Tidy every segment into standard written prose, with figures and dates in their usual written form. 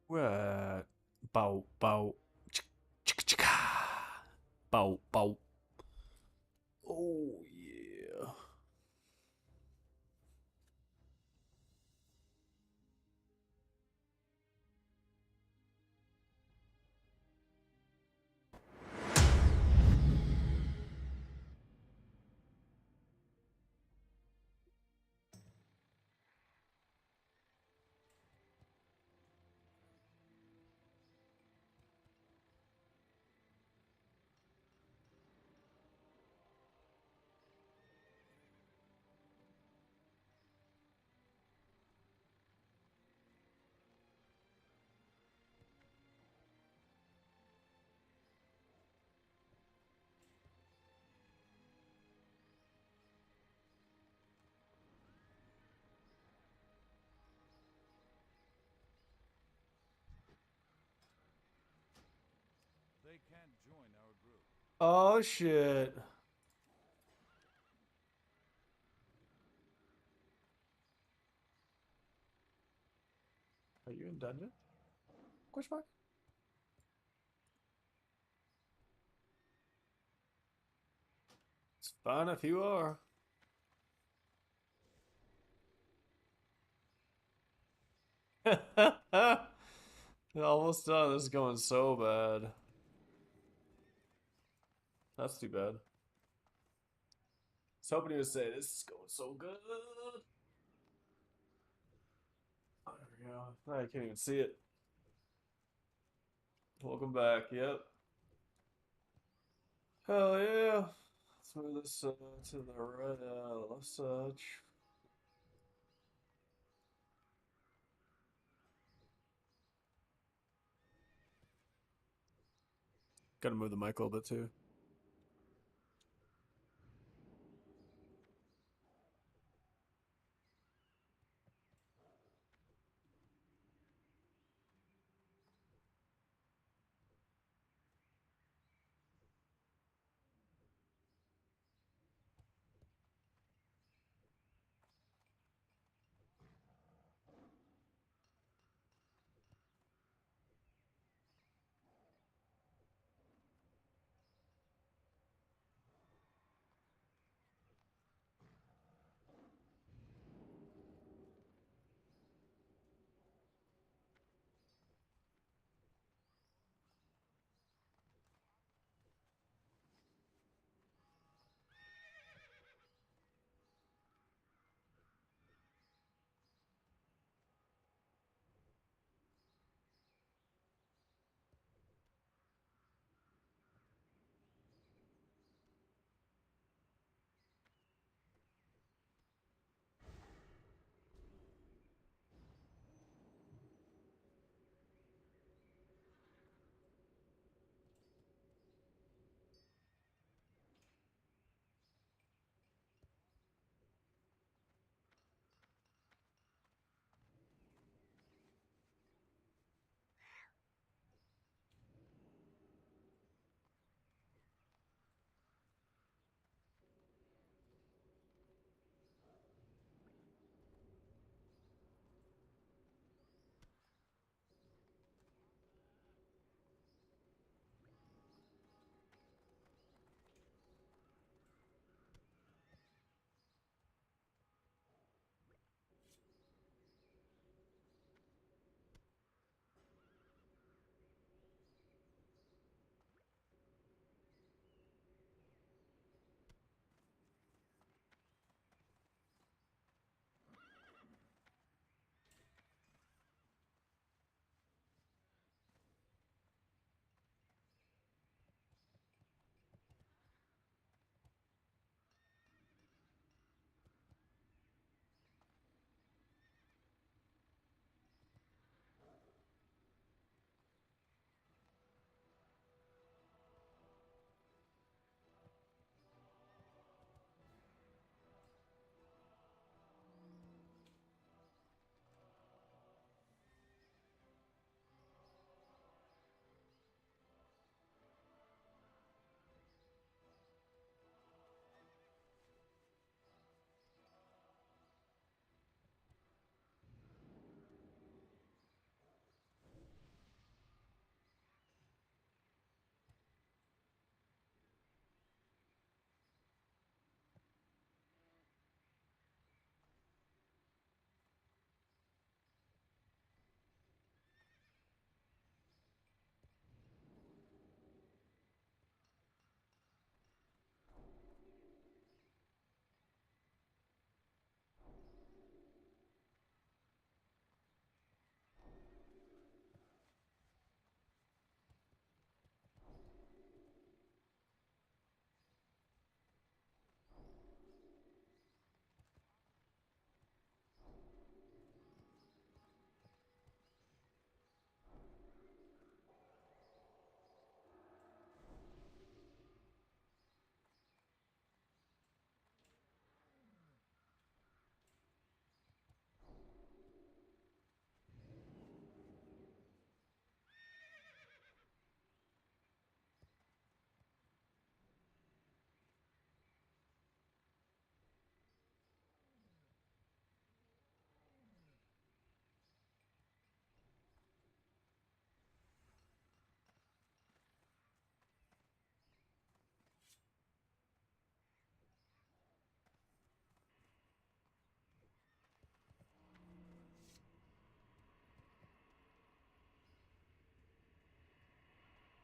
What? Bow, bow, chicka, chicka. Bow, bow. Oh, yeah. They can't join our group. Oh, shit. Are you in dungeon? Question mark? It's fine if you are. Almost done. This is going so bad. That's too bad. I was hoping you would say this is going so good. Oh, there we go. I can't even see it. Welcome back. Yep. Hell yeah. Let's move this to the right, left side. Gotta move the mic a little bit too.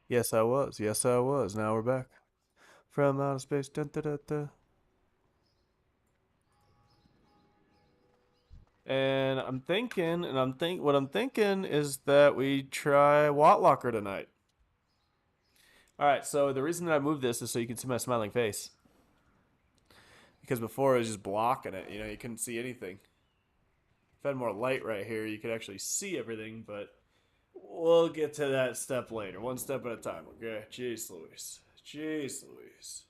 Yes, I was. Yes, I was. Now we're back from outer space. Dun, dun, dun, dun. And what I'm thinking is that we try Watlocker tonight. All right. So the reason that I moved this is so you can see my smiling face. Because before it was just blocking it. You know, you couldn't see anything. If I had more light right here, you could actually see everything. But we'll get to that step later. One step at a time. Okay. Jeez, Louise. Jeez, Louise.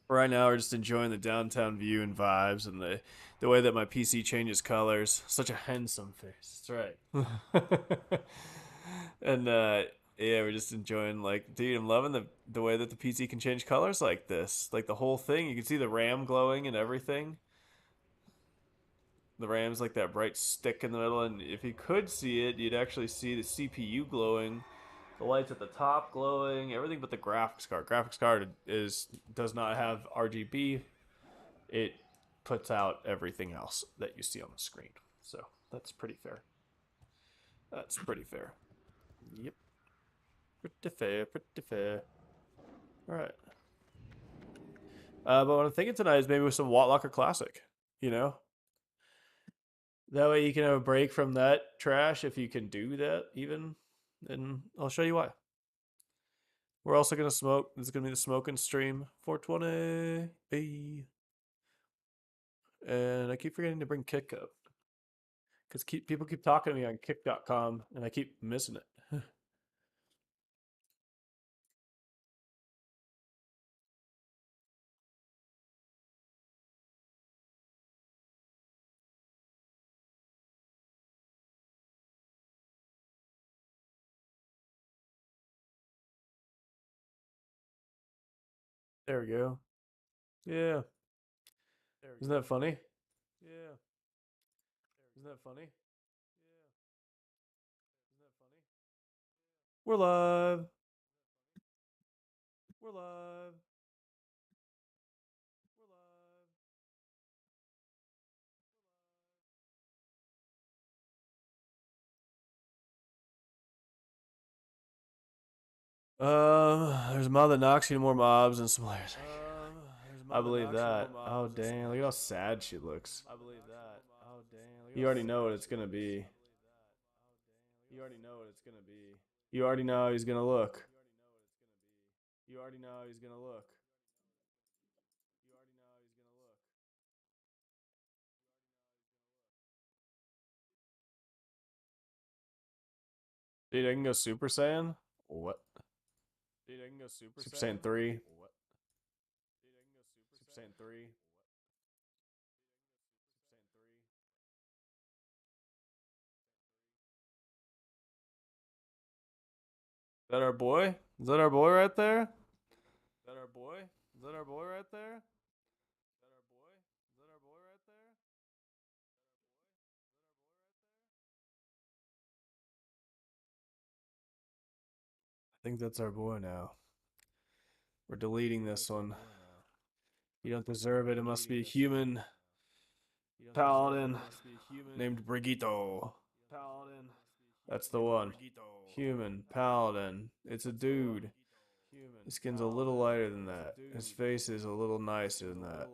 Right now, we're just enjoying the downtown view and vibes, and the way that my PC changes colors. Such a handsome face. That's right. And yeah, we're just enjoying, like, dude, I'm loving the way that the PC can change colors like this. Like the whole thing, you can see the RAM glowing and everything. The RAM's like that bright stick in the middle, and if you could see it, you'd actually see the CPU glowing, the lights at the top glowing, everything but the graphics card. Graphics card does not have RGB. It puts out everything else that you see on the screen. So that's pretty fair. That's pretty fair. Yep. Pretty fair, pretty fair. Alright. But what I'm thinking tonight is maybe with some Wattlocker Classic, you know? That way you can have a break from that trash if you can do that even. And I'll show you why. We're also gonna smoke. This is gonna be the smoking stream 420. Hey. And I keep forgetting to bring Kick up. Because people keep talking to me on kick.com and I keep missing it. There we go. Yeah. Isn't that funny? Yeah. Isn't that funny? We're live. We're live. There's a mob that knocks you, more mobs, and some layers. I believe that. Oh dang! Look at how sad she looks. I believe that. Oh dang! You already know what it's gonna be. You already know what it's gonna be. You already know how he's gonna look. You already know how he's gonna look. Dude, I can go Super Saiyan. What? Dude, I can go Super Saiyan 3. What? Super Saiyan 3. Is that our boy? Is that our boy right there? Is that our boy? Is that our boy right there? I think that's our boy now. We're deleting this one. You don't deserve it. It must be a human paladin named Brigitte. That's the one. Human paladin. It's a dude. His skin's a little lighter than that. His face is a little nicer than that.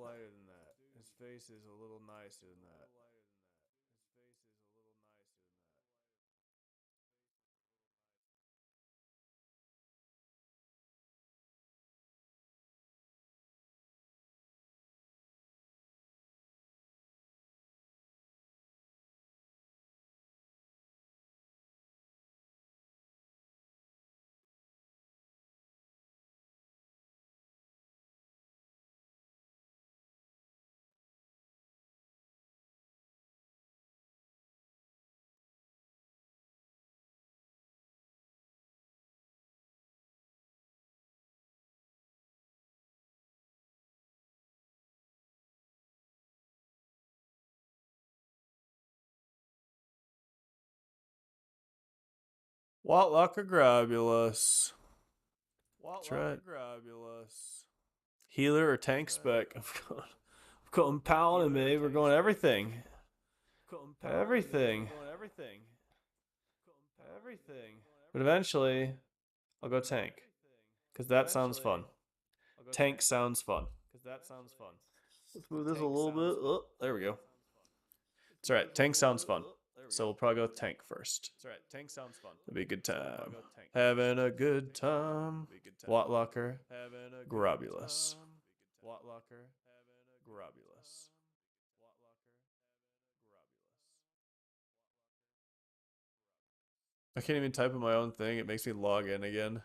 Watlocker Grobulus. That's right. Healer or tank spec. I'm going paladin, babe. We're going everything. Everything. But eventually, I'll go tank. Because that sounds fun. Tank sounds fun. Let's move this a little bit. Oh, there we go. It's alright. Tank sounds fun. So we'll probably go with tank first. It'll be a good time. Having a good time. Wattlocker. Grobulus. I can't even type in my own thing. It makes me log in again.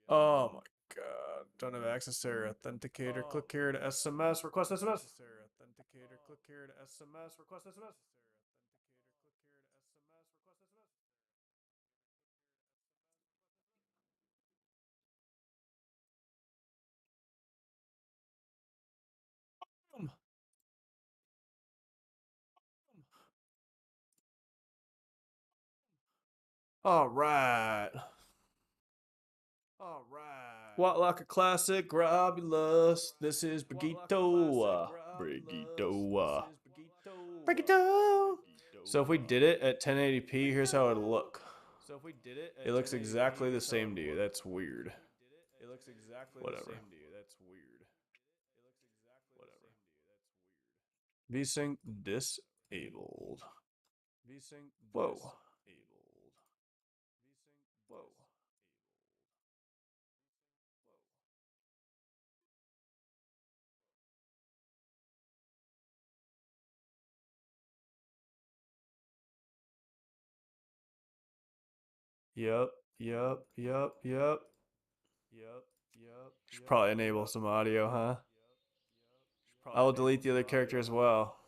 Oh my god. Don't have access to your authenticator. Click here to SMS. Request SMS. All right. Wattlocker Classic, Grobulus. This is Brigitte. Brigitte. So if we did it at 1080p, here's how it'll look. It looks exactly the same to you. That's weird. Whatever. VSync disabled. Whoa. Yep. Should probably enable some audio, huh? I will delete the other character as well.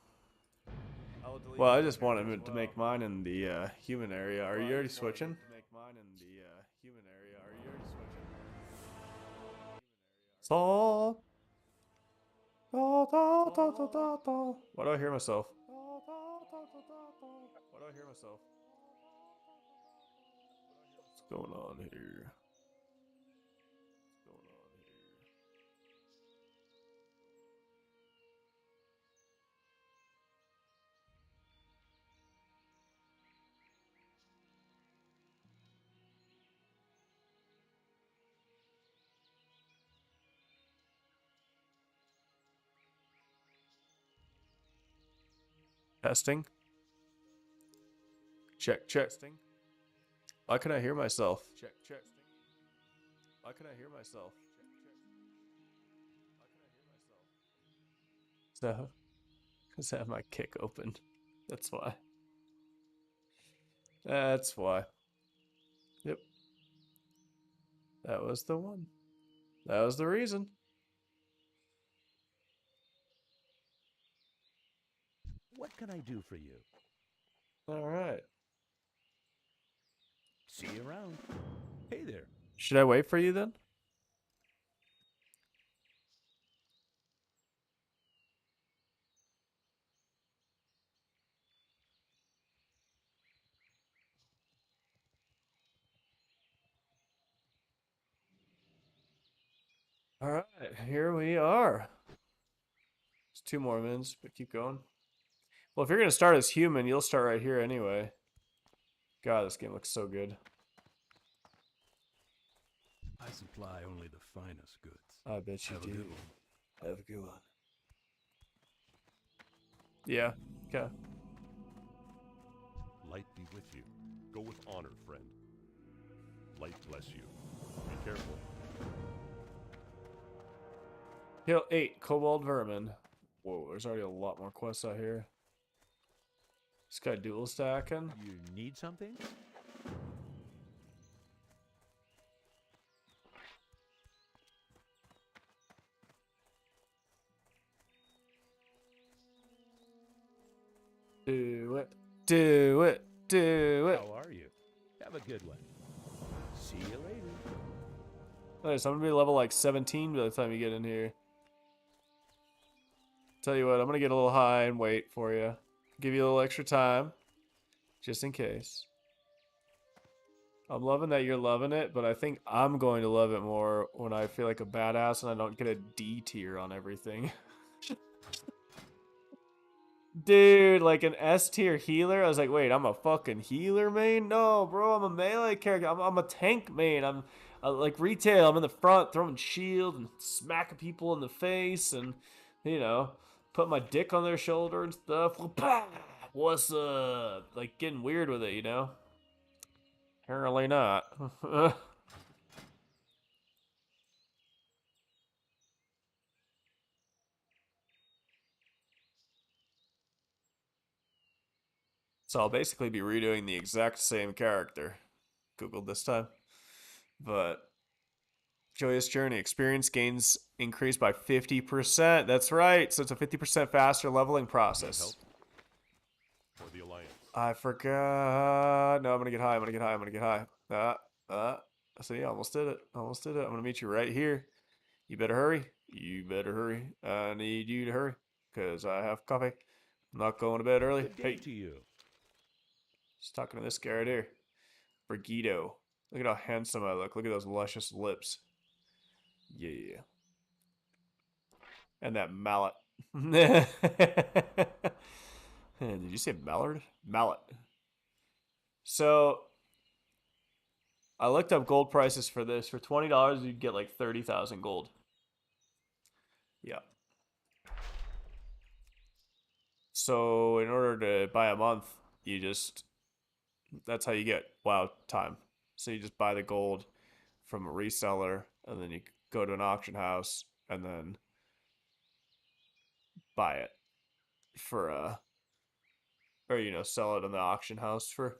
Well, I just wanted to make mine in the human area. Are you already switching? Saw. Why do I hear myself? What's going on here? Testing. Check. Why can I hear myself? So, because I have my kick open. That's why. That's why. Yep. That was the one. That was the reason. What can I do for you? All right. See you around. Hey there. Should I wait for you then? All right, here we are. It's 2 more minutes, but keep going. Well, if you're gonna start as human, you'll start right here anyway. God, this game looks so good. I supply only the finest goods. I bet you Have a do. good one. Have a good one. Yeah. Okay. Light be with you. Go with honor, friend. Light bless you. Be careful. Kill 8 kobold vermin. Whoa, there's already a lot more quests out here. This guy dual stacking. You need something? Do it. Do it. Do it. How are you? Have a good one. See you later. Nice, I'm gonna be level like 17 by the time you get in here. Tell you what, I'm gonna get a little high and wait for you. Give you a little extra time. Just in case. I'm loving that you're loving it, but I think I'm going to love it more when I feel like a badass and I don't get a D tier on everything. Dude, like an S tier healer. I was like, wait, I'm a fucking healer main? No, bro, I'm a melee character. I'm a tank main. I'm like retail. I'm in the front throwing shield and smacking people in the face and, you know, put my dick on their shoulder and stuff. What's up? Like getting weird with it, you know? Apparently not. So I'll basically be redoing the exact same character. Googled this time. But Joyous Journey experience gains increased by 50%. That's right. So it's a 50% faster leveling Need process. help? For the Alliance. I forgot. No, I'm gonna get high. I'm gonna get high. I'm gonna get high. Uh. See, almost did it. Almost did it. I'm gonna meet you right here. You better hurry. You better hurry. I need you to hurry, cause I have coffee. I'm not going to bed early. Good day Hey, to you. just talking to this guy right here. Brigido. Look at how handsome I look. Look at those luscious lips. Yeah. And that mallet. Did you say mallard? Mallet. So I looked up gold prices for this. For $20, you'd get like 30,000 gold. Yeah. So in order to buy a month, you just that's how you get WoW time. So you just buy the gold from a reseller, and then you go to an auction house, and then buy it for or sell it in the auction house for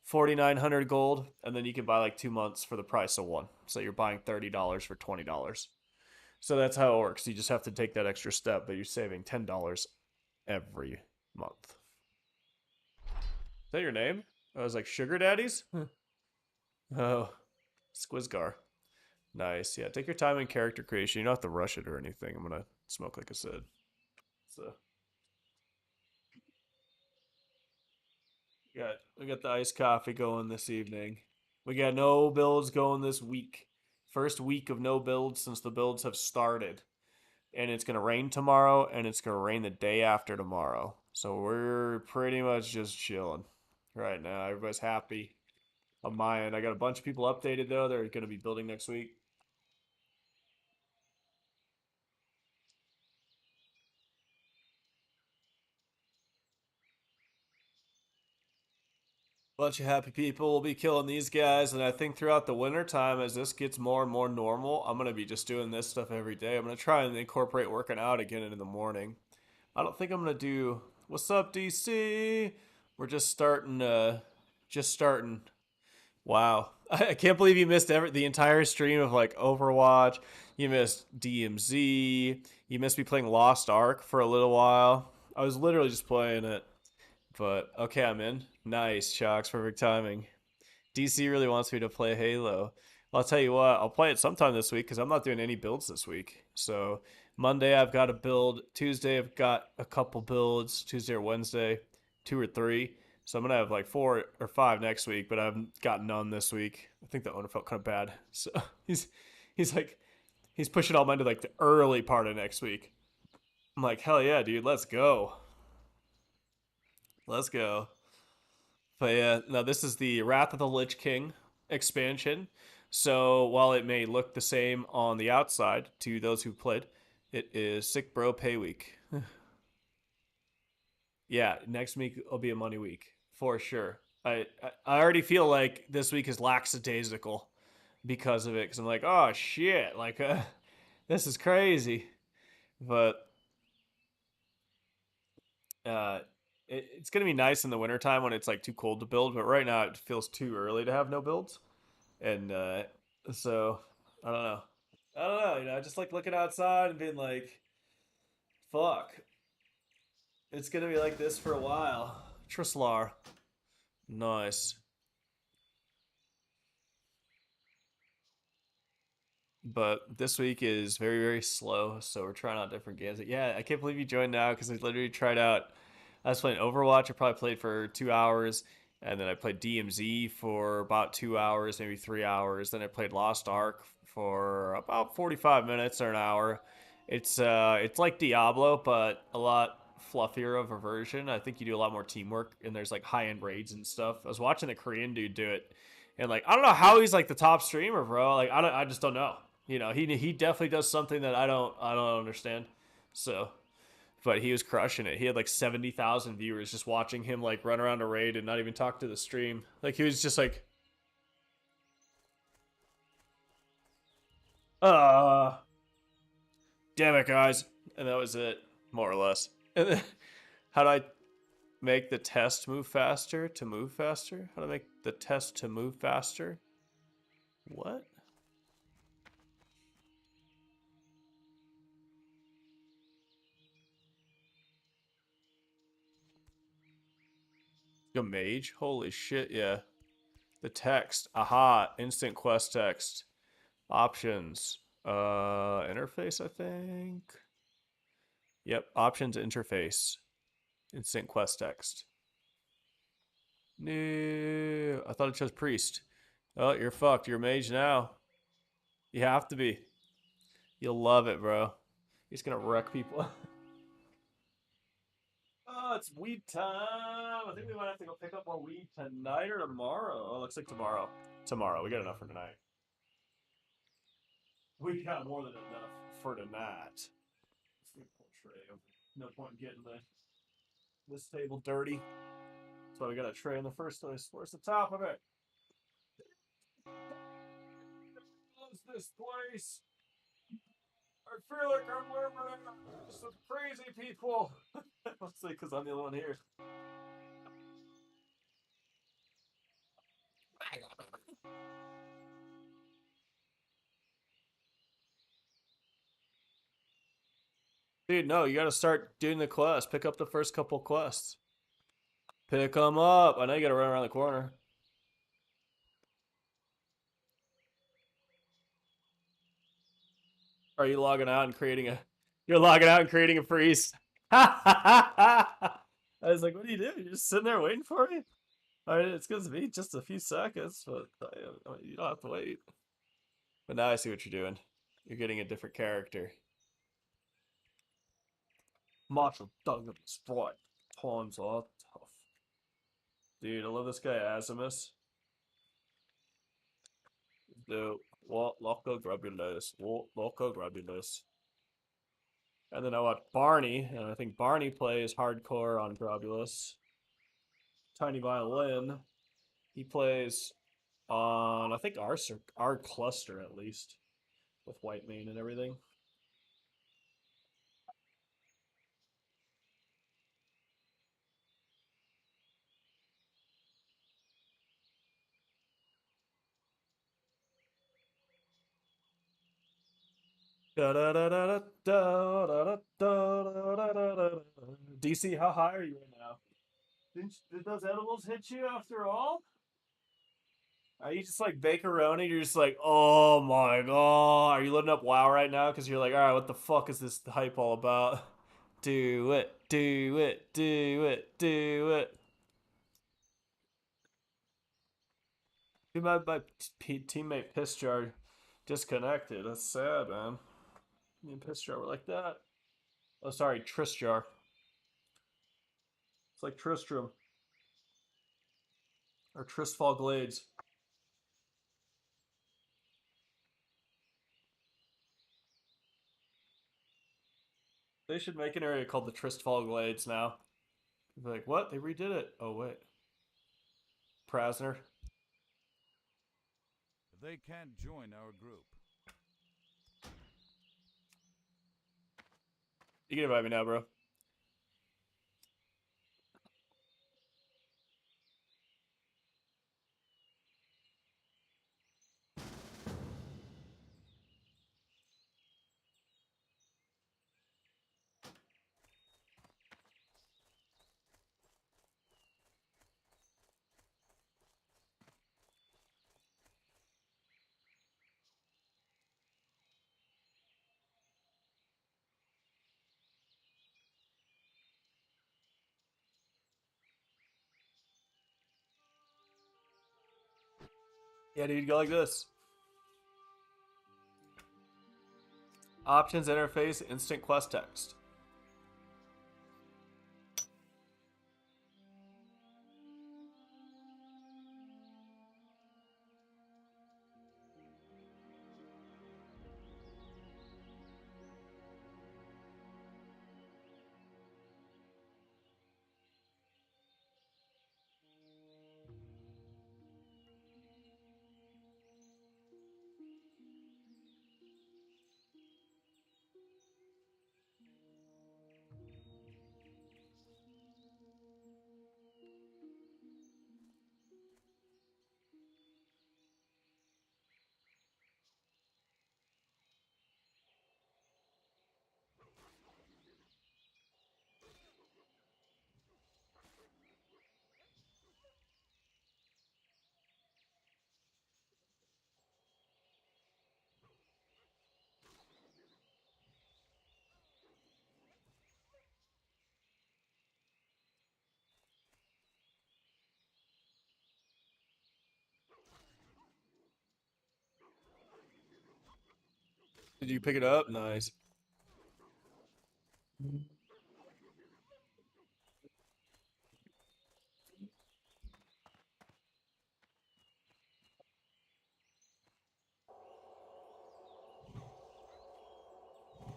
4,900 gold, and then you can buy like 2 months for the price of one. So you're buying $30 for $20. So that's how it works. You just have to take that extra step, but you're saving $10 every month. Is that your name? I was like, Sugar Daddies? Oh, Squizgar. Nice. Yeah, take your time in character creation. You don't have to rush it or anything. I'm gonna smoke like I said. So we got the iced coffee going this evening. We got no builds going this week. First week of no builds since the builds have started. And it's gonna rain tomorrow, and it's gonna rain the day after tomorrow. So we're pretty much just chilling right now. Everybody's happy on my end. I got a bunch of people updated though. They're gonna be building next week. Bunch of happy people will be killing these guys, and I think throughout the winter time, as this gets more and more normal, I'm gonna be just doing this stuff every day. I'm gonna try and incorporate working out again in the morning. I don't think I'm gonna do. What's up, DC? We're just starting. Just starting. Wow, I can't believe you missed the entire stream of like Overwatch. You missed DMZ. You missed me playing Lost Ark for a little while. I was literally just playing it. But okay, I'm in. Nice, Shocks. Perfect timing. DC really wants me to play Halo. Well, I'll tell you what, I'll play it sometime this week because I'm not doing any builds this week. So Monday I've got a build. Tuesday I've got a couple builds. Tuesday or Wednesday, 2 or 3. So I'm gonna have like 4 or 5 next week, but I haven't got none this week. I think the owner felt kind of bad. So he's like he's pushing all mine to like the early part of next week. I'm like, hell yeah, dude, let's go. Let's go. But yeah, no, this is the Wrath of the Lich King expansion. So while it may look the same on the outside to those who played, it is Sick Bro Pay Week. Yeah, next week will be a money week for sure. I already feel like this week is lackadaisical because of it. Because I'm like, oh shit, like this is crazy. But uh, it's gonna be nice in the wintertime when it's like too cold to build. But right now it feels too early to have no builds. And so I don't know. I don't know. I just like looking outside and being like, "Fuck, it's gonna be like this for a while." Trislar, nice. But this week is very very slow, so we're trying out different games. Yeah, I can't believe you joined now because I literally tried out. I was playing Overwatch. I probably played for 2 hours, and then I played DMZ for about 2 hours, maybe 3 hours. Then I played Lost Ark for about 45 minutes or an hour. It's like Diablo, but a lot fluffier of a version. I think you do a lot more teamwork, and there's like high-end raids and stuff. I was watching the Korean dude do it, and like I don't know how he's like the top streamer, bro. Like I just don't know. You know, he definitely does something that I don't understand. So, but he was crushing it. He had like 70,000 viewers just watching him like run around a raid and not even talk to the stream. Like he was just like, uh, damn it, guys, and that was it, more or less. And then, how do I make the test move faster to move faster? How do I make the test to move faster? What? A mage? Holy shit, yeah. The text. Aha. Instant quest text. Options. Interface, I think. Yep. Options interface. Instant quest text. No. I thought it chose priest. Oh, you're fucked. You're a mage now. You have to be. You'll love it, bro. You're just gonna wreck people. Oh, it's weed time. I think we might have to go pick up more weed tonight or tomorrow. Oh, looks like tomorrow. Tomorrow. We got enough for tonight. We got more than enough for tonight. No point in getting this table dirty. That's why we got a tray in the first place. Where's the top of it? What's this place? I feel like I'm living in some crazy people. Mostly because I'm the only one here. Dude, no, you gotta start doing the quest. Pick up the first couple quests. Pick them up. I know you gotta run around the corner. Are you logging out and creating a... You're logging out and creating a freeze. I was like, what do you do? You're just sitting there waiting for me? I mean, it's going to be just a few seconds, but I mean, you don't have to wait. But now I see what you're doing. You're getting a different character. Marshall Douglas Sprite. Times are tough. Dude, I love this guy, Azimus. Dude, what? Loco Grabulous. What? Loco Grabulous. And then I watch Barney, and I think Barney plays hardcore on Grabulous. Tiny Violin. He plays on, I think, our cluster at least, with White Mane and everything. DC, how high are you right now? Did those edibles hit you after all? Are you just like Bakeroni? You're just like, oh my god. Are you loading up WoW right now? Because you're like, all right, what the fuck is this hype all about? Do it, do it, do it, do it. Dude, my teammate Pissjar disconnected. That's sad, man. Me and Pissjar were like that. Oh, sorry, Tristjar. It's like Tristram. Or Tristfall Glades. They should make an area called the Tristfall Glades now. Be like, what? They redid it. Oh, wait. Prasner. They can't join our group. You can invite me now, bro. Yeah, dude, go like this. Options interface, instant quest text. Did you pick it up? Nice.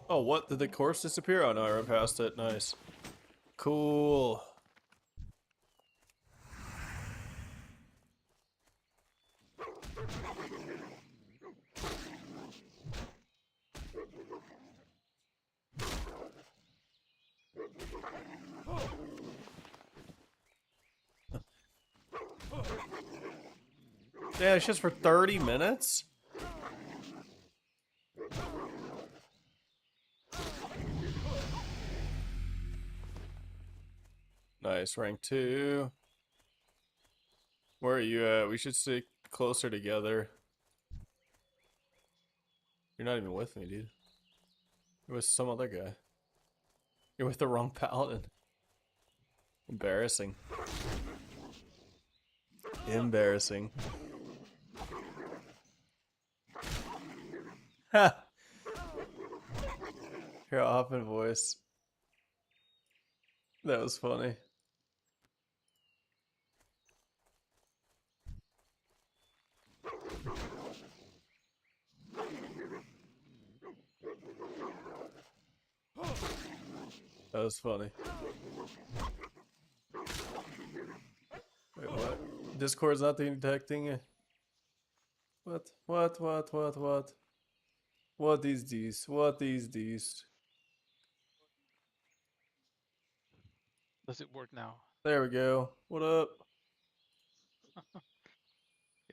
Oh, what? Did the course disappear? Oh no, I ran past it. Nice. Cool. Yeah, it's just for 30 minutes? Nice, rank 2. Where are you at? We should stay closer together. You're not even with me, dude. You're with some other guy. You're with the wrong paladin. Embarrassing. Embarrassing. Ha! Your Hoffman voice. That was funny. That was funny. Wait, what? Discord's not detecting it. What? What? What is this? What is this? Does it work now? There we go. What up?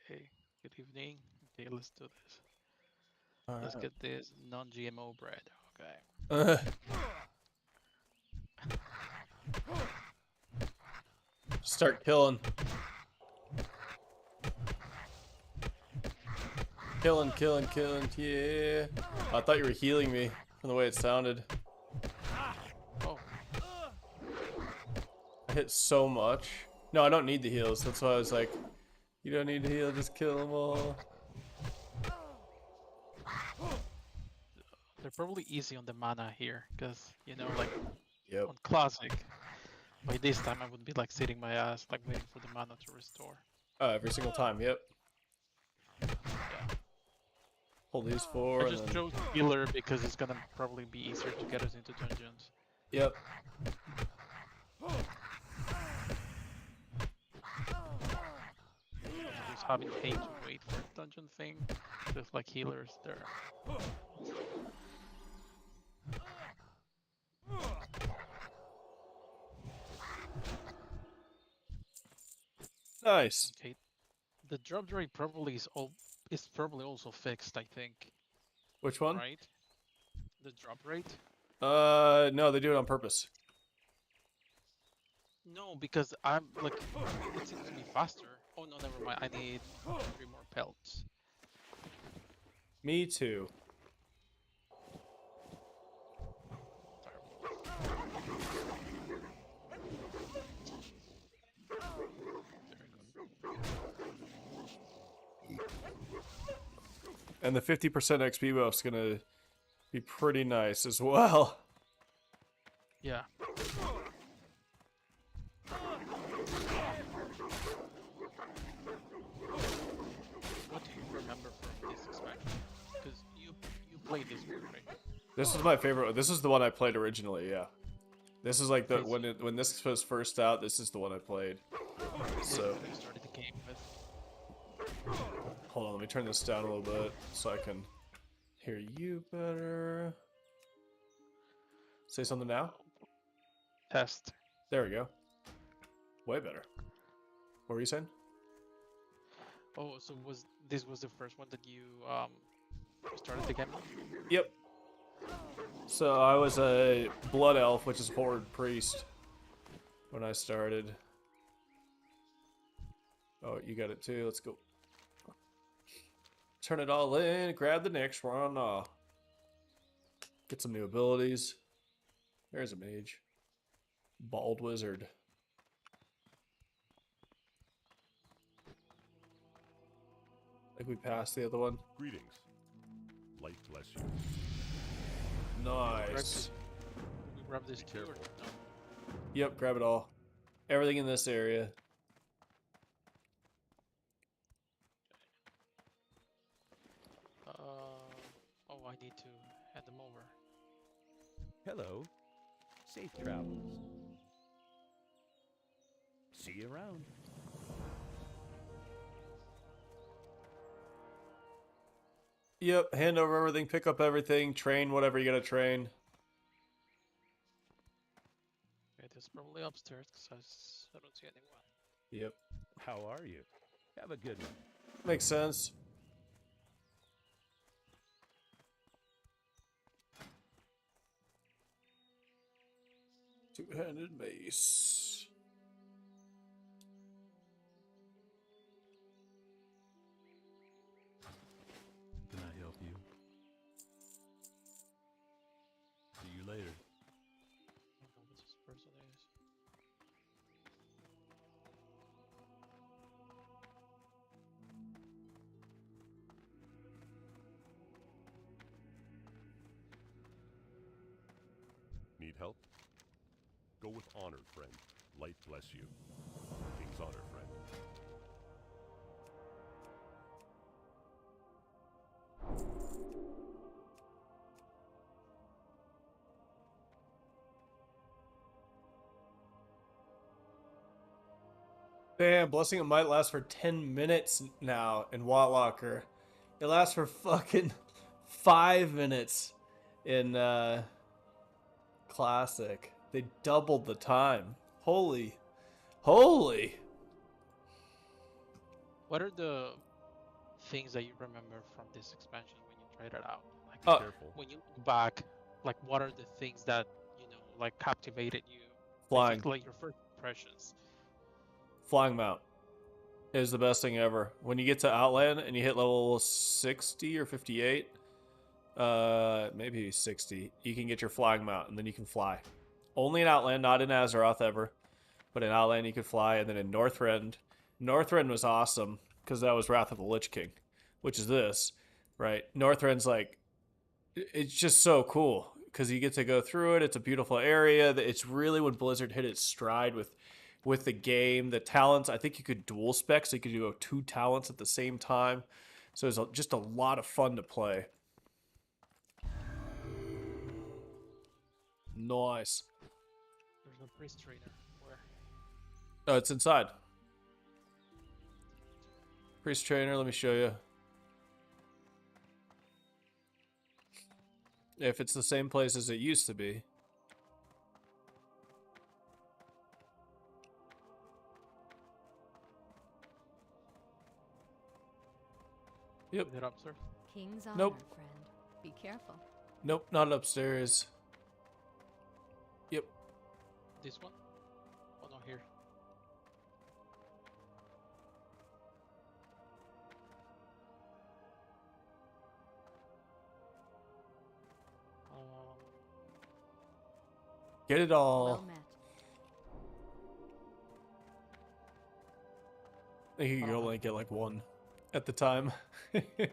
Okay. Good evening. Okay, let's do this. Let's Alright. get this non-GMO bread. Okay. Start killing. Killing. Yeah. I thought you were healing me from the way it sounded. Oh, I hit so much. No, I don't need the heals. That's why I was like, you don't need to heal, just kill them all. they're probably easy on the mana here, because you know, like Yep. on classic, by this time I would be like sitting my ass, like waiting for the mana to restore. Every single time, yep. Yeah. Pull these I four and just then... chose healer because it's gonna probably be easier to get us into dungeons. Yep. Just having hate to wait for a dungeon thing, just like healers there. Nice. Okay, the drop rate probably is probably also fixed, I think, Which one? right? The drop rate? No, they do it on purpose. No, because I'm like, it seems to be faster. Oh no, never mind. I need 3 more pelts. Me too. And the 50% XP buff's gonna be pretty nice as well. Yeah. What do you remember from this expansion? Because you played this one, right? This is my favorite. This is the one I played originally. Yeah. This is like the Okay, so when this was first out. This is the one I played. this is So what you started the game with. hold on, let me turn this down a little bit so I can hear you better. Say something now. Test. There we go. Way better. What were you saying? Oh, so this was the first one that you started the game with? Yep. So I was a blood elf, which is horde priest, when I started. Oh, you got it too. Let's go. Turn it all in. Grab the next one. Get some new abilities. There's a mage. Bald wizard. I think we passed the other one. Greetings. Light bless you. Nice. We grab this too, or careful. no? Yep, grab it all. Everything in this area. Oh, I need to hand them over. Hello. Safe travels. See you around. Yep, hand over everything, pick up everything, train whatever you gotta train. It is probably upstairs because I don't see anyone. Yep. How are you? Have a good one. Makes sense. Two-handed mace. Can I help you? See you later. I don't know what this person is. Need help? Go with honor, friend. Light bless you. King's honor, friend. Damn, Blessing of Might lasts for 10 minutes now in Watlocker. It lasts for fucking 5 minutes in Classic. They doubled the time. Holy. Holy. What are the things that you remember from this expansion when you tried it out? Like Oh, Careful. when you look back, like what are the things that like captivated you? Flying. Like your first impressions. Flying mount is the best thing ever. When you get to Outland and you hit level 60 or 58, maybe 60, you can get your flying mount and then you can fly. Only in Outland, not in Azeroth ever, but in Outland you could fly. And then in Northrend, Northrend was awesome because that was Wrath of the Lich King, which is this, right? Northrend's like, it's just so cool because you get to go through it. It's a beautiful area. It's really when Blizzard hit its stride with the game. The talents, I think you could dual spec, so you could do 2 talents at the same time. So it's just a lot of fun to play. Nice. There's no priest trainer. Where? Oh, it's inside. Priest trainer, let me show you. If it's the same place as it used to be. Yep. Is it upstairs? King's honor, Nope. friend. Be careful. Nope, not upstairs. Yep. This one? Oh no, here. Get it all. Well met. I think you could only get like 1 at the time. I don't have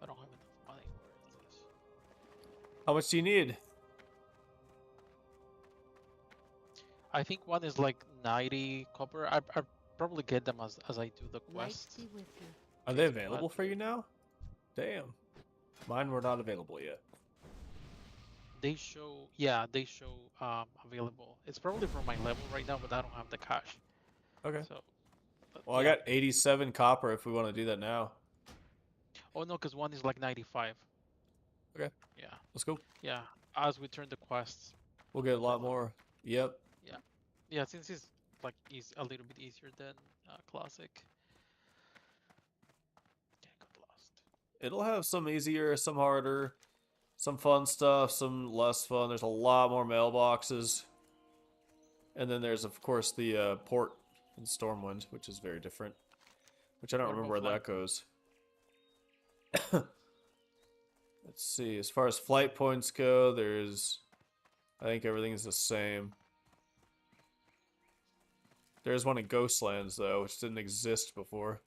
enough money. Where is this? How much do you need? I think one is like 90 copper. I probably get them as I do the Light quest. be with you. Are they available for you now? Damn. Mine were not available yet. They show, yeah, they show available. It's probably for my level right now, but I don't have the cash. Okay. So, but Well, I yeah. got 87 copper if we want to do that now. Oh no, because one is like 95. Okay. Yeah, Let's go. yeah. As we turn the quests, We'll get a lot more. Yep. yeah, since it's like a little bit easier than classic. Yeah, got lost. It'll have some easier, some harder, some fun stuff, some less fun. There's a lot more mailboxes. And then there's, of course, the port in Stormwind, which is very different. Which I don't What remember where about that goes. Let's see. As far as flight points go, there's... I think everything's the same. There's one in Ghostlands, though, which didn't exist before.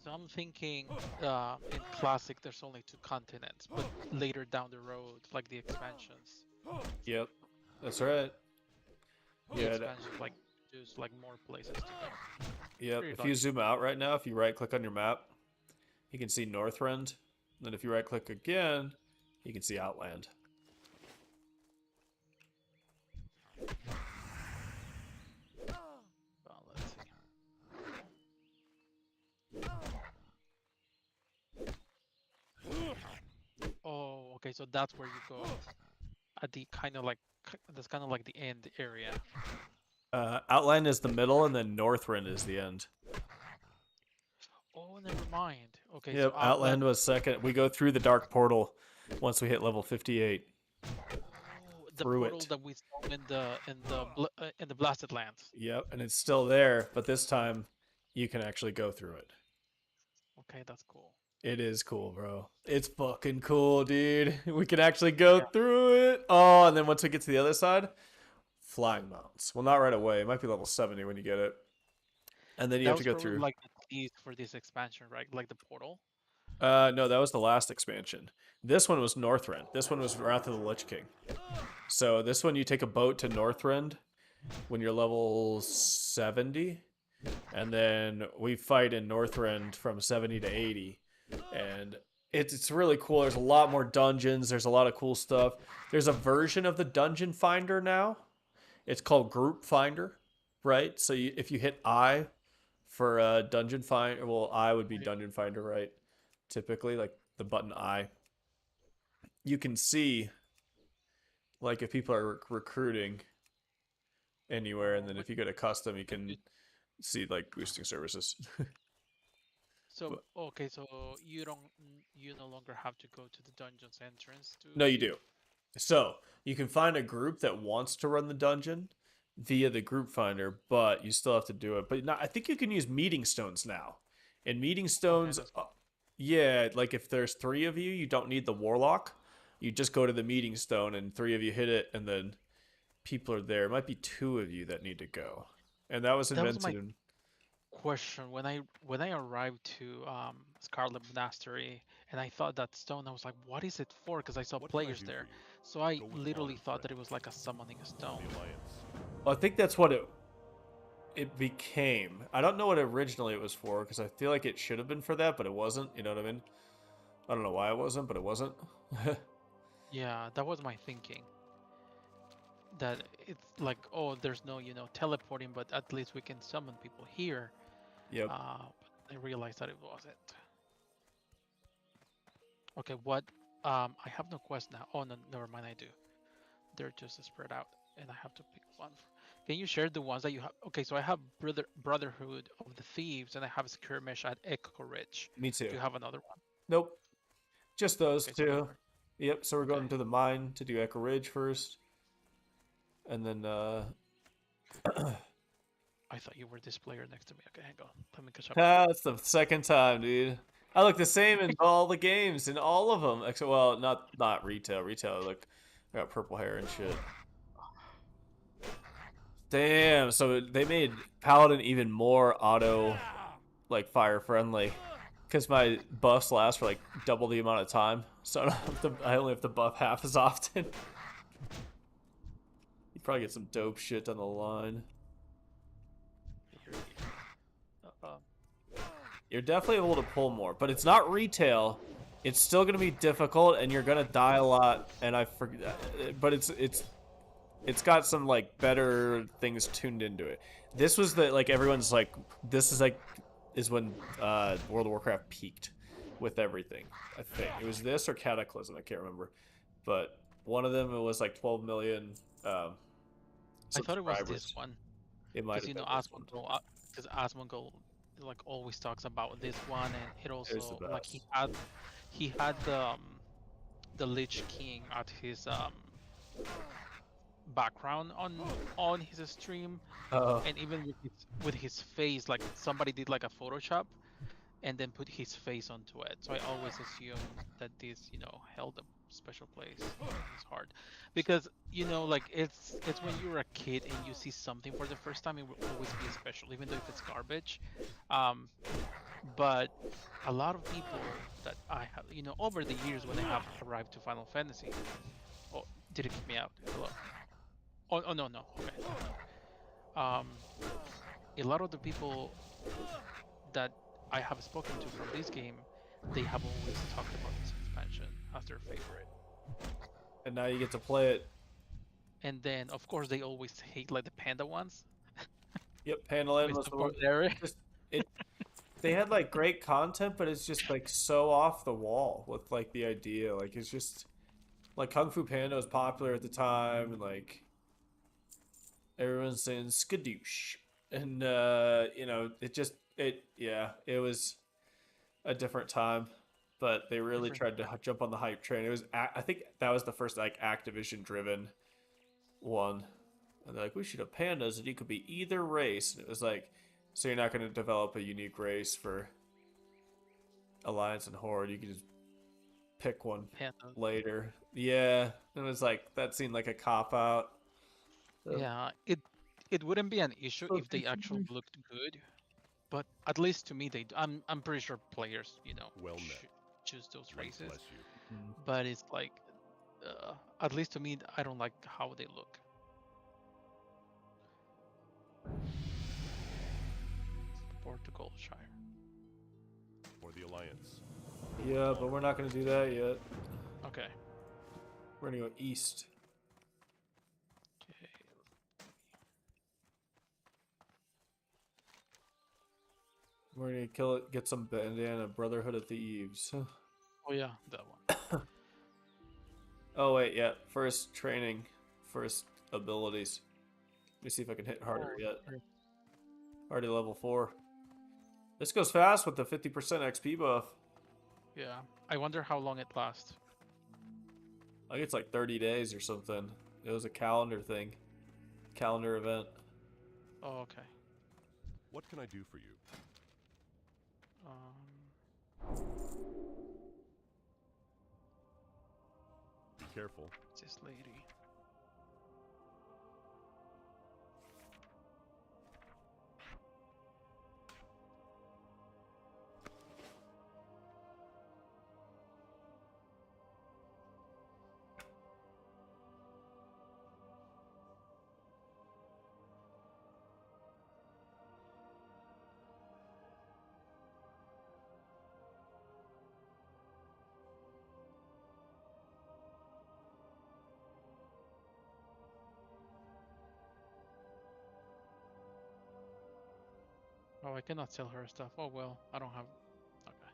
So I'm thinking, in classic, there's only two continents, but later down the road, like the expansions, Yep, that's right. the Yeah, expansions like there's like more places to go. yep. Pretty If you lucky. zoom out right now, if you right click on your map, you can see Northrend. Then if you right click again, you can see Outland. Well, let's see. Oh, okay. So that's where you go at the kind of like that's kind of like the end area. Outland is the middle, and then Northrend is the end. Oh, never mind. Okay, so Yep, Outland Outland. was second. We go through the dark portal once we hit level 58. Oh, the Through portal it. that we saw in the Blasted Lands. Yep, and it's still there, but this time you can actually go through it. Okay, that's cool. It is cool, bro. It's fucking cool, dude. We can actually go Yeah, through it. Oh, and then once we get to the other side, flying mounts. Well, not right away. It might be level 70 when you get it. And then you that have to was go probably through. like the tease for this expansion, right? Like the portal. No, that was the last expansion. This one was Northrend. This one was Wrath of the Lich King. So this one you take a boat to Northrend when you're level 70, and then we fight in Northrend from 70 to 80, and it's really cool. There's a lot more dungeons. There's a lot of cool stuff. There's a version of the Dungeon Finder now. It's called Group Finder, right? So if you hit I for Dungeon Finder, well, I would be Right. Dungeon Finder, right? Typically, like the button I, you can see like if people are recruiting anywhere, and Oh, then but if you go to custom, you you, can see like boosting services. so But okay, so you no longer have to go to the dungeon's entrance to no, you see. do. So you can find a group that wants to run the dungeon via the group finder, but you still have to do it. But I think you can use meeting stones now. And meeting Okay, stones, that's cool. yeah, like if there's three of you, you don't need the warlock. You just go to the meeting stone, and three of you hit it, and then people are there. It might be two of you that need to go. And that was That was invented my in. question when I arrived to Scarlet Monastery and I thought that stone. I was like, what is it for? Because I saw What can I players do there, for you? so I Go with literally honor, thought that friend. it was like a summoning For stone. the Alliance. Well, I think that's what it became. I don't know what originally it was for, because I feel like it should have been for that, but it wasn't. You know what I mean? I don't know why it wasn't, but it wasn't. Yeah, that was my thinking. That it's like, oh, there's no, teleporting, but at least we can summon people here. Yep. But I realized that it wasn't. Okay, what? I have no quest now. Oh no, never mind. I do. They're just spread out, and I have to pick one. Can you share the ones that you have? Okay, so I have Brotherhood of the Thieves, and I have Skirmish at Echo Ridge. Me Do too. you have another one? Nope. Just those Okay, so those two. are Yep. So we're okay. going to the mine to do Echo Ridge first, and then I thought you were this player next to me. Okay, hang on. Let me catch up with you. That's the second time, dude. I look the same in all the games, in all of them. Except, well, not retail. Retail, I look, I got purple hair and shit. Damn. So they made Paladin even more auto, like fire friendly, because my buffs last for like double the amount of time. So I only have to buff half as often. You probably get some dope shit down the line. Here, You're definitely able to pull more, but it's not retail. It's still gonna be difficult, and you're gonna die a lot. And I forget, but it's got some like better things tuned into it. This was the like everyone's like this is when World of Warcraft peaked with everything. I think it was this or Cataclysm. I can't remember, but one of them it was like 12 million I thought it was this subscribers. one It might because have been this one. Asmongold like always talks about this one, and it It's the also like best. he had the Lich King at his background on his stream, Oh, and even with his face, like somebody did like a Photoshop and then put his face onto it. So I always assume that this, held a special place in his heart, because like it's when you're a kid and you see something for the first time, it will always be special, even though if it's garbage. Um, But a lot of people that I have, over the years when I have arrived to Final Fantasy, oh, did it kick me out? Hello. Oh no, no. Okay. A lot of the people that I have spoken to from this game, they have always talked about this expansion as their favorite. And now you get to play it. And then, of course, they always hate like the panda ones Yep, Pandaland with was the the one. area. Just it. They had like great content, but it's just like so off the wall with like the idea. Like it's just like Kung Fu Panda was popular at the time, and like everyone's saying skadoosh, and it was a different time, but they really Different. tried to jump on the hype train. It was I think that was the first like Activision driven one, and they're like, we should have pandas, and you could be either race, and it was like, so you're not going to develop a unique race for Alliance and Horde. You can just pick one Panda. later. Yeah, it was like that seemed like a cop out. Yeah, it wouldn't be an issue if they actually looked good, but at least to me I'm pretty sure players, Well met. choose those Light races, bless you. but it's like at least to me I don't like how they look. Portugal Shire. For the Alliance. Yeah, but we're not going to do that yet. Okay. We're going to go east. Okay. We're going to kill it, get some bandana, Brotherhood of Thieves. Oh yeah, that one. Oh wait, yeah. First training, first abilities. Let me see if I can hit harder yet. Already level 4. This goes fast with the 50% XP buff. Yeah. I wonder how long it lasts. I think it's like 30 days or something. It was a calendar thing. Calendar event. Oh, okay. What can I do for you? Be careful. This lady. Oh, I cannot sell her stuff. Oh well, I don't have. Okay.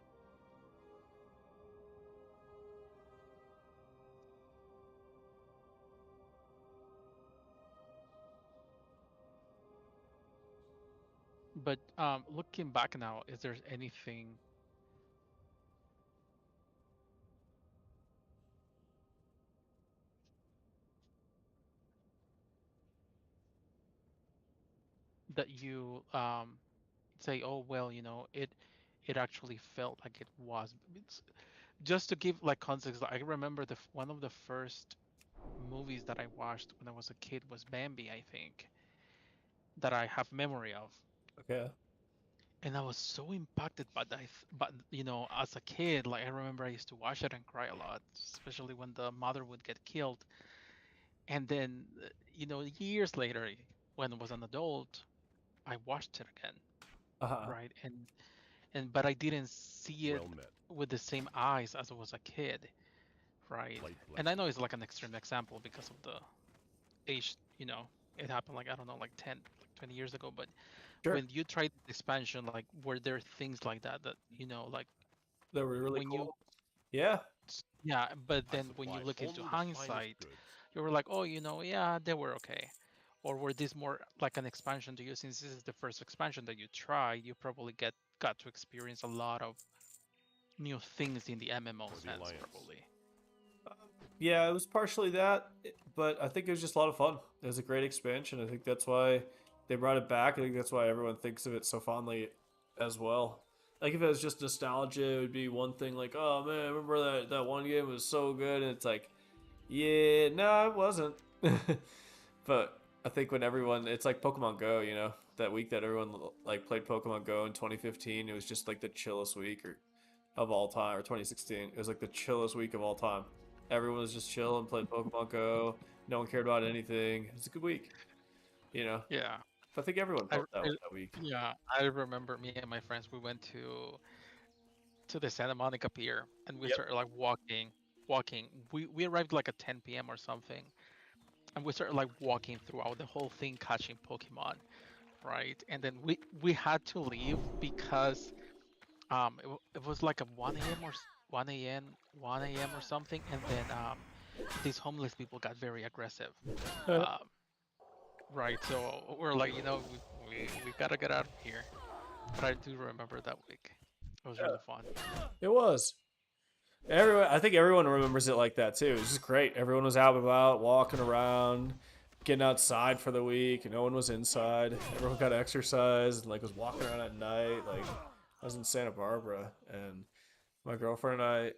But looking back now, is there anything that you say, oh well, it actually felt like it was. Just to give like context, I remember one of the first movies that I watched when I was a kid was Bambi, I think, that I have memory of. Okay. And I was so impacted by that. But as a kid, like I remember I used to watch it and cry a lot, especially when the mother would get killed. And then, years later, when I was an adult, I watched it again, Uh-huh. right? But I didn't see it Well met. with the same eyes as I was a kid, right? Light bless And I know you. it's like an extreme example because of the age, it happened like I don't know, like 10, like 20 years ago. But Sure. when you tried the expansion, like were there things like that like That were really when you cool. Yeah. yeah, but I then when you supply look into only the finest hindsight, goods. you were like, oh, yeah, they were okay. Or were this more like an expansion to you? Since this is the first expansion that you tried, you probably got to experience a lot of new things in the MMO For the sense, Alliance. probably. Yeah, it was partially that, but I think it was just a lot of fun. It was a great expansion. I think that's why they brought it back. I think that's why everyone thinks of it so fondly as well. Like if it was just nostalgia, it would be one thing like, oh man, remember that one game was so good, and it's like, yeah, no, it wasn't. But I think when everyone, it's like Pokemon Go, that week that everyone like played Pokemon Go in 2015. It was just like the chillest week of all time, or 2016. It was like the chillest week of all time. Everyone was just chill and played Pokemon Go. No one cared about anything. It was a good week, you know. Yeah. I think everyone I, felt that I way that week. yeah, I remember me and my friends, we went to the Santa Monica Pier and we Yep. started like walking. We arrived like at 10 p.m. or something, and we started like walking throughout the whole thing catching Pokemon, right? And then we had to leave because it was like a 1 a.m. or 1 a.m. or something, and then these homeless people got very aggressive. Um, right, so we're like, we gotta get out of here. But I do remember that week. It was Yeah, really fun. it was. Everyone, I think everyone remembers it like that too. It was just great. Everyone was out and about, walking around, getting outside for the week. No one was inside. Everyone got exercise and like was walking around at night. Like I was in Santa Barbara, and my girlfriend and I,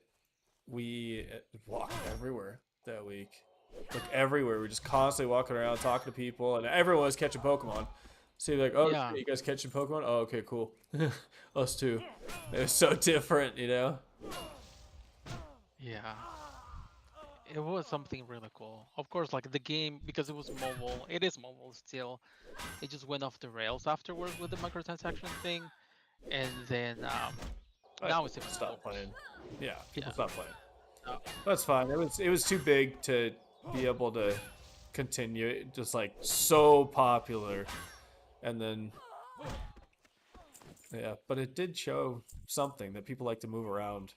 we walked everywhere that week. Like everywhere, we were just constantly walking around, talking to people, and everyone was catching Pokemon. So you're like, oh, Yeah, you guys catching Pokemon? Oh, okay, cool. Us too. It was so different, you know. yeah. It was something really cool. Of course, like the game, because it was mobile, it is mobile still. It just went off the rails afterwards with the microtransaction thing, and then But now it's even stop worse. playing. Yeah, Yeah. people stop playing. Uh, That's fine. It was too big to be able to continue. It just like so popular, and then yeah, but it did show something that people like to move around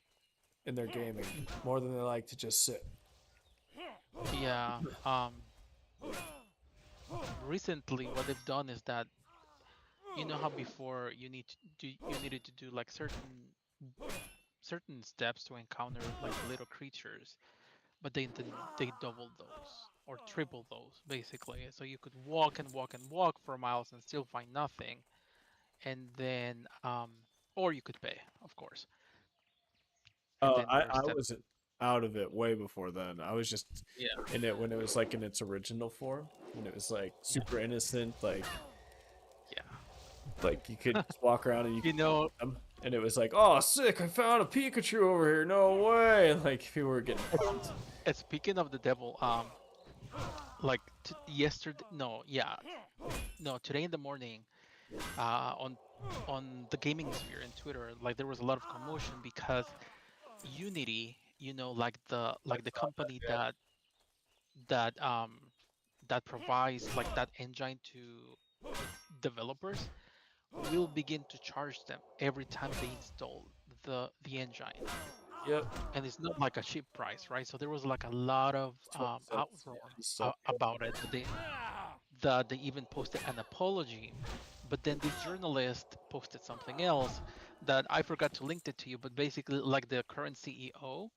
in their gaming more than they like to just sit. yeah. Recently, what they've done is that you know how before you needed to do like certain steps to encounter like little creatures, but they doubled those or tripled those basically. So you could walk and walk and walk for miles and still find nothing, and then or you could pay, of course. And then I there's step. was out of it way before then. I was just Yeah, in it when it was like in its original form, when it was like yeah, super innocent, yeah. like you could just walk around and you You could know, them, and it was like, oh, sick! I found a Pikachu over here. No way! And like people were getting pumped. speaking of the devil, like yesterday, no, yeah, no, today in the morning, on the gaming sphere in Twitter, like there was a lot of commotion because Unity, like the company Yeah. that um that provides like that engine to developers, will begin to charge them every time they install the engine, Yep. and it's not like a cheap price, right? So there was like a lot of 20 cents. Yeah, outroar so about it. They even posted an apology, but then this journalist posted something else that I forgot to link it to you. But basically, like the current CEO,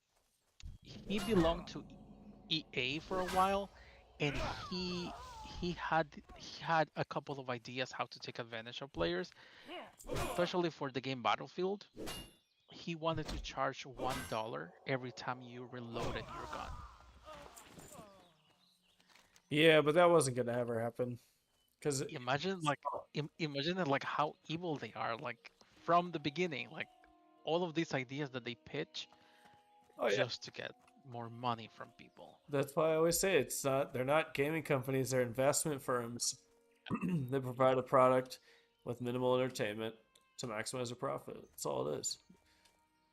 he belonged to EA for a while, and he had a couple of ideas how to take advantage of players, especially for the game Battlefield. He wanted to charge $1 every time you reloaded your gun. yeah, but that wasn't gonna ever happen because Imagine like imagine it, like how evil they are, like from the beginning, like all of these ideas that they pitch oh yeah, just to get more money from people. that's why I always say it's not. They're not gaming companies. They're investment firms. They provide Yeah, a product with minimal entertainment to maximize their profit. That's all it is.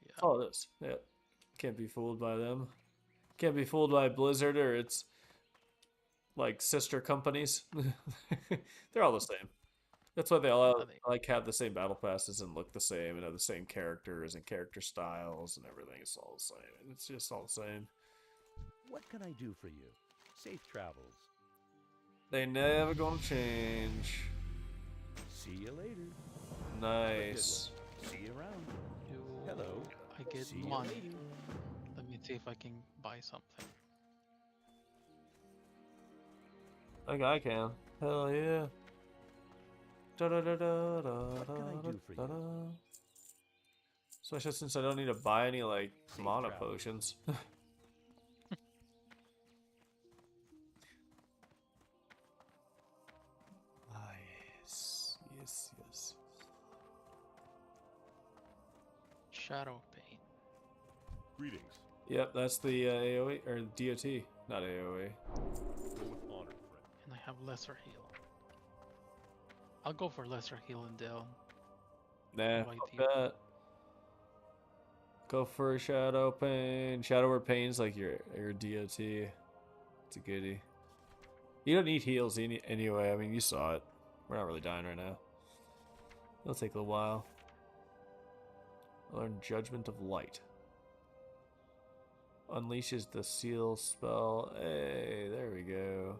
That's yeah, all it is. Yeah, can't be fooled by them. Can't be fooled by Blizzard or its like sister companies. They're all the same. That's why they all yeah. They, like have the same battle passes and look the same and have the same characters and character styles and everything. It's all the same. It's just all the same. What can I do for you? Safe travels. They never gonna change. See you later. Have a good Nice. one. See you around. you, Hello. I get See you money. later. Let me see if I can buy something. Like I can. Hell yeah. Da da da da da What can I do for da da. you? Especially since I don't need to buy any like Safe mana travels. potions. Ah, yes. Shadow Pain. Greetings. Yep, that's the AOE or DOT, not AOE. Go with honor, friend. And I have Lesser Heal. I'll go for Lesser Heal and Dell. Nah, White fuck Heal. that. Go for Shadow Pain. Shadow Word Pain's like your DOT. It's a goodie. You don't need heals anyway. I mean, you saw it. We're not really dying right now. It'll take a little while. Learn Judgment of Light. Unleashes the seal spell. Hey, there we go.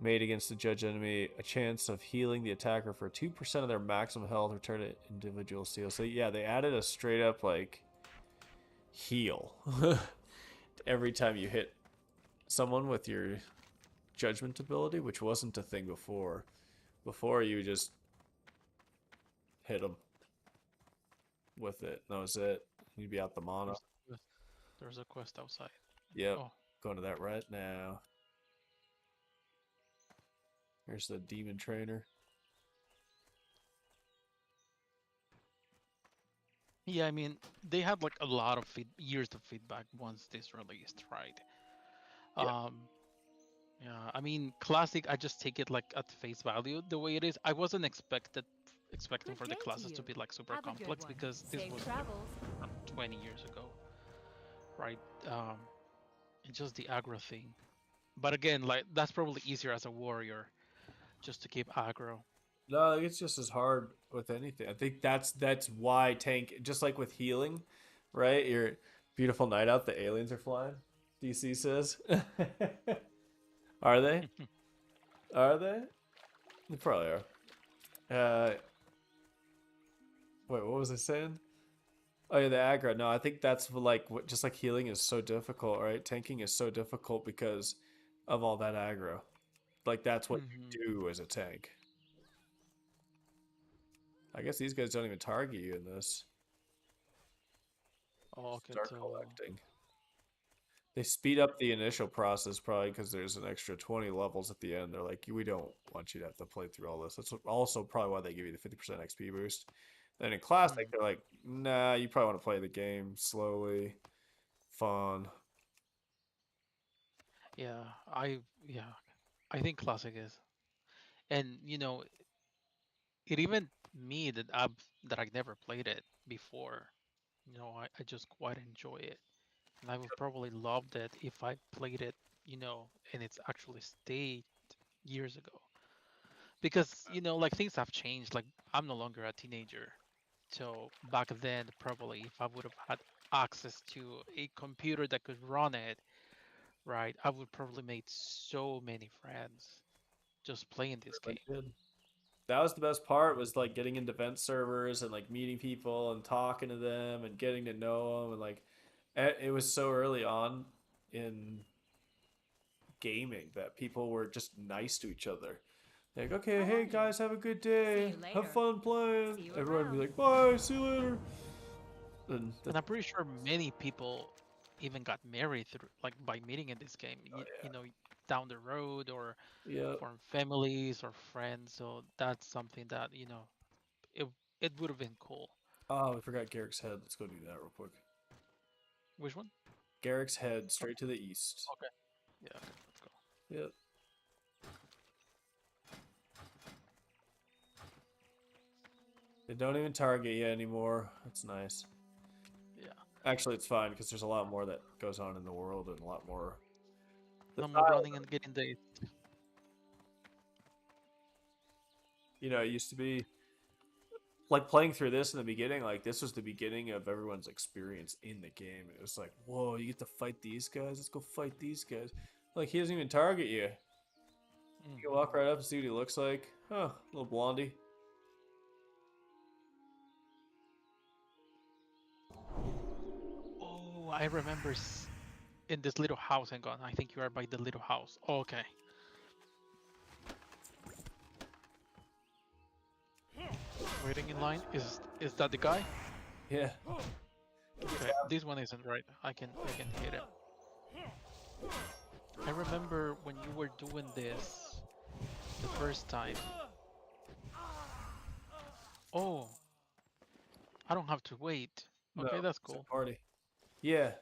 Made against the judge enemy, a chance of healing the attacker for 2% of their maximum health. Return an individual seal. So yeah, they added a straight up like heal every time you hit someone with your judgment ability, which wasn't a thing before. Before you just hit them with it. That was it. You'd be out the mana. There's a quest outside. Yep. Oh, Going to that right now. Here's the demon trainer. yeah. I mean, they had like a lot of years of feedback once this released, right? Yeah. Yeah. I mean, classic. I just take it like at face value the way it is. I wasn't expecting Good for the day to classes to you. be like super Have a good complex one. because this Safe was travels. from 20 years ago, right? And just the aggro thing. But again, like that's probably easier as a warrior, just to keep aggro. No, I think it's just as hard with anything. I think that's why tank, just like with healing, right? Your beautiful night out, the aliens are flying. DC says, are they? Are they? They probably are. Wait, what was I saying? Oh yeah, the aggro. No, I think that's like just like healing is so difficult, right? Tanking is so difficult because of all that aggro. Like that's what Mhm. you do as a tank. I guess these guys don't even target you in this. Oh, okay, Start so collecting. They speed up the initial process probably because there's an extra 20 levels at the end. They're like, we don't want you to have to play through all this. That's also probably why they give you the 50% XP boost. Then in Classic, they're like, nah, you probably want to play the game slowly, fun. yeah, yeah, I think classic is, and it even me that I never played it before. I just quite enjoy it, and I would probably loved it if I played it, and it's actually stayed years ago. Because like things have changed. Like I'm no longer a teenager, so back then probably if I would have had access to a computer that could run it, right, I would probably made so many friends just playing this Really game. good. That was the best part was like getting into vent servers and like meeting people and talking to them and getting to know them and like it was so early on in gaming that people were just nice to each other. Like, okay, How are hey you? guys, have a good See day. you Have later. fun playing. See you Everyone would be around. like, bye, see you later. And And I'm pretty sure many people even got married through like by meeting in this game, down the road or yeah. from families or friends. So that's something that, it it would have been cool. Oh, we forgot Garrick's head. Let's go do that real quick. Which one? Garrick's head, Oh, straight to the east. okay. Yeah, okay, let's go. Yep. They don't even target you anymore. That's nice. Yeah. Actually, it's fine because there's a lot more that goes on in the world and a lot more. The No more style, running and getting the it used to be like playing through this in the beginning. Like this was the beginning of everyone's experience in the game. It was like, whoa, you get to fight these guys. Let's go fight these guys. Like he doesn't even target you. You can walk right up and see what he looks like. Huh, little blondie. Oh, I remember in this little house. Hang on, I think you are by the little house. Okay. Waiting in line. Is that the guy? Yeah. Okay, this one isn't right. I can hit it. I remember when you were doing this the first time. Oh, I don't have to wait. No, Okay, that's it's a cool. party. Yeah.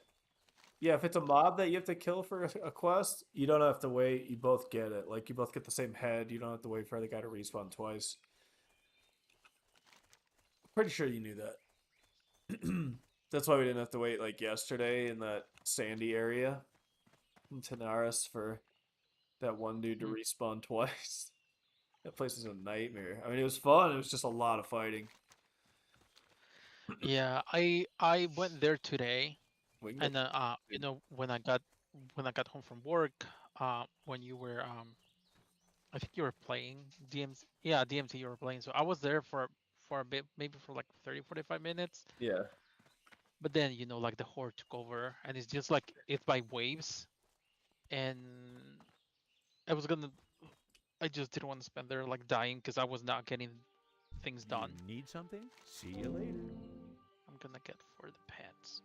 Yeah, if it's a mob that you have to kill for a quest, you don't have to wait. You both get it. Like, you both get the same head. You don't have to wait for the guy to respawn twice. Pretty sure you knew that. That's why we didn't have to wait, like, yesterday in that sandy area in Tanaris for that one dude to Mm. respawn twice. That place was a nightmare. I mean, it was fun. It was just a lot of fighting. Yeah, I went there today, We can go. and you know, when I got home from work, when you were I think you were playing DMC. Yeah, DMC you were playing. So I was there for a bit, maybe for like 30, 45 minutes. Yeah. But then, you know, like the horde took over, and it's just like it's by waves, and I was gonna, I just didn't want to spend there like dying because I was not getting things done. You need something? See you later. I'm gonna get for the pants.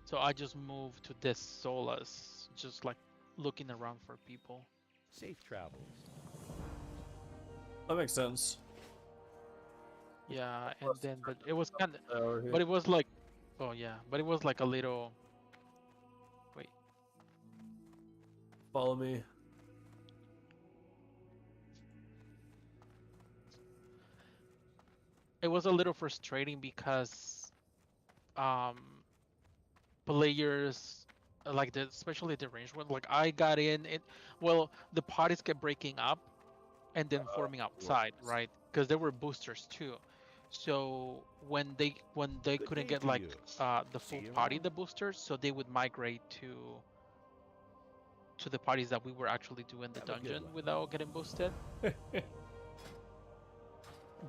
So I just moved to this Solas, just like looking around for people. Safe travels. That makes sense. Yeah, and then but it was kind of, Over here. but it was like, oh yeah, but it was like a little. Wait, Follow me. it was a little frustrating because um players like the especially the range one, like I got in it, well the parties kept breaking up and then forming outside, right? Because there were boosters too. So when they Good couldn't day get to like you. the See full you party, around. the boosters, so they would migrate to the parties that we were actually doing the Have a good dungeon one. without getting boosted.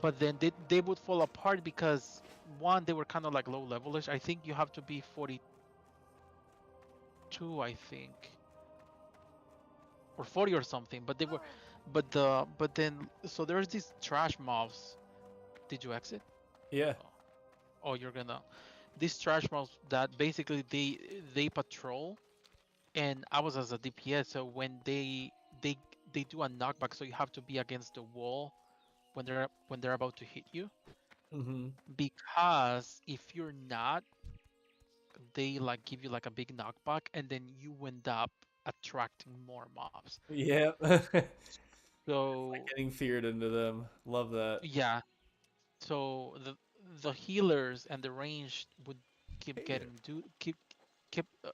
But then they would fall apart because one, they were kind of like low levelish. I think you have to be 42, I think, or 40 or something. But they were, but then so there's these trash mobs. Did you exit? Yeah. Oh, oh, you're gonna. These trash mobs that basically they patrol, and I was as a DPS, so when they they do a knockback, so you have to be against the wall when they're about to hit you, Mm-hmm. because if you're not, they like give you like a big knockback, and then you end up attracting more mobs. Yeah. So Getting feared into them. Love that. yeah, so the healers and the range would keep Hey there. getting keep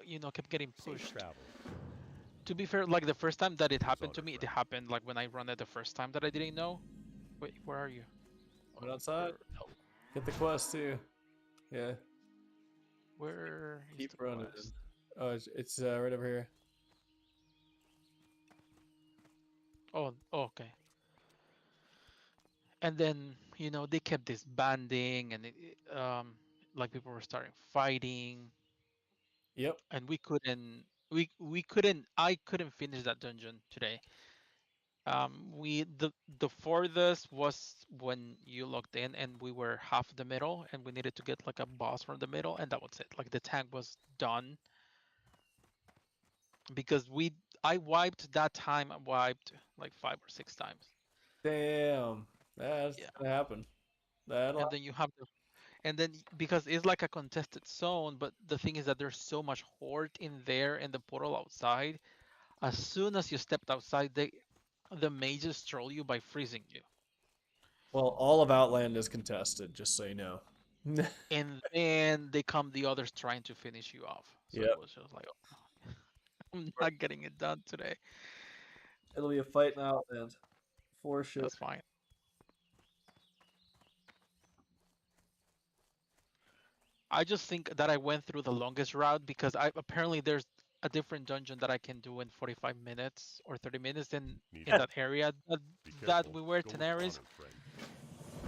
you know, kept getting Safe pushed. travels. To be fair, like the first time that it King's happened to Honor, me, it friend. happened like when I run it the first time that I didn't know. Wait, where are you? Went Oh, outside. oh, Get the quest too. Yeah. where is Keep the running. quest? Oh, it's right over here. Oh, okay. And then, you know, they kept disbanding, and like people were starting fighting, Yep. and we couldn't, I couldn't finish that dungeon today. We the furthest was when you logged in and we were half the middle, and we needed to get like a boss from the middle, and that was it. Like the tank was done because we I wiped that time. I wiped like 5 or 6 times. Damn. That's Yeah, gonna happen. That'll and then you have to, and then because it's like a contested zone, but the thing is that there's so much horde in there and the portal outside. As soon as you stepped outside, the mages troll you by freezing you, well, all of Outland is contested, just so you know. and then they come the others trying to finish you off. So it Yep. was just like, oh, I'm not getting it done today. It'll be a fight in Outland. For sure. That's fine. I just think that I went through the longest route because I apparently there's a different dungeon that I can do in 45 minutes or 30 minutes Need in help? that area Be that careful. we were Go with Tenaris. honor, friend.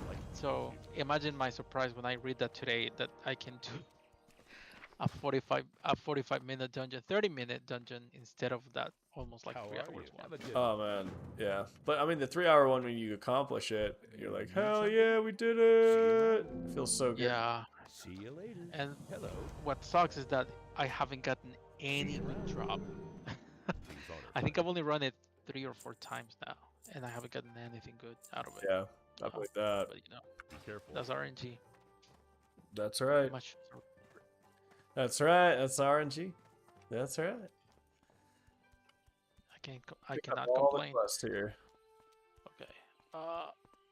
Light So bless you. imagine my surprise when I read that today that I can do a 45-minute dungeon, 30-minute dungeon instead of that almost like How three are you? hours one. Have a good Oh one. man, yeah. But I mean, the 3 hour one when you accomplish it, you're like, Need hell something? yeah, we did See you it. around. It feels so good. Yeah, See you later. and Hello. what sucks is that I haven't gotten See any you good around. drop. King's Honor, I think friend. I've only run it 3 or 4 times now, and I haven't gotten anything good out of it. Yeah, I played that. But you know, Be careful. that's RNG. That's right. Much. That's right. That's RNG. That's right. I Pick up cannot all the complain. quests here. Okay.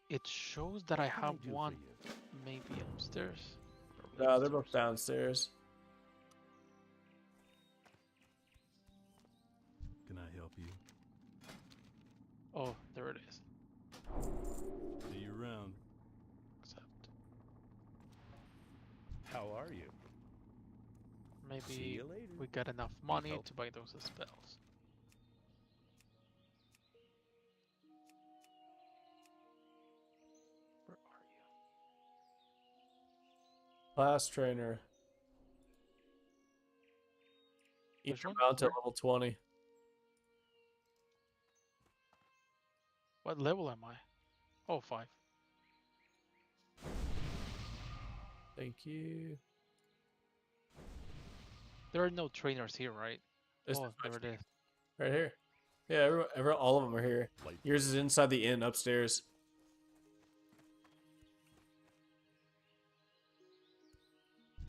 It shows that I What can have do for one you? maybe upstairs. Probably No, they're both upstairs. downstairs. Can I help you? Oh, there it is. See you around. Accept. How are you? See Maybe you later. we got enough money help? to buy those spells. Where are you? Class trainer. Which Either one? mount at Where? level 20. What level am I? Oh, 5. Thank you. There are no trainers here, right? This Oh, is my there it trainer. is. Right here. Yeah, all of them are here. Light Yours is inside the inn upstairs.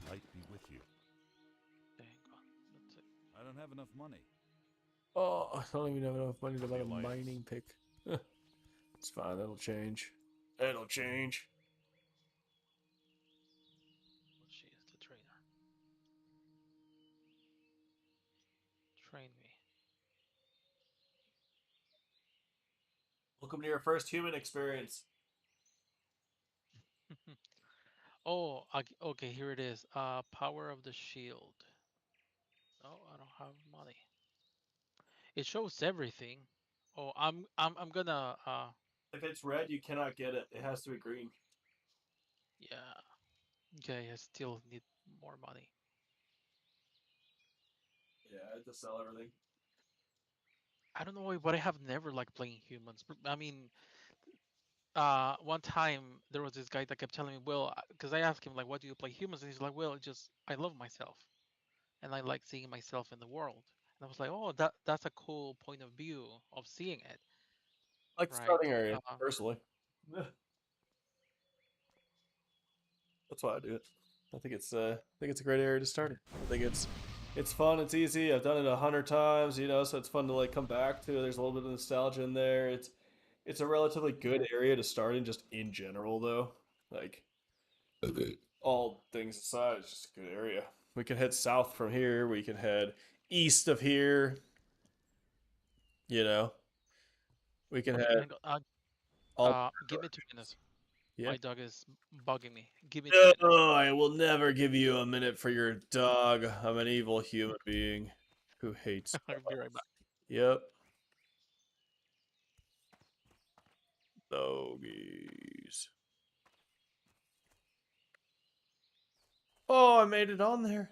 light be with you. Hang on. That's it. I don't have enough money. Oh, I don't even have enough money to buy a Alliance. mining pick. It's fine. That'll change. That'll change. Well, she is the trainer. Train me. Welcome to your first human experience. Oh, okay, here it is. Power of the shield. Oh, I don't have money. It shows everything. Oh, I'm gonna If it's red, you cannot get it. It has to be green. yeah. Okay, I still need more money. Yeah, I have to sell everything. I don't know why, but I have never liked playing humans. I mean, one time there was this guy that kept telling me, well, because I asked him like, why do you play humans? And he's like, well, just I love myself, and I like seeing myself in the world. And I was like, oh, that's a cool point of view of seeing it, I like the right? starting area, personally. That's why I do it. I think it's a great area to start it. I think it's fun, it's easy. I've done it 100 times, so it's fun to like come back to. There's a little bit of nostalgia in there. It's a relatively good area to start in, just in general, though. Like, all things aside, it's just a good area. We can head south from here. We can head east of here. You know, we can Okay, head hang on. all. Give me 2 minutes. Yeah. My dog is bugging me. Give me 2 minutes. No, I will never give you a minute for your dog. I'm an evil human being who hates. I'll be right back. Yep. Doggies. Oh, I made it on there.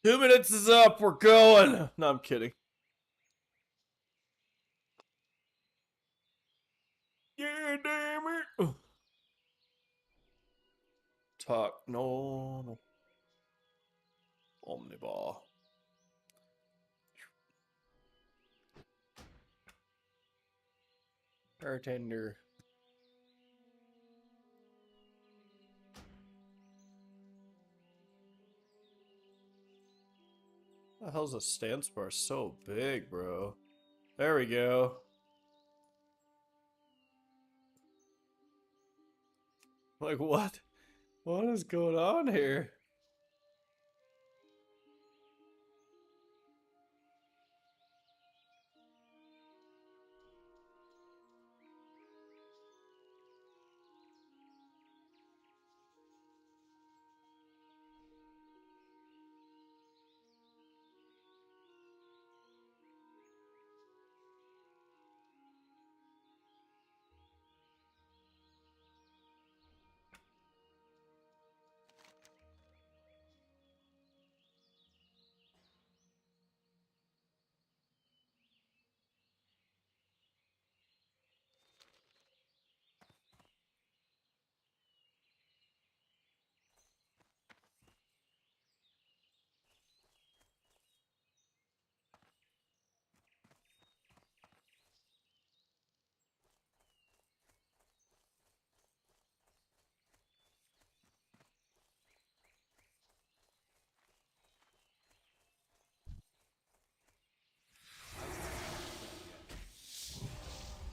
2 minutes is up. We're going. No, I'm kidding. Yeah, damn it. Talk. No. Omniball. Bartender. The hell's a stance bar so big, bro? There we go. Like, what? What is going on here?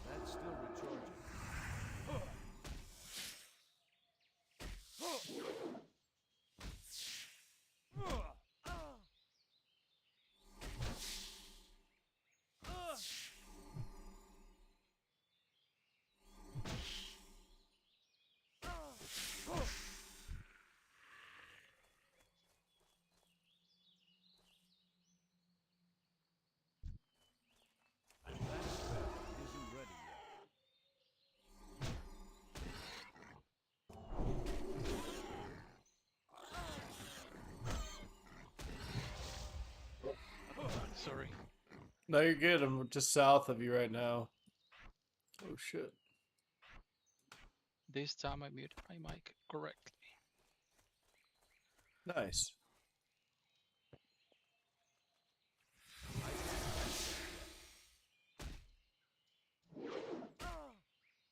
That's still recharging. That spell isn't ready yet. Sorry. No, you're good. I'm just south of you right now. Oh, shit. This time I muted my mic correctly. Nice.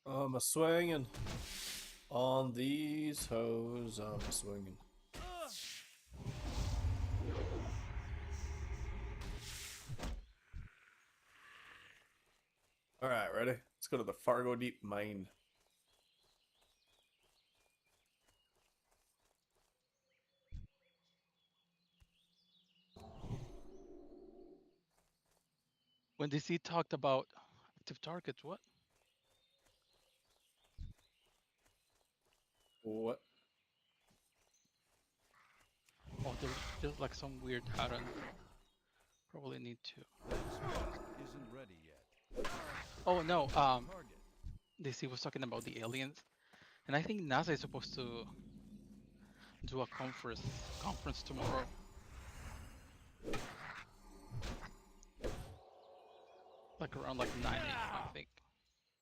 I'm a swinging on these hoes. I'm a swinging. All right, ready? Let's go to the Fargo Deep Mine. When DC talked about active targets, what? What? Oh, there's just like some weird pattern. Probably need to. That spell isn't ready yet. Oh no, Target. DC was talking about the aliens, and I think NASA is supposed to do a conference tomorrow. Like around like 9 a.m. I think.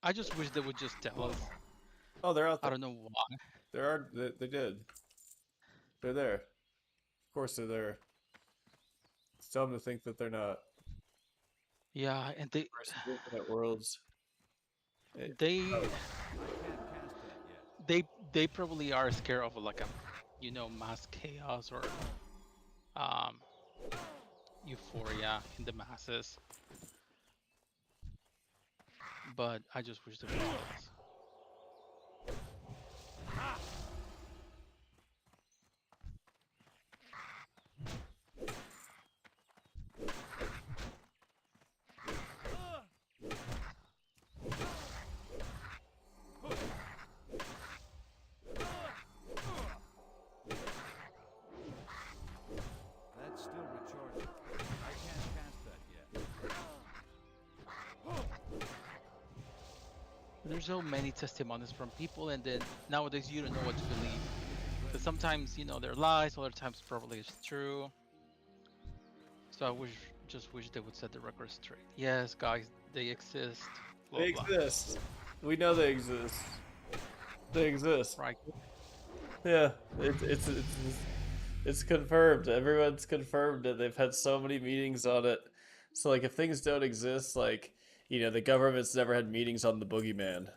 I just wish they would just tell us. Oh, they're out I there. don't know why. There are. They did. They're there. Of course they're there. It's dumb to think that they're not. Yeah, and they At Worlds. they I can't cast that yet. they probably are scared of like a mass chaos or um euphoria in the masses. But I just wish they would tell us. That's still recharging. I can't cast that yet. There's so many testimonies from people, and then nowadays you don't know what to believe. Because sometimes they're lies, other times probably it's true. So I just wish they would set the record straight. Yes, guys, they exist. Blah They blah. exist. We know they exist. They exist. Right. Yeah, it's confirmed. Everyone's confirmed it. They've had so many meetings on it. So like, if things don't exist, like the government's never had meetings on the boogeyman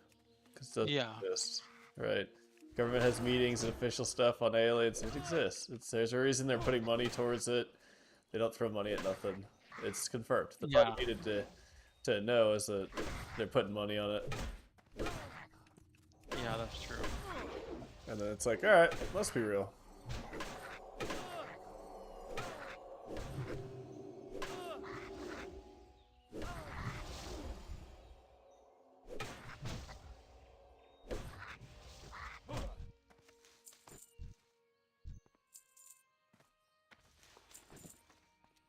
because it doesn't Yeah. exist, right? Government has meetings and official stuff on aliens. It exists. There's a reason they're putting money towards it. They don't throw money at nothing. It's confirmed. That's all Yeah. you needed to know is that they're putting money on it. Yeah, that's true. And then it's like, all right, must be real.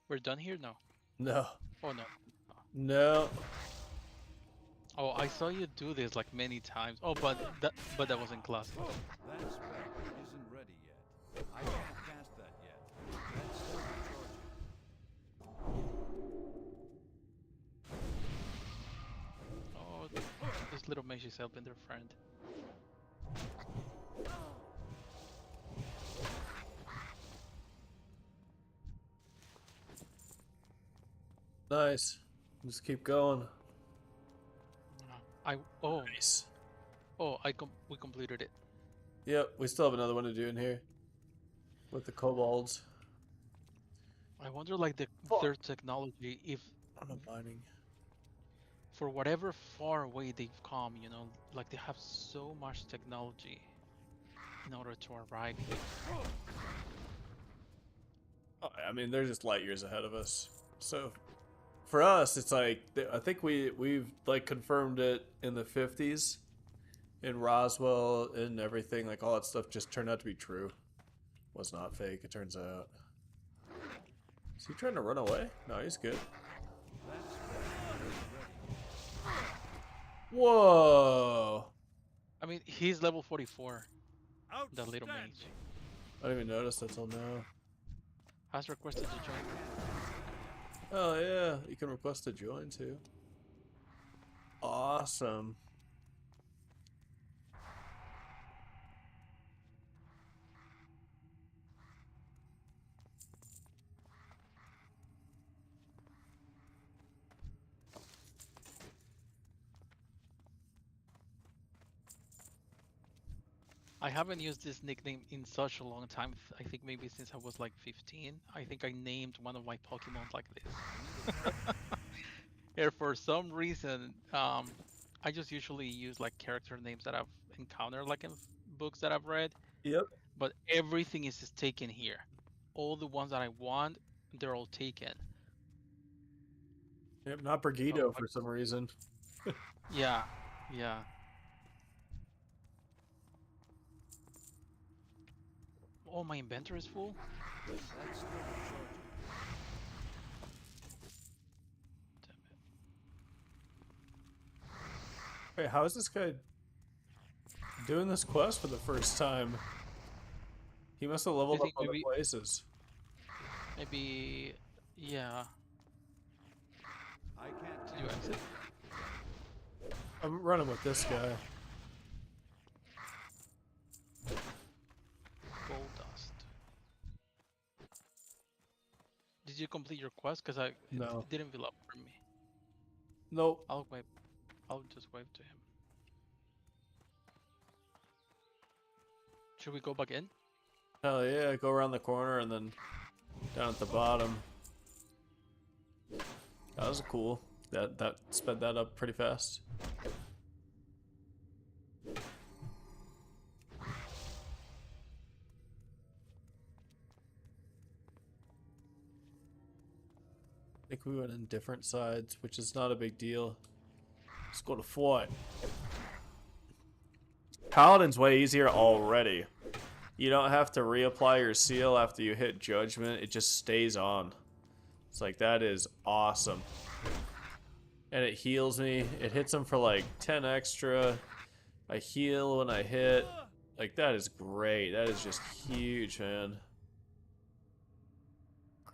We're done here? No. No, Oh no. no. Oh, I saw you do this like many times. Oh, but that was in class. That spec isn't ready yet. I can't cast that yet. That's still in charge. Oh, this little mage is helping their friend. Nice. Just keep going. Oh Nice. we completed it. Yep, we still have another one to do in here. With the kobolds. I wonder like Fuck. their technology if I'm not mining. for whatever far away they've come, like they have so much technology in order to arrive here. Oh, I mean, they're just light years ahead of us. So, for us, it's like I think we've like confirmed it in the 50s, in Roswell and everything. Like all that stuff just turned out to be true. Was not fake. It turns out. Is he trying to run away? No, he's good. Whoa! I mean, he's level 44, the little mage. I didn't even notice that till now. Has requested to join. Oh yeah, you can request to join too. Awesome. I haven't used this nickname in such a long time. I think maybe since I was like 15. I think I named one of my Pokemon like this. Here, for some reason, I just usually use like character names that I've encountered like in books that I've read. Yep. But everything is just taken here. All the ones that I want, they're all taken. Yep, not Brigido for some reason. Yeah, yeah. Oh, my inventory is full? That's still in charge. Damn it. Wait, how is this guy doing this quest for the first time? He must have leveled I up think other maybe- places. Maybe, yeah. I can't Did you exit? I'm running with this guy. Gold dust. Did you complete your quest? Because No. it didn't fill up for me. Nope. I'll just wave to him. Should we go back in? Hell yeah, go around the corner and then down at the bottom. That was cool. That sped that up pretty fast. I think we went in different sides, which is not a big deal. Let's go to fight. Paladin's way easier already. You don't have to reapply your seal after you hit judgment. It just stays on. It's like, that is awesome. And it heals me. It hits him for like 10 extra. I heal when I hit. Like, that is great. That is just huge, man.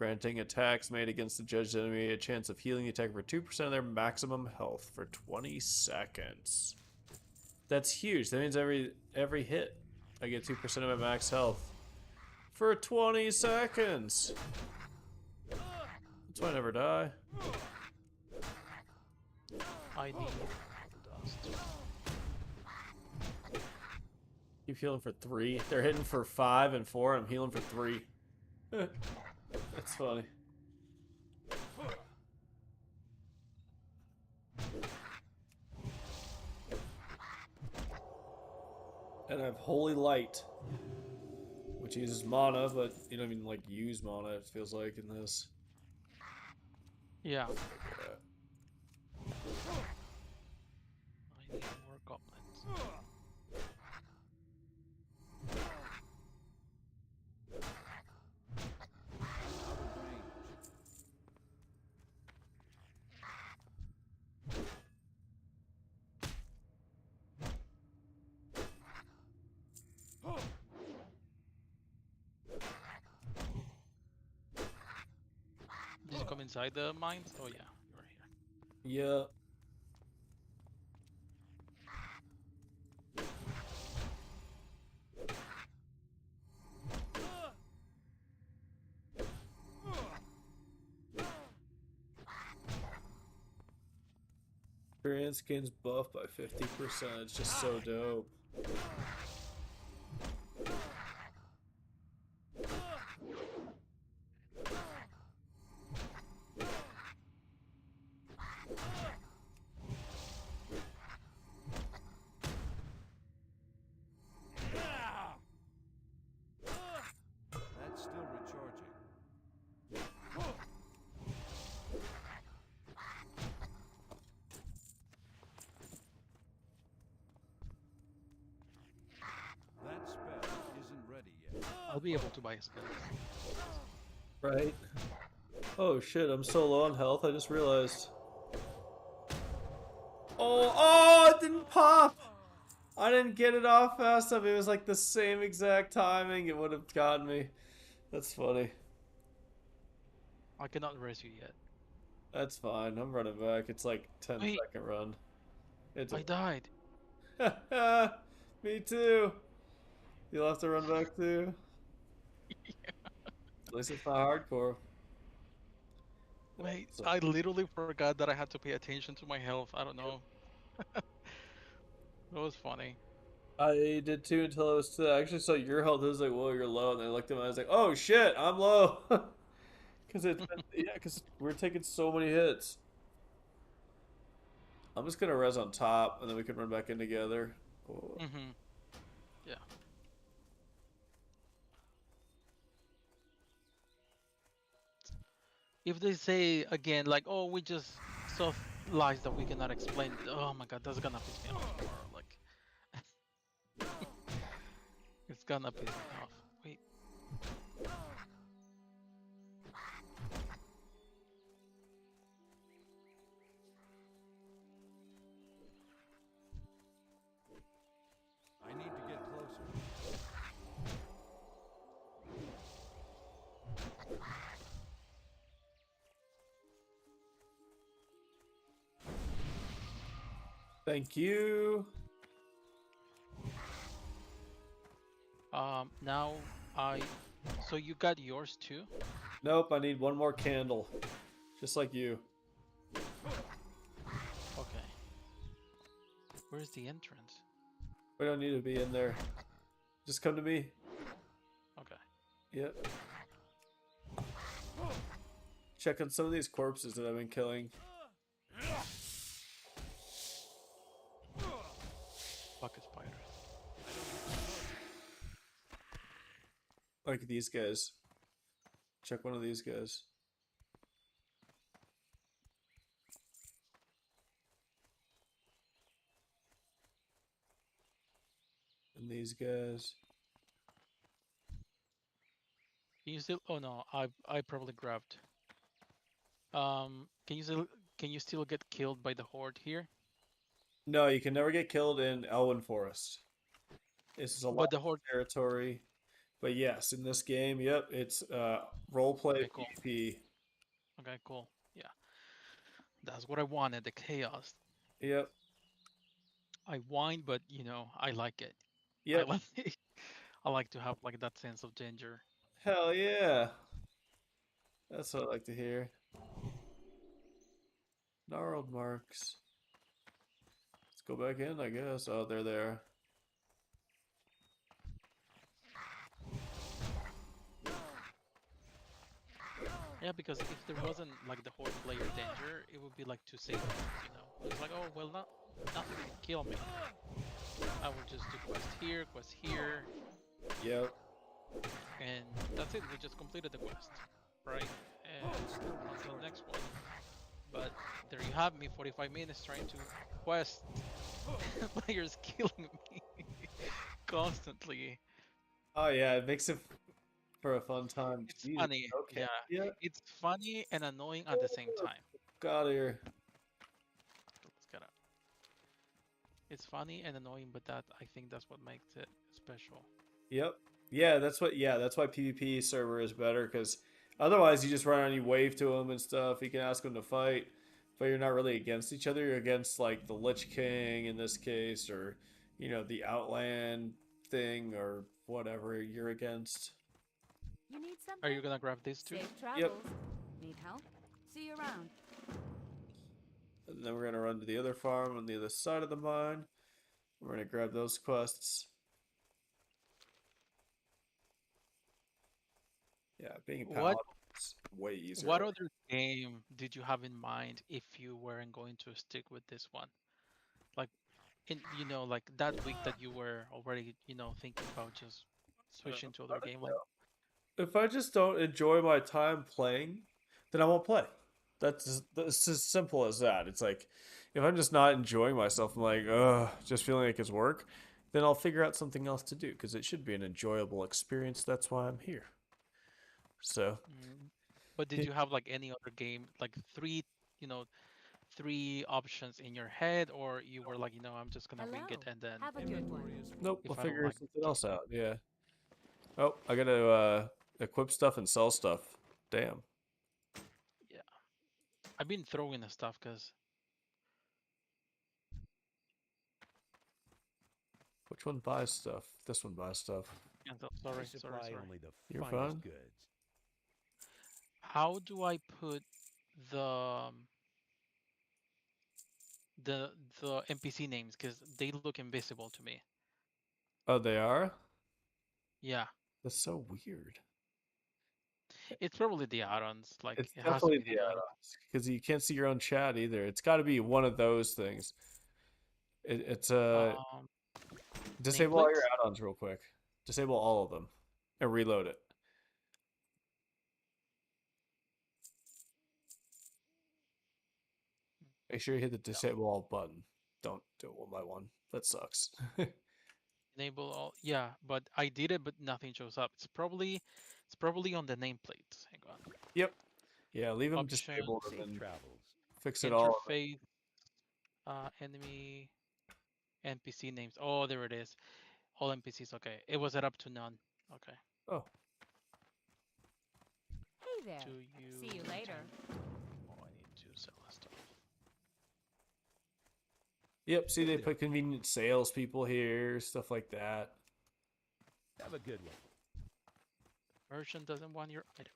granting attacks made against the judged enemy a chance of healing the attacker for 2% of their maximum health for 20 seconds. That's huge. That means every hit, I get 2% of my max health for 20 seconds. That's why I never die. I need dust. Keep healing for 3. They're hitting for 5 and 4. I'm healing for 3. That's funny. And I have Holy Light, which uses mana, but you don't even like use mana, it feels like, in this. Yeah. I need more goblins. Out of range. Did you come inside the mines? Oh yeah, you're here. Yeah. Experience gains buff by 50%. It's just so dope. That's still recharging. That spell isn't ready yet. I'll be able to buy a skill. Right? Oh shit, I'm so low on health, I just realized. Oh, it didn't pop! I didn't get it off fast enough. It was like the same exact timing. It would have gotten me. That's funny. I cannot res you yet. That's fine. I'm running back. It's like 10-second run. It's I died. Me too. You'll have to run back too. At least it's not hardcore. Wait, So- I literally forgot that I had to pay attention to my health. I don't know. That was funny. I did too until I was to I actually saw your health. I was like, "Whoa, you're low," and I looked at him. I was like, "Oh shit, I'm low," because because we're taking so many hits. I'm just gonna res on top, and then we can run back in together. Oh. Mm-hmm. Yeah. If they say again, like, oh, we just saw lies that we cannot explain, oh my god, that's gonna piss me off tomorrow. Like, it's gonna piss me off. Wait. I need to get closer. Thank you. Now so you got yours too? Nope, I need one more candle, just like you. Okay. Where's the entrance? We don't need to be in there. Just come to me. Okay. Yep. Check on some of these corpses that I've been killing. Bucket spiders. Like these guys. Check one of these guys. And these guys. Can you still? Oh no, I probably grabbed. Can you still get killed by the horde here? No, you can never get killed in Elwyn Forest. This is a lot But the horde. of territory. But yes, in this game, yep, it's role play Okay, cool. PvP. Okay, cool. Yeah, that's what I wanted. The chaos. Yep, I whine, but I like it. I yep. like I like to have like that sense of danger. Hell yeah. That's what I like to hear. Gnarled marks. Let's go back in, I guess. Oh, they're there. Yeah, because if there wasn't like the horde player danger, it would be like too safe. It's like, oh well, nothing can kill me. I will just do quest here, Yep. and that's it. We just completed the quest, right? And on to the next one. But there you have me, 45 minutes trying to quest. Players killing me constantly. Oh yeah, it makes it for a fun time. It's Jesus. funny, Okay. yeah. Yeah. It's funny and annoying at the same time. Got here. Let's get up. It's funny and annoying, but I think that's what makes it special. Yep. Yeah, that's why PvP server is better because otherwise you just run around, you wave to them and stuff. You can ask them to fight, but you're not really against each other. You're against like the Lich King in this case, or the Outland thing or whatever you're against. You need something? Are you gonna grab this too? Safe travels. Need help? See you around. And then we're gonna run to the other farm on the other side of the mine. We're gonna grab those quests. Yeah, being a What paladin is way easier. what other game did you have in mind if you weren't going to stick with this one? Like like that week that you were already, thinking about just switching to other game. Like, If I just don't enjoy my time playing, then I won't play. That's as simple as that. It's like if I'm just not enjoying myself, I'm like, ugh, just feeling like it's work, then I'll figure out something else to do because it should be an enjoyable experience. That's why I'm here. So, but did you have like any other game, like you know, three options in your head, or you were like, I'm just gonna wing it Hello. and then Have a good one. nope, I'll if I don't figure like something the else game. out. Yeah. Oh, I gotta equip stuff and sell stuff. Damn. Yeah, I've been throwing the stuff because Which one buys stuff? This one buys stuff. sorry, I supply sorry. only the You're finest fine. goods. How do I put the um, the NPC names? Because they look invisible to me. Oh, they are? Yeah, That's so weird. it's probably the add-ons. Like It's it has to definitely be the the add-on. add-ons because you can't see your own chat either. It's got to be one of those things. It's Um, disable all your nameplates. add-ons real quick. Disable all of them and reload it. Make sure you hit the disable all button. Don't do it one by one. That sucks. Enable all. Yeah, but I did it, but nothing shows up. It's probably on the nameplate. Hang on. Yep. Yeah, leave them Option, disabled and Safe then travels. fix it all. interface, enemy, NPC names. Oh, there it is. All NPCs. Okay, it was set up to none. Okay. Oh, Hey there. Do you? See you later. Oh, I need to sell that stuff. yep. See, they put convenient salespeople here, stuff like that. Have a good one. Merchant doesn't want your item.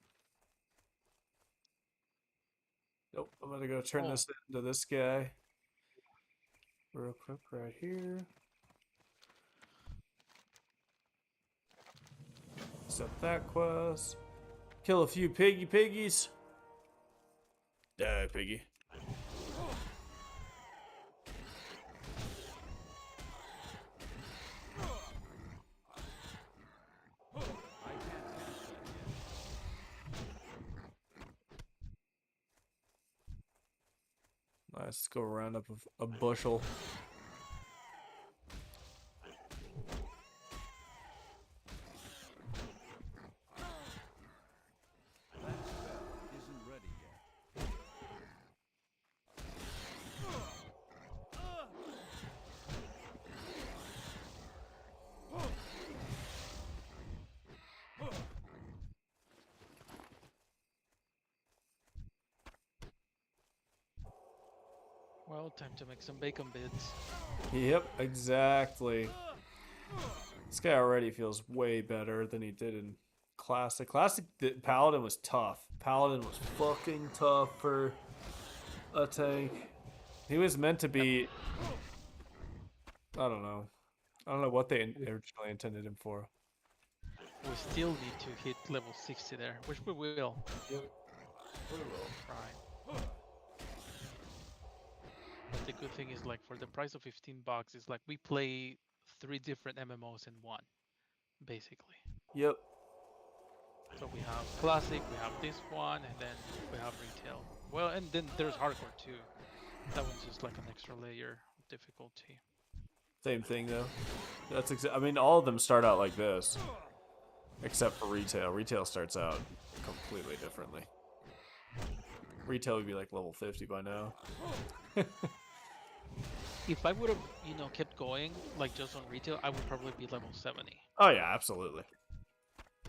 Nope. I'm gonna go turn this into this guy real quick right here. Set that quest. Kill a few piggies. Die, piggy. Nice. Let's go round up a bushel. Isn't ready yet. Well, time to make some bacon bits. Yep, exactly. This guy already feels way better than he did in Classic. Classic, Paladin was tough. Paladin was fucking tough for a tank. He was meant to be. I don't know. I don't know what they originally intended him for. We still need to hit level 60 there, which we will. Yep. Right. But the good thing is, like, for the price of $15, it's like we play 3 different MMOs in one, basically. Yep. So we have classic, we have this one, and then we have retail. Well, and then there's hardcore too. That one's just like an extra layer of difficulty. Same thing though. That's I mean, all of them start out like this, except for retail. Retail starts out completely differently. Retail would be like level 50 by now. If I would have, kept going like just on retail, I would probably be level 70. Oh yeah, absolutely.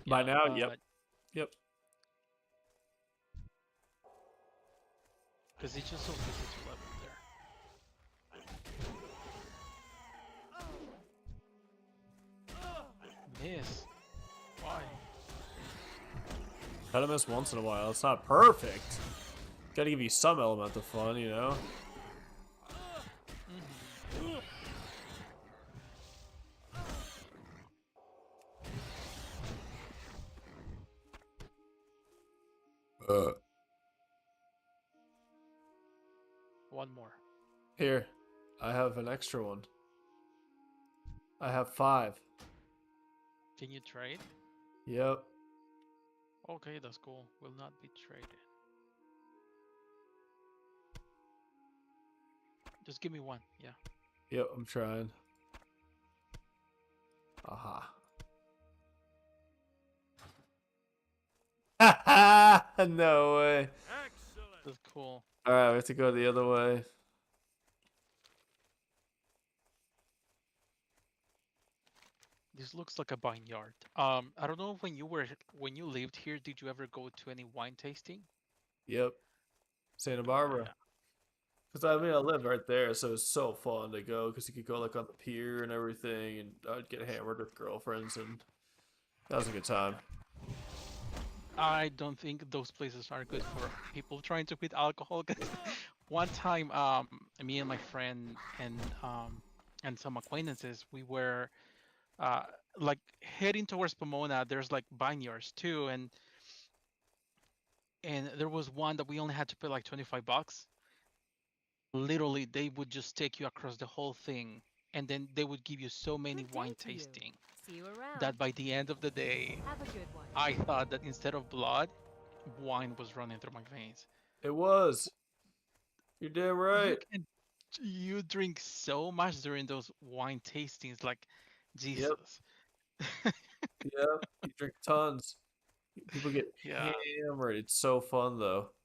By Yeah, now, yep, but- yep. Because it's just so easy to level there. Miss. Why? Gotta miss once in a while. It's not perfect. Gotta give you some element of fun, you know? One more. Here, I have an extra one. I have 5. Can you trade? Yep. Okay, that's cool. Will not be traded. Just give me one. Yeah. Yep, I'm trying. Aha. No way. That's cool. Alright, we have to go the other way. This looks like a vineyard. I don't know if when you lived here, did you ever go to any wine tasting? Yep. Santa Barbara. Yeah. Because I mean, I live right there, so it's so fun to go. Because you could go like on the pier and everything, and I'd get hammered with girlfriends, and that was a good time. I don't think those places are good for people trying to quit alcohol. 'Cause one time, me and my friend and some acquaintances, we were like heading towards Pomona. There's like vineyards too, and there was one that we only had to pay like $25. Literally, they would just take you across the whole thing, and then they would give you so many Good day wine to you. tasting See you around. that by the end of the day, Have a good one. I thought that instead of blood, wine was running through my veins. It was. You're damn right. You drink so much during those wine tastings, like Jesus. Yep. You drink tons. People get Yeah. hammered. It's so fun though.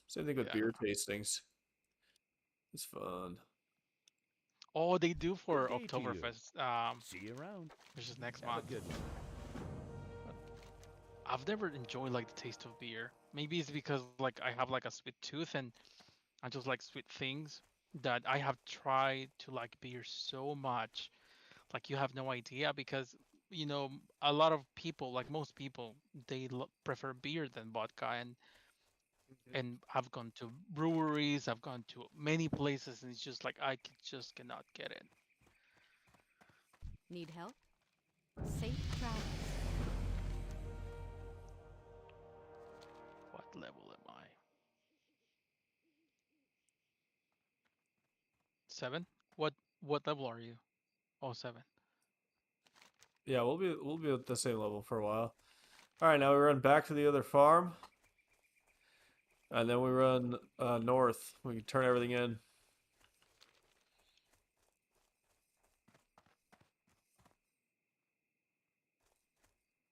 Same thing with Yeah. beer tastings. It's fun. Oh, they do for Good day to you. Oktoberfest, See you around. which is next Have a month. good one. I've never enjoyed like the taste of beer. Maybe it's because like I have like a sweet tooth and I just like sweet things that I have tried to like beer so much. Like you have no idea because a lot of people, like most people, they prefer beer than vodka and I've gone to breweries, I've gone to many places and it's just like just cannot get it. Need help? Safe travels. What level am I? 7? What level are you? Oh, 7. Yeah, we'll be at the same level for a while. All right, now we run back to the other farm, and then we run north. We can turn everything in.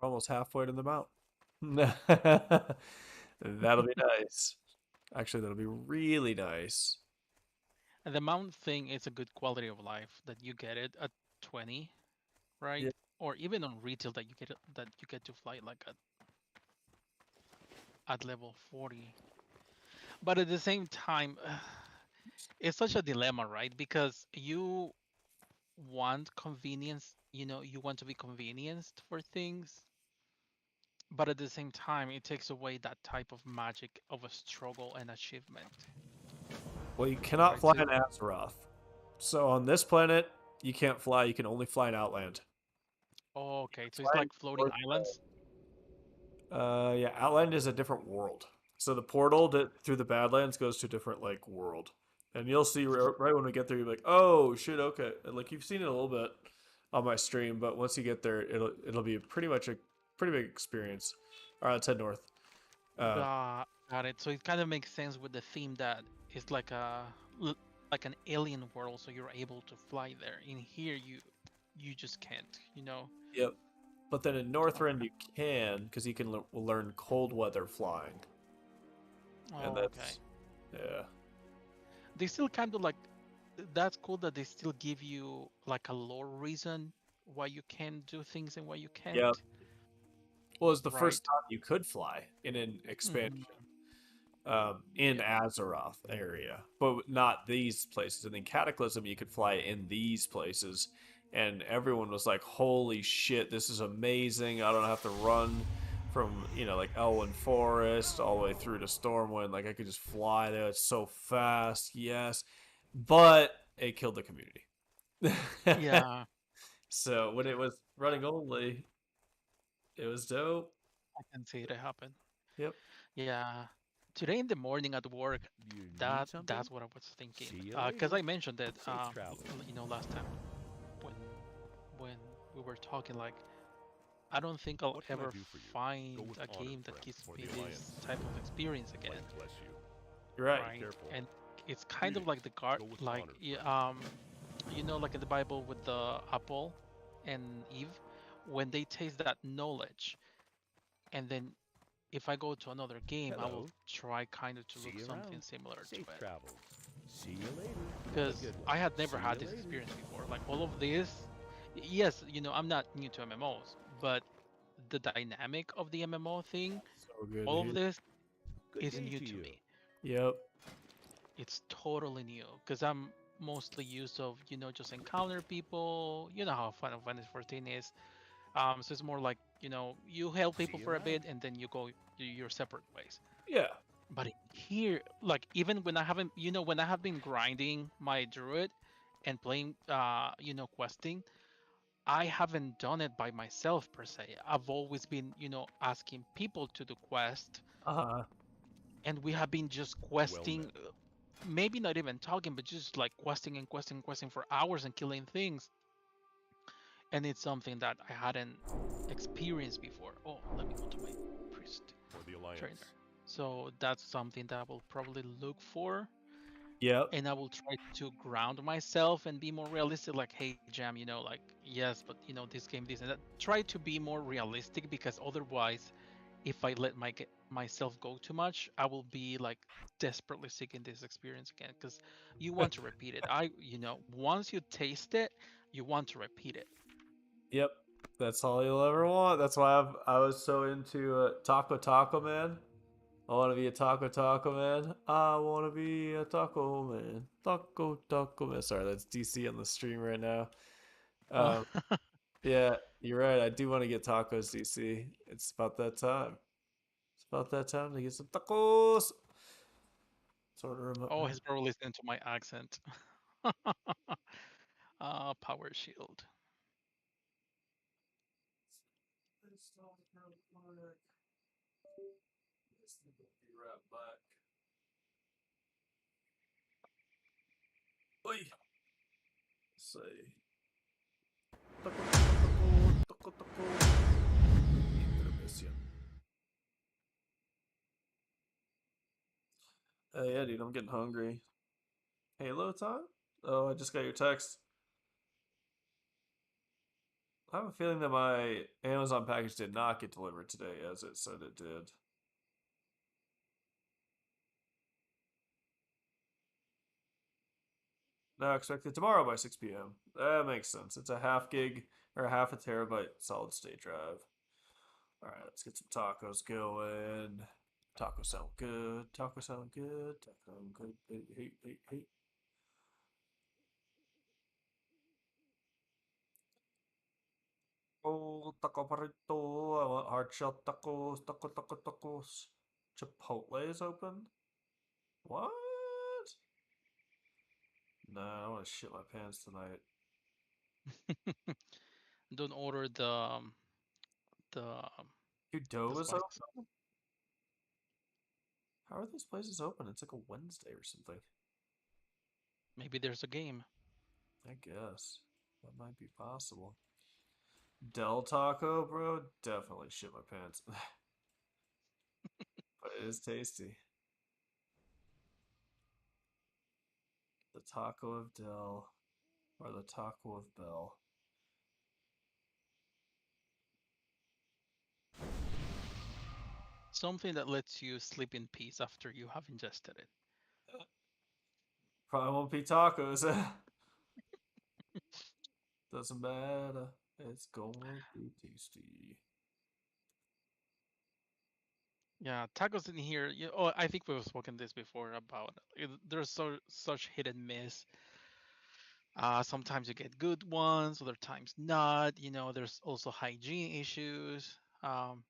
We're almost halfway to the mountain. That'll be nice. Actually, that'll be really nice. And the mount thing is a good quality of life that you get it at 20, right? Yeah. Or even on retail that you get to fly like at level 40. But at the same time, it's such a dilemma, right? Because you want convenience, you want to be convenienced for things, but at the same time, it takes away that type of magic of a struggle and achievement, Well, you cannot right? fly So, in Azeroth. So on this planet, you can't fly. You can only fly in Outland. oh, okay, so it's Flying like floating north, islands. yeah, Outland is a different world. So the portal through the Badlands goes to a different like world, and you'll see right when we get there, you're like, oh shit, okay. And, like you've seen it a little bit on my stream, but once you get there, it'll be pretty much a pretty big experience. All right, let's head north. Uh, Got it. So it kind of makes sense with the theme that it's like like an alien world, so you're able to fly there. In here, you just can't. yep. But then in Northrend, Okay. you can because you can learn cold weather flying, and Oh, okay. that's yeah. They still kind of like that's cool that they still give you like a lore reason why you can do things and why you Yep. can't, Well, it's the right? first time you could fly in an expansion. Hmm. In Yeah. Azeroth area, but not these places. And in Cataclysm, you could fly in these places, and everyone was like, "Holy shit, this is amazing! I don't have to run from like Elwyn Forest all the way through to Stormwind. Like I could just fly there. It's so fast." Yes, but it killed the community. Yeah, So when it was running only, it was dope. I can see it happen. Yep. Yeah. Today in the morning at work, You need that's something? what I was thinking. See you Because later. I mentioned that, Safe travels. last time when when we were talking, like I don't think I'll What can I ever do for you? Go find with a honor, game that friend, gives or me the this Alliance. type of experience again, Light bless you. You're right. right? Careful. And it's kind of like Greetings. the guard, Go with like honor, friend. like in the Bible with the apple and Eve, when they taste that knowledge, and then if I go to another game, I will Hello. try kind of to See look you something around. similar to Safe it. travels. See you later. Have a Because good one. I had never See had you this later. experience before. Like all of this, yes, I'm not new to MMOs, but the dynamic of the MMO thing, So good, all of dude. this Good is day new to to you. me. Yep. It's totally new because I'm mostly used of, just encounter people. You know how Final Fantasy 14 is. So it's more like, you help See people you for a bit around. and then you go your separate ways. Yeah. But here, like even when I haven't, when I have been grinding my druid and playing, questing, I haven't done it by myself per se. I've always been, asking people to do quest, Uh-huh. and we have been just Well questing, met. maybe not even talking, but just like questing and questing and questing for hours and killing things. And it's something that I hadn't experienced before. Oh, let me go to my priest For the trainer. Alliance. So that's something that I will probably look for, Yep. and I will try to ground myself and be more realistic. Like, hey, Jam, like yes, but this game, this and that. Try to be more realistic because otherwise, if I let myself go too much, I will be like desperately seeking this experience again because you want to repeat it. Once you taste it, you want to repeat it. Yep. That's all you'll ever want. That's why I was so into Taco Taco Man. I want to be a Taco Taco Man. I want to be a Taco Man. Taco Taco Man. Sorry, that's DC on the stream right now. Uh, Um, yeah, you're right. I do want to get tacos, DC. It's about that time. It's about that time to get some tacos. Let's order them up oh, now. he's probably listening to my accent. Power shield. Be right back. Oi. Say. Taco, taco, taco, taco. Intermission. Yeah, dude, I'm getting hungry. Halo time? Oh, I just got your text. I have a feeling that my Amazon package did not get delivered today as it said it did. Now expected tomorrow by 6 p.m. That makes sense. It's a half gig or a half a terabyte solid state drive. All right, let's get some tacos going. Taco sound good. Taco sound good. Taco sound good. Hey, hey, hey, hey. Oh, taco burrito. I want hard shell tacos. Tacos. Chipotle is open? What? Nah, I want to shit my pants tonight. Don't order the Qdoba is spicy open? sauce. How are those places open? It's like a Wednesday or something. Maybe there's a game. I guess. That might be possible. Del Taco, bro? Definitely shit my pants. But it is tasty. The Taco of Del or the Taco of Bell. Something that lets you sleep in peace after you have ingested it. Probably won't be tacos. Doesn't matter. It's gonna be tasty. Yeah, tacos in here. Oh, I think we've spoken this before about there's such hit and miss. Sometimes you get good ones, other times not. There's also hygiene issues. Um,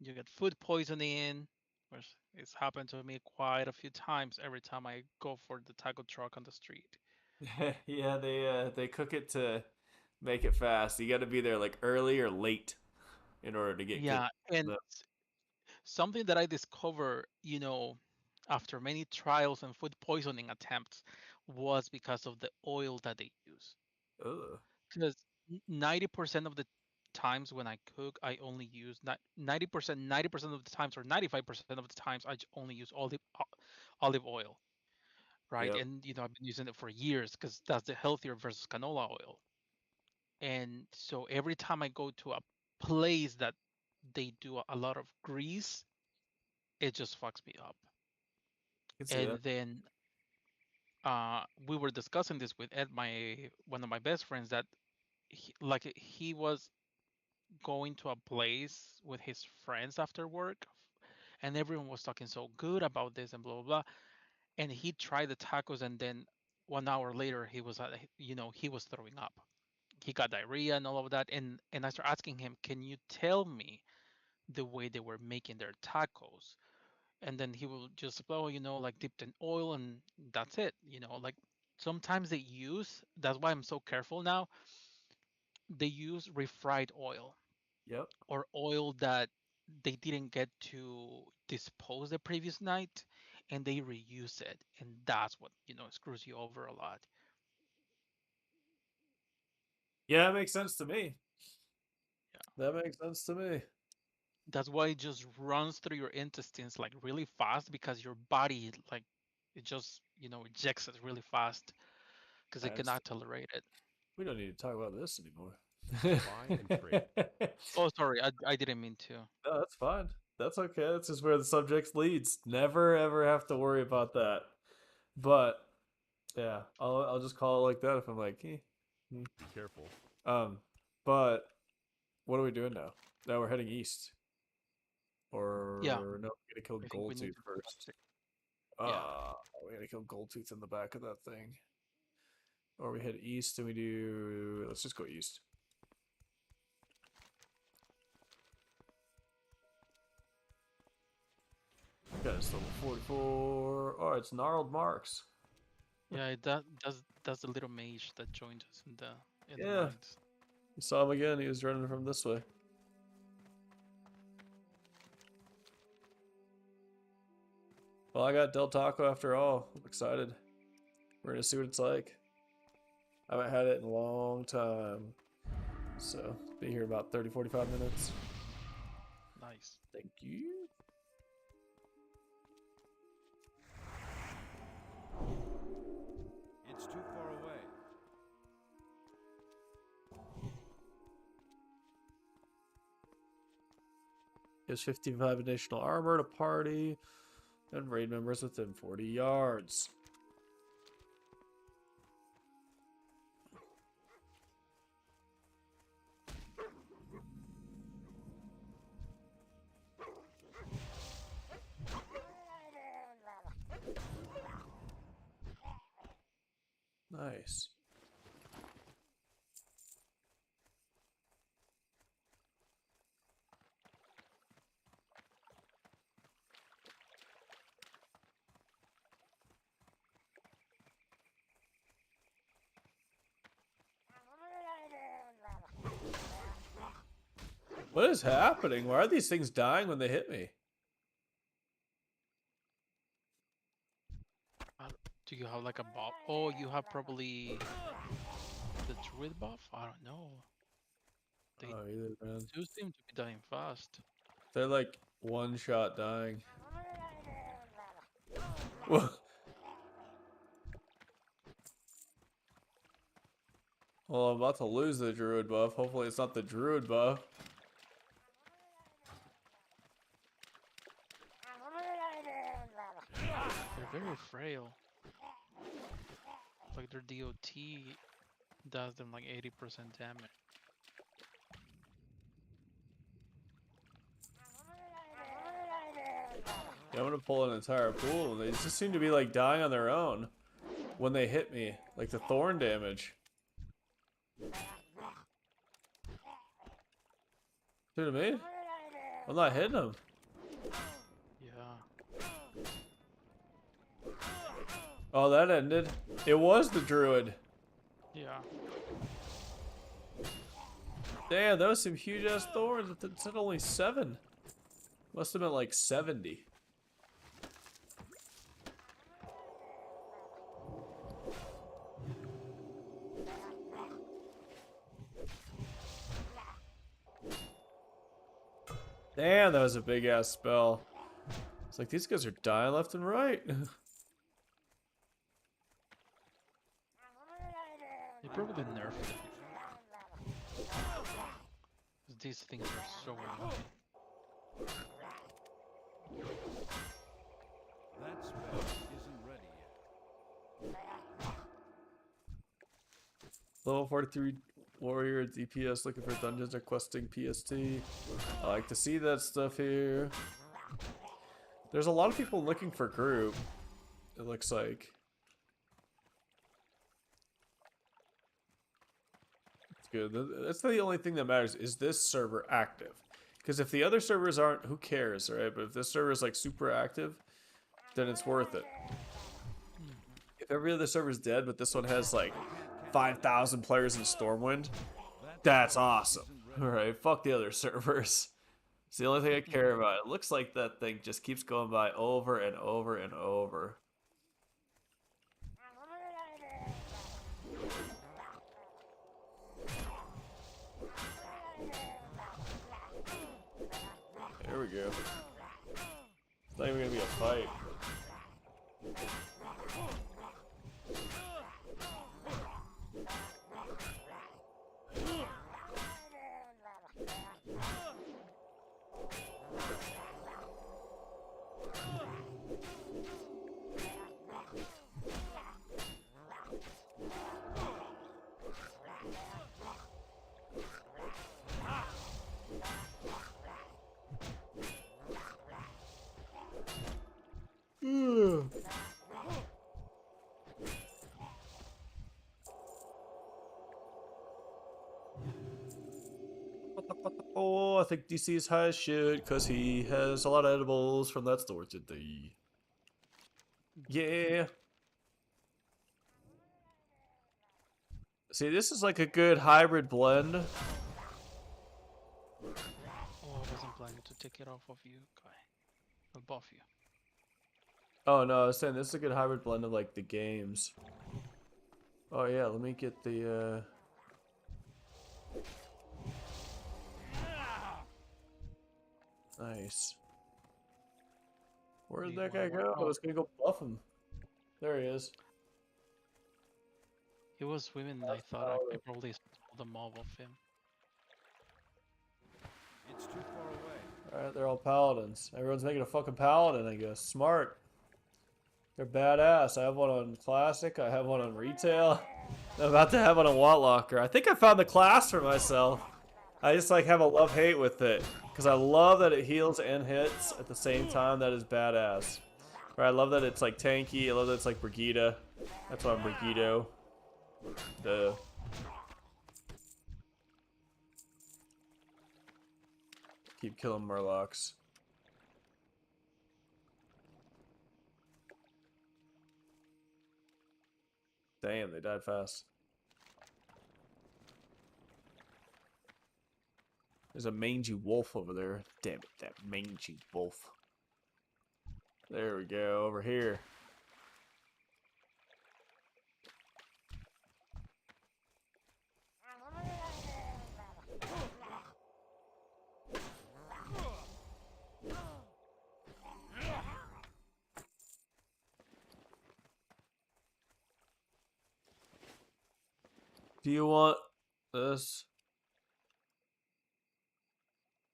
you get food poisoning, which it's happened to me quite a few times every time I go for the taco truck on the street. Yeah, they cook it to make it fast. You got to be there like early or late in order to get good. Yeah, and something that I discovered, after many trials and food poisoning attempts, was because of the oil that they use. Ugh. Because 90% of the times when I cook, I only use 90% of the times, or 95% of the times, only use olive oil, right? Yep. And I've been using it for years because that's the healthier versus canola oil. And so every time I go to a place that they do a lot of grease, it just fucks me up. I can see that. And then we were discussing this with Ed, my one of my best friends, that he was going to a place with his friends after work, and everyone was talking so good about this and blah blah blah. And he tried the tacos, and then 1 hour later, he was throwing up. He got diarrhea and all of that. And I started asking him, "Can you tell me the way they were making their tacos?" And then he will just, oh, like dipped in oil, and that's it. Like sometimes they use. That's why I'm so careful now. They use refried oil, Yep. or oil that they didn't get to dispose the previous night, and they reuse it, and that's what screws you over a lot. Yeah, that makes sense to me. Yeah, That makes sense to me. that's why it just runs through your intestines like really fast, because your body, like, it just ejects it really fast because I it understand. cannot tolerate it. We don't need to talk about this anymore. Buy and trade. Oh, sorry, I didn't mean to. No, that's fine. That's okay. That's just where the subject leads. Never ever have to worry about that. But yeah, I'll just call it like that if I'm like, eh. Hmm. Be careful. Um, but what are we doing now? Now we're heading east, Yeah, or no? We gotta kill I think we need Goldtooth to first. yeah. We gotta kill Goldtooth in the back of that thing, or we head east and we do. Let's just go east. Got us level 44. Oh, it's gnarled marks. Yeah, that's the little mage that joined us in the Yeah, mines. we saw him again. He was running from this way. Well, I got Del Taco after all. I'm excited. We're gonna see what it's like. I haven't had it in a long time. So, be here about 30, 45 minutes. Nice. Thank you. It's too far away. Gives 55 additional armor to party and raid members within 40 yards. Nice. What is happening? Why are these things dying when they hit me? Do you have like a buff? Oh, you have probably the druid buff? I don't know. They Oh, either man. do seem to be dying fast. They're like one shot dying. Whoa. Well, I'm about to lose the druid buff. Hopefully it's not the druid buff. They're very frail. Like their DOT does them like 80% damage. Yeah, I'm gonna pull an entire pool. They just seem to be like dying on their own when they hit me. Like the thorn damage. To me? I'm not hitting them. Yeah. Oh, that ended. It was the druid. Yeah. Damn, that was some huge ass thorns. It said only 7. Must have been like 70. Damn, that was a big ass spell. It's like these guys are dying left and right. They probably nerfed it. 'Cause these things are so annoying. That spell isn't ready yet. Level 43 warrior DPS looking for dungeons or questing PST. I like to see that stuff here. There's a lot of people looking for group, it looks like. It's good. That's the only thing that matters. Is this server active? Because if the other servers aren't, who cares, right? But if this server is like super active, then it's worth it. If every other server's dead, but this one has like 5,000 players in Stormwind, that's awesome. Alright, fuck the other servers. It's the only thing I care about. It looks like that thing just keeps going by over and over and over. There we go. It's not even gonna be a fight. Oh, I think DC is high as shit because he has a lot of edibles from that store today. Yeah. See, this is like a good hybrid blend. Oh, I wasn't planning to take it off of you, guy. I'll buff you. Oh no, I was saying this is a good hybrid blend of like the games. Oh yeah, let me get the Nice. Where did that guy go? I was gonna go buff him. There he is. He was swimming, I thought I probably stole the mob of him. It's too far away. Alright, they're all paladins. Everyone's making a fucking paladin, I guess. Smart. They're badass. I have one on classic, I have one on retail. I'm about to have one on Watlocker. I think I found the class for myself. I just like have a love-hate with it. Because I love that it heals and hits at the same time. That is badass. Or I love that it's like tanky. I love that it's like Brigida. That's why I'm Brigido. Duh. Keep killing Murlocs. Damn, they died fast. There's a mangy wolf over there. Damn it, that mangy wolf. There we go, over here. Do you want this?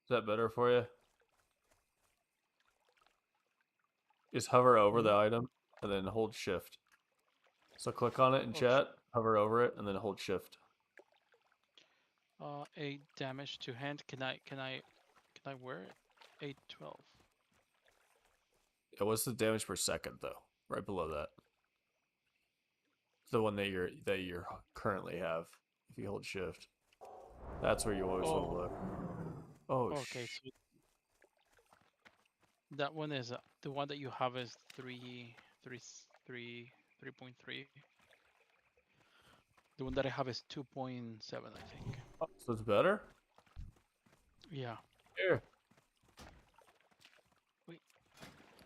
Is that better for you? Just hover over the item and then hold shift. So click on it in chat, hover over it, and then hold shift. 8 damage to hand. Can I wear it? 812. Yeah, what's the damage per second though? Right below that. The one that you currently have. If you hold shift. That's where you always want to look. Oh Okay, so that one is the one that you have is 3.3. The one that I have is 2.7, I think. oh, so it's better? Yeah. Here.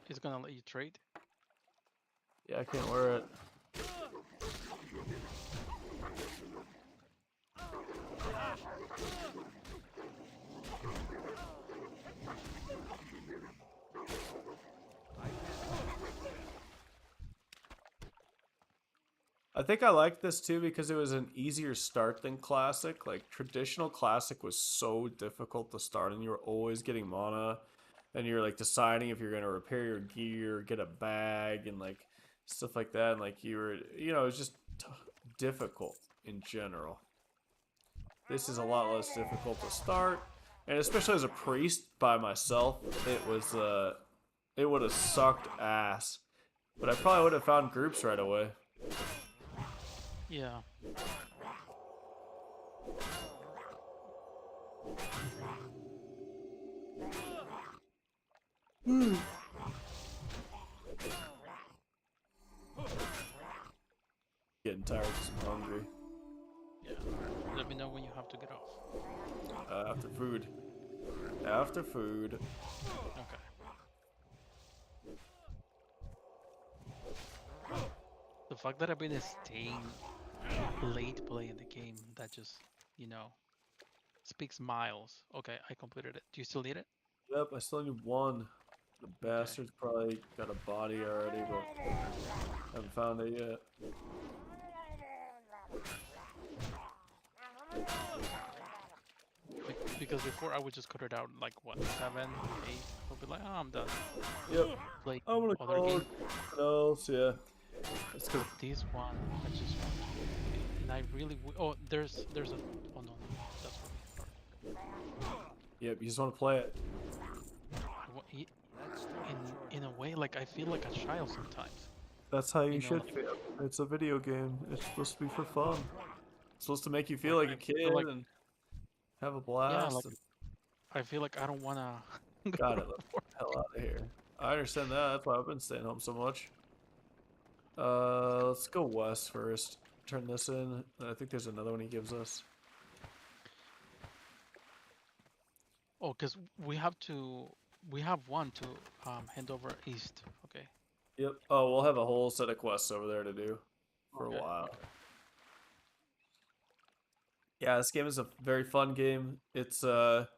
It's gonna let you trade. Yeah, I can't wear it. I think I liked this too because it was an easier start than Classic. Like, traditional Classic was so difficult to start, and you were always getting mana, and you're like deciding if you're gonna repair your gear, get a bag, and like stuff like that. And like you were, it was just difficult in general. This is a lot less difficult to start, and especially as a priest by myself, it would have sucked ass. But I probably would have found groups right away. Yeah. Getting tired because I'm hungry. Yeah. Let me know when you have to get off. After food. After food. Okay. The fact that I've been staying late playing the game, that just, speaks miles. Okay, I completed it. Do you still need it? Yep, I still need one. The bastard's probably got a body already, but haven't found it yet. Because before I would just cut it out like what, 7, 8. I'll be like, oh, I'm done. Yep. Like I'm gonna other call games. it else, yeah. It's cause This one, I just want to play, and I really oh, there's a oh no, that's for me. Sorry. yep, you just want to play it. In a way, like I feel like a child sometimes. That's how you should like, feel. It's a video game. It's supposed to be for fun. It's supposed to make you feel like a kid like, and have a yeah, blast. like I feel like I don't wanna. Got it. Let's get the hell out of here. I understand that. That's why I've been staying home so much. Let's go west first. Turn this in. I think there's another one he gives us. Oh, because we have one to hand over east. Okay. Yep. Oh, we'll have a whole set of quests over there to do for Okay. a while. Yeah, this game is a very fun game. It's got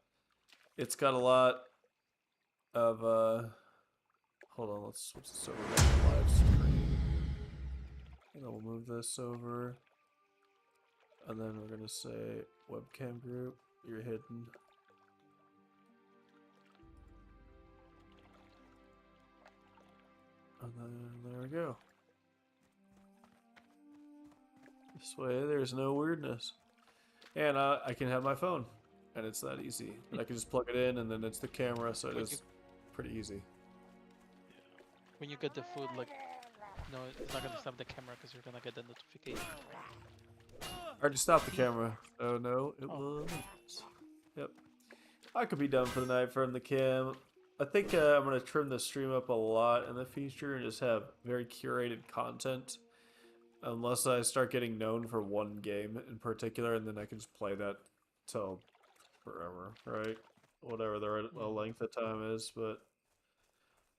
a lot of hold on, let's switch this over to the live stream. And then we'll move this over. And then we're gonna say webcam group, you're hidden. And then there we go. This way there's no weirdness. And I can have my phone. And it's that easy. And I can just plug it in and then it's the camera, so it is pretty easy. When you get the food, like, no, it's not gonna stop the camera because you're gonna get the notification. Or just stop the camera. Oh no, it Oh. will. Yep. I could be done for the night from the cam. I think I'm gonna trim the stream up a lot in the future and just have very curated content. Unless I start getting known for one game in particular, and then I can just play that till forever, right? Whatever the length of time is. But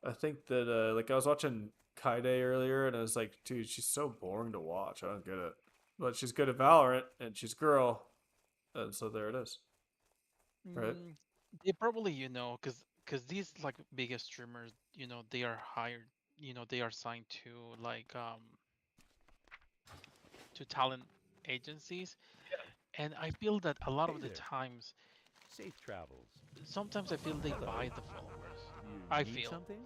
I think that like I was watching Kaide earlier, and I was like, dude, she's so boring to watch. I don't get it. But she's good at Valorant, and she's a girl, and so there it is, right? Mm, they probably, because these like biggest streamers, they are hired, they are signed to like to talent agencies, and I feel that a lot Hey of the there. times, Safe travels. sometimes I feel they Hello. buy the followers. You I need feel something?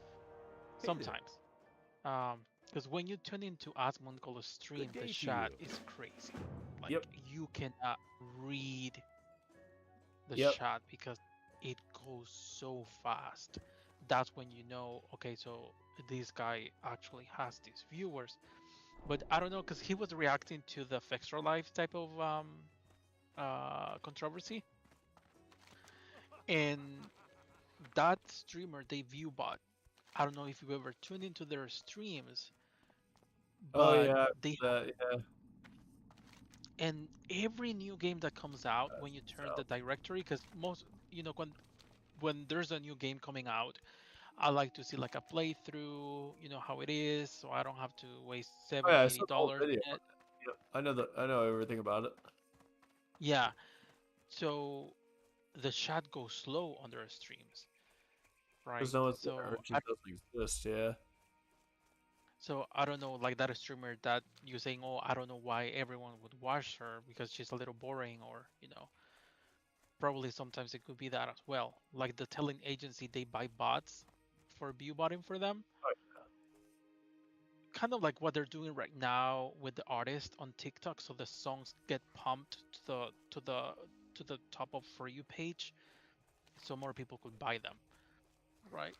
Hey there. sometimes, because when you tune into Asmongold's stream, Good the day to chat you. is crazy. Like Yep. you cannot read the Yep. chat because it goes so fast. That's when you know, okay, so this guy actually has these viewers. But I don't know, because he was reacting to the Extra Life type of controversy, and that streamer they view bot. I don't know if you ever tuned into their streams, Oh but yeah. they That yeah. and every new game that comes out when you turn the So. directory, because most when there's a new game coming out, I like to see like a playthrough, how it is, so I don't have to waste Oh yeah, 70, I eighty saw the whole dollars video. in it. Yep. I know the. I know everything about it. Yeah, so the chat goes slow on their streams, Because right? no one's there. So It just doesn't exist. Yeah. I don't know, like that streamer that you're saying, oh, I don't know why everyone would watch her because she's a little boring, or probably sometimes it could be that as well. Like the telling agency, they buy bots for view botting for them, kind of like what they're doing right now with the artist on TikTok, so the songs get pumped to the top of For You page, so more people could buy them, right?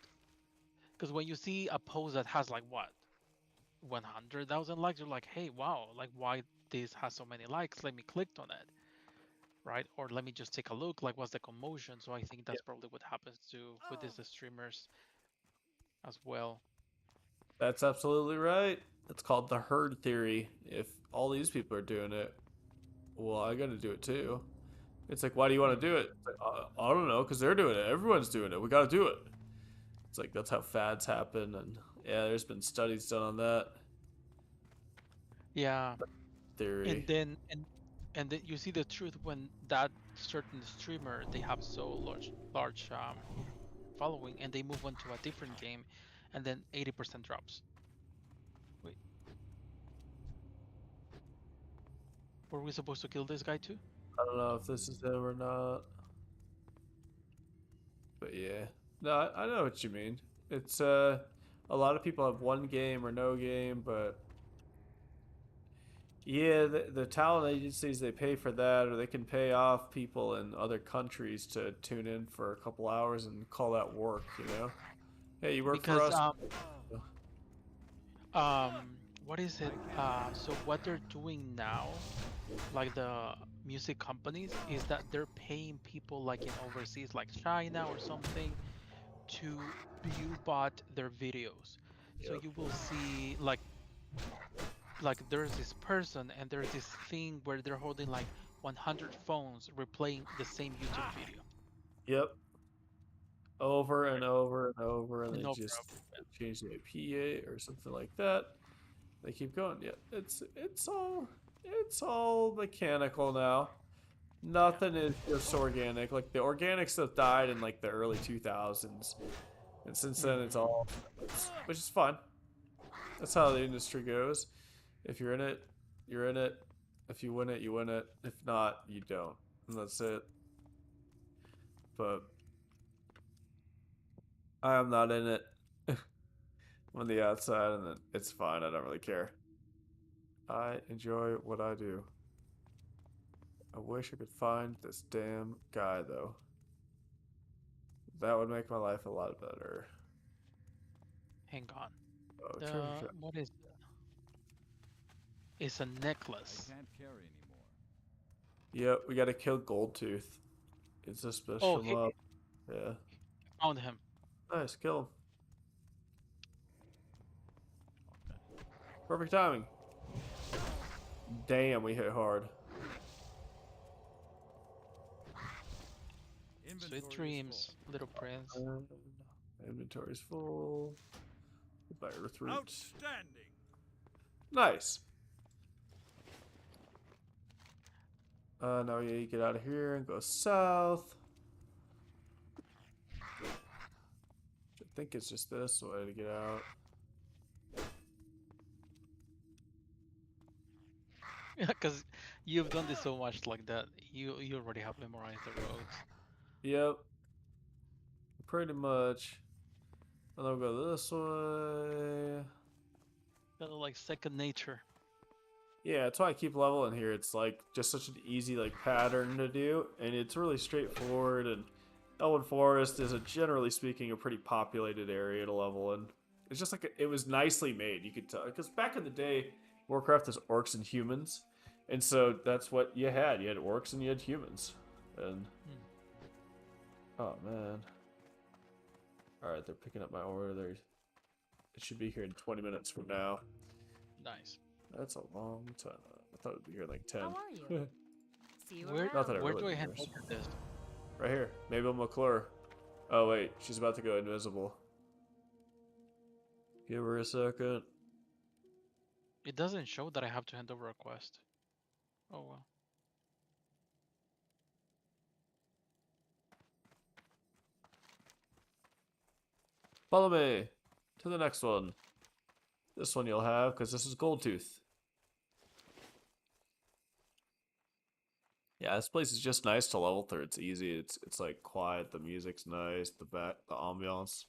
Because when you see a post that has like what 100,000 likes, you're like, hey, wow, like why this has so many likes? Let me click on it, right? Or let me just take a look, like what's the commotion? So I think that's probably what happens to with these streamers as well. That's absolutely right. It's called the herd theory. If all these people are doing it, well, I got to do it too. It's like, why do you want to do Mhm. it? It's like, I don't know, because they're doing it. Everyone's doing it. We got to do it. It's like that's how fads happen, and yeah, there's been studies done on that Yeah, and theory. then and then you see the truth when that certain streamer they have so large following and they move on to a different game, and then 80% drops. Wait, were we supposed to kill this guy too? I don't know No. if this is him or not, but yeah, no, I know what you mean. It's a lot of people have one game or no game, but yeah, the talent agencies they pay for that, or they can pay off people in other countries to tune in for a couple hours and call that work. Hey, you work for Because us. what is it? So what they're doing now, like the music companies, is that they're paying people like in overseas, like China or something, to view bot their videos. So Yep. you will see like there's this person and there's this thing where they're holding like 100 phones replaying the same YouTube video. Yep. Over and Right. over and over, and they No just problem. change the IPA or something like that. They keep going. Yeah, it's all mechanical now. Yeah. Nothing is just organic. Like the organic stuff died in like the early 2000s, and since then Hmm. which is fun. That's how the industry goes. If you're in it, you're in it. If you win it, you win it. If not, you don't. And that's it. But I am not in it. I'm on the outside, and then it's fine. I don't really care. I enjoy what I do. I wish I could find this damn guy, though. That would make my life a lot better. Hang on. Oh, treasure The chest. what is it's a I necklace. can't carry anymore. Yep, we gotta kill Goldtooth. It's a Oh, special he mob. Yeah. found him. Nice, kill him. Perfect timing. Damn, we hit hard. Inventory Sweet is dreams, little prince. Inventory's full. Buy earth full. root. Outstanding. Nice. Now you get out of here and go south. I think it's just this way to get out. Yeah, because you've done this so much like that. You already have memorized the roads. Yep. Pretty much. And then we'll go this way. Kind of like second nature. Yeah, that's why I keep leveling here. It's like just such an easy like pattern to do, and it's really straightforward. And Elven Forest is, generally speaking, a pretty populated area to level in. It's just like it was nicely made. You could tell because back in the day, Warcraft is orcs and humans, and so that's what you had. You had orcs and you had humans, and oh man. All right, they're picking up my order. It should be here in 20 minutes from now. Nice. That's a long time. I thought it'd be here in like 10. How are you? See you Where, Not that I around. where really do I need hand yours. over this? Right here. Mabel McClure. Oh, wait. She's about to go invisible. Give her a second. It doesn't show that I have to hand over a quest. Oh well. Follow me to the next one. This one you'll have, because this is Goldtooth. Yeah, this place is just nice to level through. It's easy. It's like quiet. The music's nice. The ambiance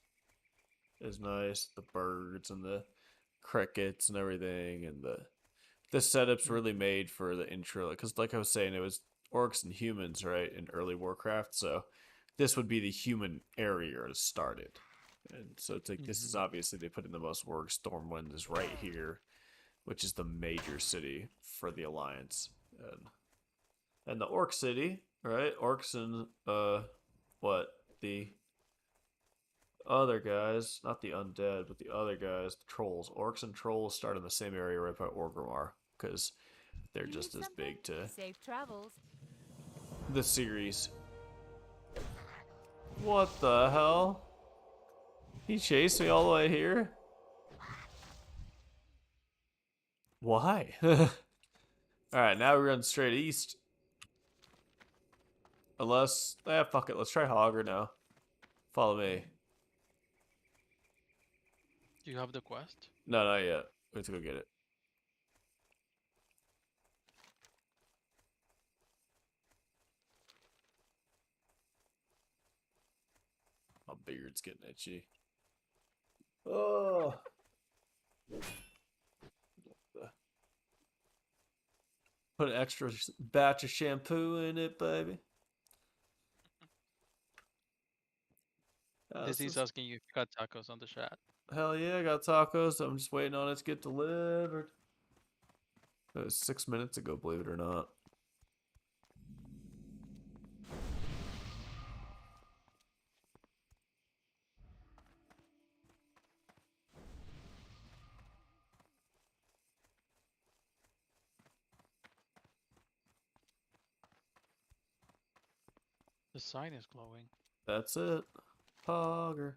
is nice. The birds and the crickets and everything, and the setup's really made for the intro. Because like I was saying, it was orcs and humans, right, in early Warcraft. So this would be the human area to start it. And so it's like this is obviously they put in the most work. Stormwind is right here, which is the major city for the Alliance. And the Orc City, right? Orcs and what? The other guys, not the undead, but the other guys, the trolls. Orcs and trolls start in the same area right by Orgrimmar, because they're Need just as something? big to Safe travels. the series. What the hell? He chased me all the way here? Why? Alright, now we run straight east. Unless, fuck it, let's try Hogger now. Follow me. Do you have the quest? No, not yet. We have to go get it. My beard's getting itchy. Oh. Put an extra batch of shampoo in it, baby. This is asking you if you got tacos on the chat. Hell yeah, I got tacos. I'm just waiting on it to get delivered. That was 6 minutes ago, believe it or not. The sign is glowing. That's it. Hogger.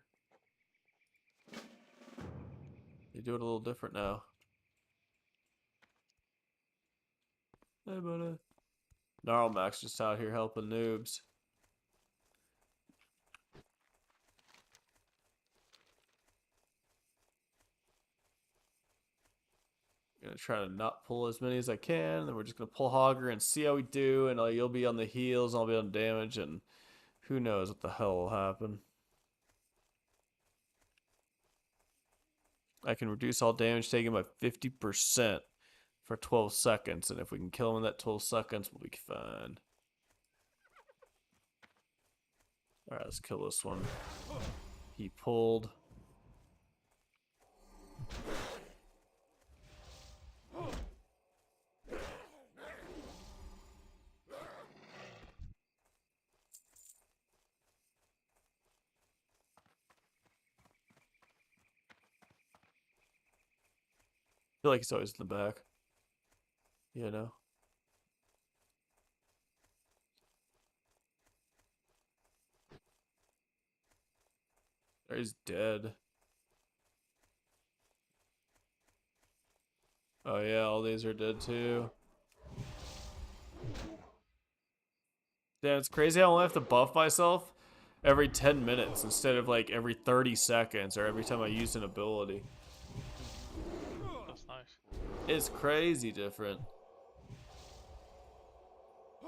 You do it a little different now. Hey, buddy. Gnarlmax just out here helping noobs. Gonna try to not pull as many as I can, and then we're just gonna pull Hogger and see how we do, and you'll be on the heals, and I'll be on damage, and who knows what the hell will happen. I can reduce all damage taken by 50% for 12 seconds, and if we can kill him in that 12 seconds, we'll be fine. Alright, let's kill this one. He pulled. feel like he's always in the back. You know? Or he's dead. Oh yeah, all these are dead too. Damn, it's crazy how I only have to buff myself every 10 minutes instead of like every 30 seconds or every time I use an ability. That's nice. It's crazy different.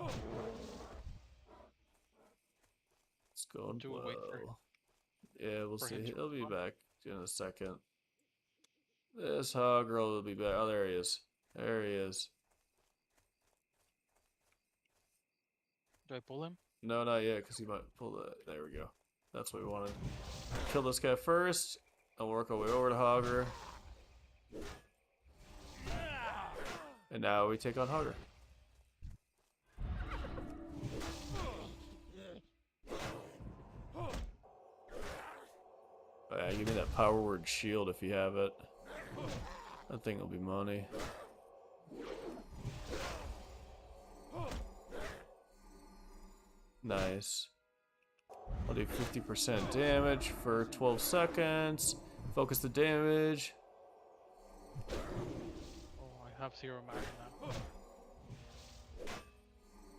Let's go and Do we wait for blow. Yeah, we'll him see. to He'll be respond? back in a second. This hog girl will be back. Oh, there he is. There he is. Do I pull him? No, not yet, because he might pull the... There we go. That's what we wanted. Kill this guy first. I'll work our way over to Hogger. And now we take on Hogger. Oh, yeah, give me that power word shield if you have it. That thing will be money. Nice. I'll do 50% damage for 12 seconds. Focus the damage. Oh, I have 0 mana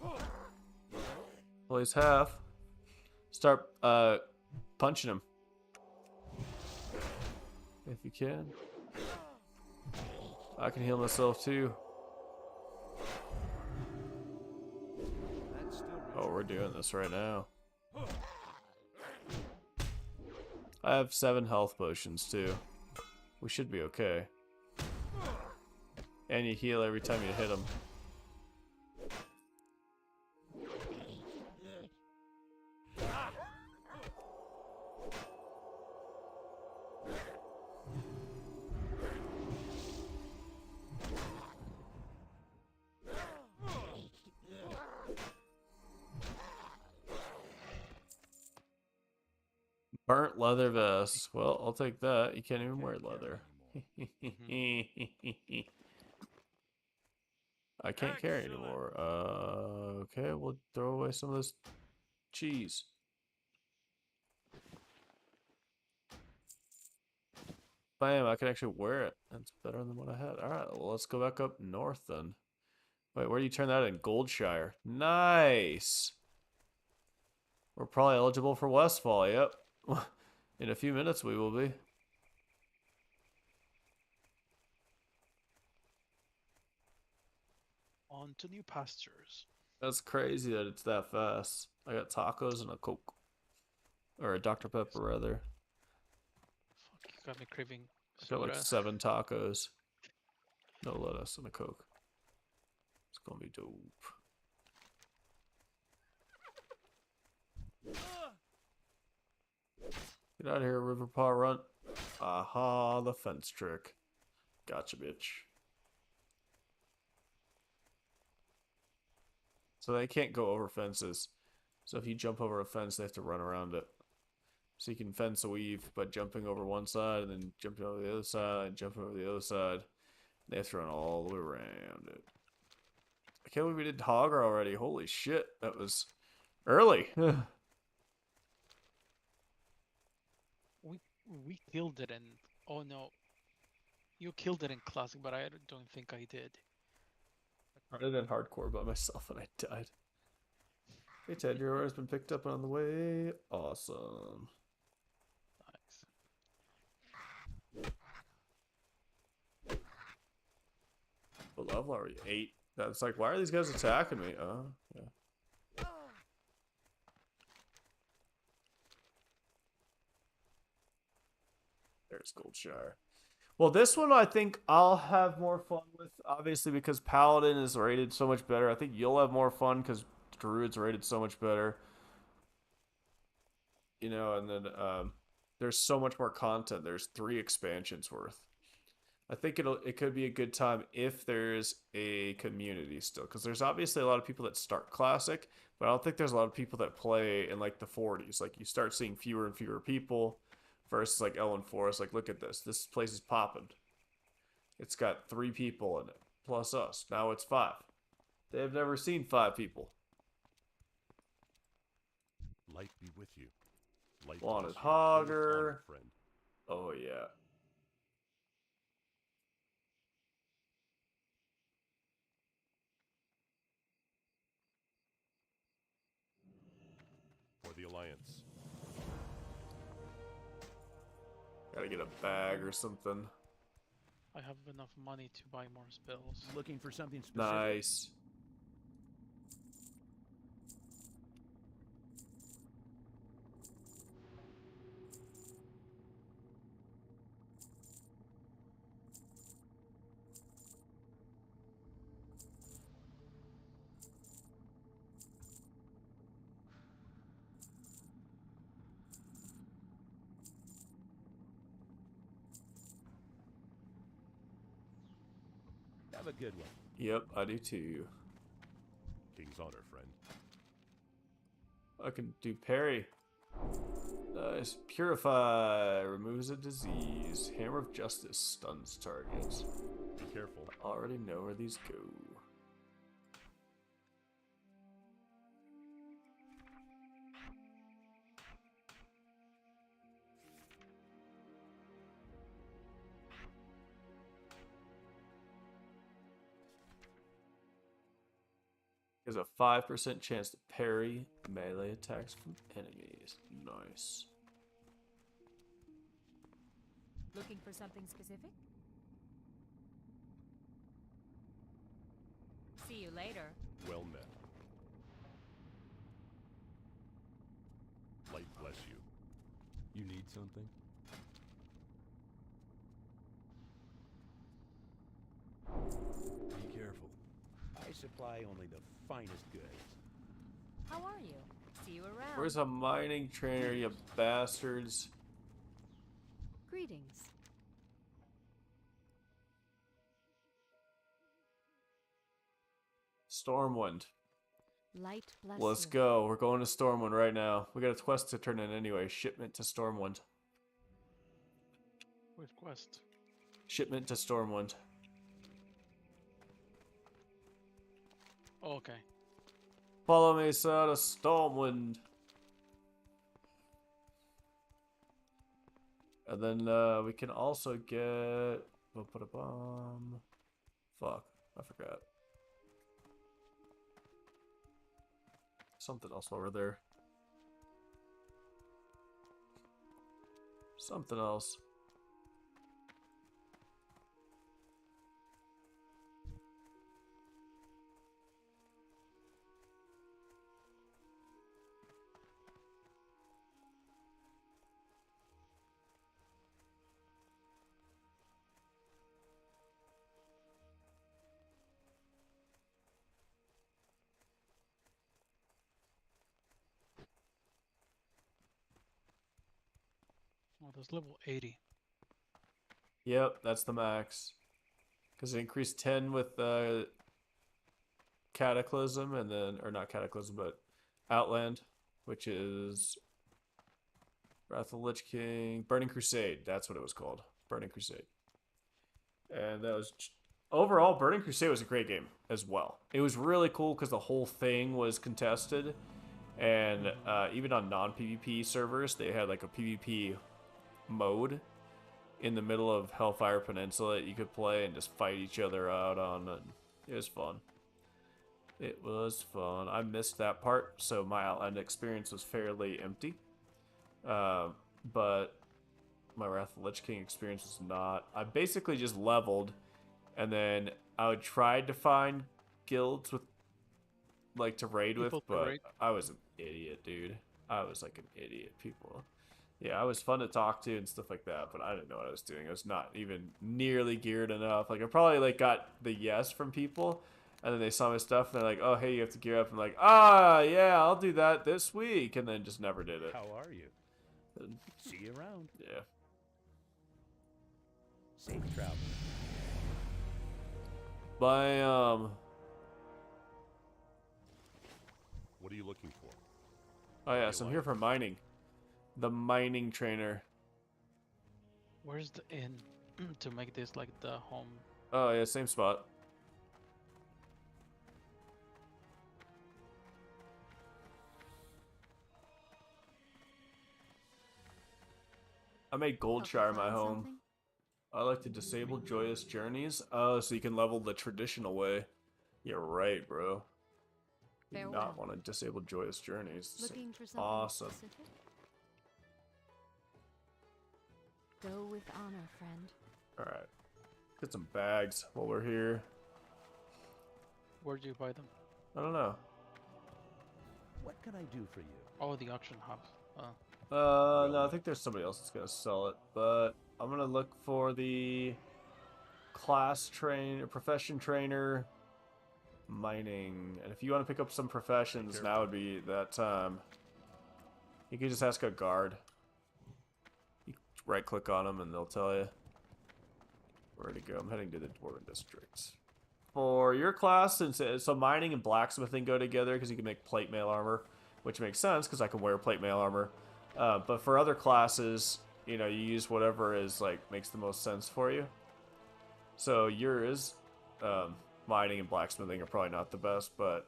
now. Plays half. Start punching him. If you can. I can heal myself too. That's still Oh, we're doing this right now. I have 7 health potions too. We should be okay. And you heal every time you hit him. Burnt leather vest. Well, I'll take that. You can't even wear leather. I can't carry anymore. Okay, we'll throw away some of this cheese. Bam, I can actually wear it. That's better than what I had. Alright, well, let's go back up north then. Wait, where do you turn that in? Goldshire. Nice! We're probably eligible for Westfall, yep. In a few minutes we will be. On to new pastures. That's crazy that it's that fast. I got tacos and a Coke. Or a Dr. Pepper, rather. Fuck, you got me craving I got like soda. 7 tacos. No lettuce and a Coke. It's gonna be dope. Get out of here, River Paw Runt. Aha, the fence trick. Gotcha, bitch. So they can't go over fences. So if you jump over a fence, they have to run around it. So you can fence a weave by jumping over one side and then jumping over the other side and jumping over the other side. They have to run all the way around it. I can't believe we did Hogger already. Holy shit, that was early. We killed it in. Oh no, you killed it in classic, but I don't think I did. I did it in hardcore by myself and I died. Hey Ted, your order has been picked up on the way. Awesome. Nice. What level are we? 8. That's like, why are these guys attacking me? Oh, yeah. There's Goldshire. Well, this one I think I'll have more fun with, obviously, because Paladin is rated so much better. I think you'll have more fun because Druid's rated so much better. You know, and then there's so much more content. There's 3 expansions worth. I think it could be a good time if there's a community still, because there's obviously a lot of people that start Classic, but I don't think there's a lot of people that play in like the 40s. Like you start seeing fewer and fewer people versus like Ellen Forest. Like look at this place is popping. It's got 3 people in it, plus us. Now it's 5. They've never seen 5 people. Light be with you. Light Wanted bless you. Go with hogger. honor, friend. Oh, yeah. For the Alliance. Gotta get a bag or something. I have enough money to buy more spells. Looking for something specific? Nice. Have a good one. Yep, I do too. King's honor, friend. I can do parry. Nice. Purify. Removes a disease. Hammer of Justice. Stuns targets. Be careful. I already know where these go. There's a 5% chance to parry melee attacks from enemies. Nice. Looking for something specific? See you later. Well met. Light bless you. You need something? Be careful. I supply only the finest goods. How are you? See you around. Where's a mining trainer, you bastards? Greetings. Stormwind. Light bless Let's you. go. We're going to Stormwind right now. We got a quest to turn in anyway. Shipment to Stormwind. Where's quest? Shipment to Stormwind. Oh, okay. Follow me, sir, to Stormwind. And then we can also get... We'll put a bomb. Fuck, I forgot. Something else over there. Something else. Oh, there's level 80. Yep, that's the max. Because it increased 10 with Cataclysm, and then, or not Cataclysm, but Outland, which is Wrath of the Lich King, Burning Crusade. That's what it was called, Burning Crusade. And that was overall, Burning Crusade was a great game as well. It was really cool because the whole thing was contested, and even on non-PvP servers, they had like a PvP mode in the middle of Hellfire Peninsula that you could play and just fight each other out on. And it was fun. It was fun. I missed that part, so my Outland experience was fairly empty. But my Wrath of the Lich King experience was not. I basically just leveled, and then I would try to find guilds with, like, to raid with, People to but raid. I was an idiot, dude. I was like an idiot. People. Yeah, I was fun to talk to and stuff like that, but I didn't know what I was doing. I was not even nearly geared enough. Like, I probably, like, got the yes from people, and then they saw my stuff, and they're like, oh, hey, you have to gear up. I'm like, ah, yeah, I'll do that this week, and then just never did it. How are you? And, See you around. yeah. Safe travel. Bam. What are you looking for? Oh, yeah, so I'm here for mining. The mining trainer. Where's the inn? to make this like the home. Oh yeah, same spot. I made Help you Goldshire my find home. something? I like to disable joyous journeys. Oh, so you can level the traditional way. You're right, bro. You do not Farewell. want to disable joyous journeys. This is Looking for something awesome. specific? Go with honor, friend. Alright. Get some bags while we're here. Where'd you buy them? I don't know. What can I do for you? Oh, the auction house. No, I think there's somebody else that's gonna sell it, but I'm gonna look for the profession trainer, mining, and if you want to pick up some professions, now would be that time. You can just ask a guard. You right click on them and they'll tell you where to go. I'm heading to the Dwarven District. For your class, since so mining and blacksmithing go together because you can make plate mail armor, which makes sense because I can wear plate mail armor. But for other classes, you know, you use whatever is like makes the most sense for you. So yours, mining and blacksmithing are probably not the best, but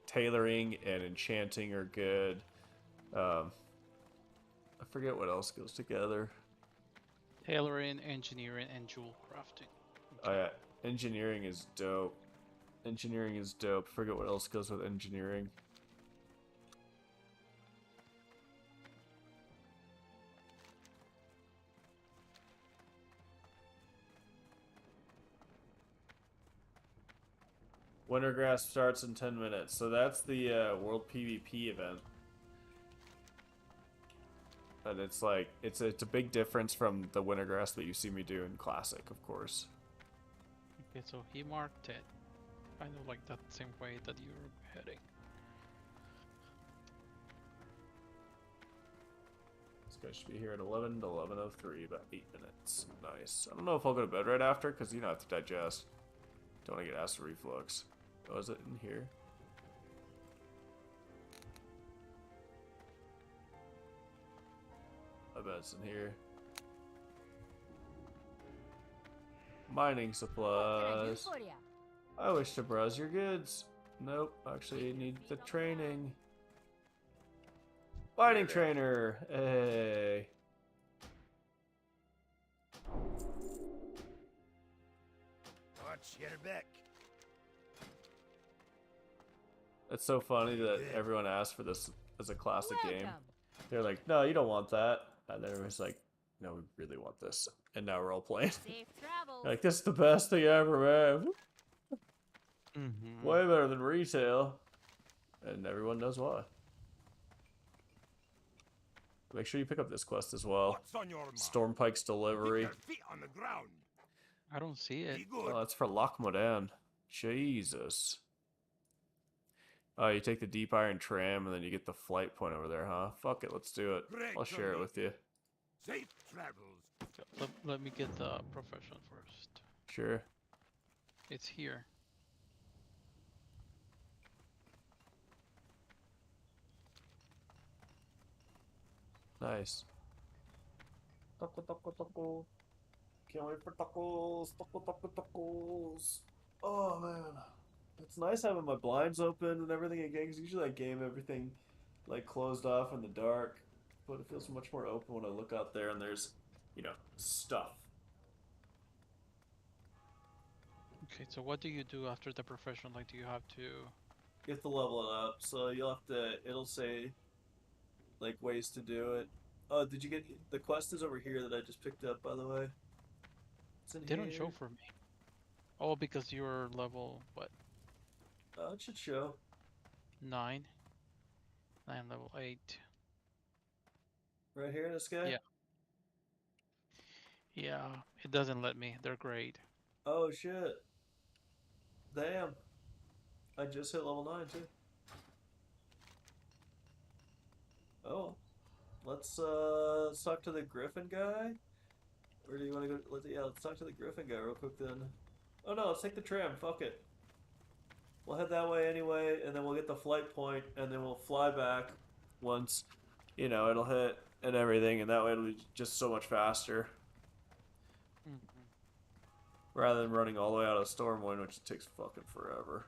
tailoring and enchanting are good. I forget what else goes together. Tailoring, engineering, and jewel crafting. Oh yeah, engineering is dope. Engineering is dope. Forget what else goes with engineering. Wintergrass starts in 10 minutes, so that's the World PvP event. And it's like, it's a big difference from the Wintergrass that you see me do in Classic, of course. Okay, so he marked it. Kind of like that same way that you're heading. This guy should be here at 11 to 11:03, about 8 minutes. Nice. I don't know if I'll go to bed right after, because you know I have to digest. Don't want to get acid reflux. Oh, is it in here? I bet it's in here. Mining supplies. What can I do for ya? I wish to browse your goods. Nope, actually I need the training. Mining trainer. Hey. Watch your back. It's so funny that everyone asked for this as a classic game. Welcome. They're like, no, you don't want that. And then everyone's like, no, we really want this. And now we're all playing. Safe travels. Like, this is the best thing I ever have. Mm-hmm. Way better than retail. And everyone knows why. Make sure you pick up this quest as well. What's on your mind? Stormpike's delivery. Keep your feet on the ground. I don't see it. Be good. Oh, that's for Lochmodan. Jesus. Oh, you take the deep iron tram and then you get the flight point over there, huh? Fuck it, let's do it. Great, I'll share it Tony. with you. Safe travels. Let me get the profession first. Sure. It's here. Nice. Taco, taco, taco. Can't wait for tacos. Taco, taco, tacos. Oh, man. It's nice having my blinds open and everything again, because usually I game everything, like, closed off in the dark. But it feels much more open when I look out there and there's, you know, stuff. Okay, so what do you do after the profession? Like, do you have to... You have to level it up, so you'll have to, it'll say, like, ways to do it. Oh, did you get, the quest is over here that I just picked up, by the way. It's in They here. don't show for me. Oh, because you're level, what, It should show. 9? I'm level 8. Right here, this guy? Yeah. Yeah, it doesn't let me. They're great. Oh, shit. Damn. I just hit level 9, too. Oh. Let's talk to the Griffin guy? Or do you want to go, let's talk to the Griffin guy real quick then. Oh no, let's take the tram, fuck it. We'll head that way anyway, and then we'll get the flight point, and then we'll fly back once, you know, it'll hit and everything, and that way it'll be just so much faster. Mhm. rather than running all the way out of Stormwind, which takes fucking forever.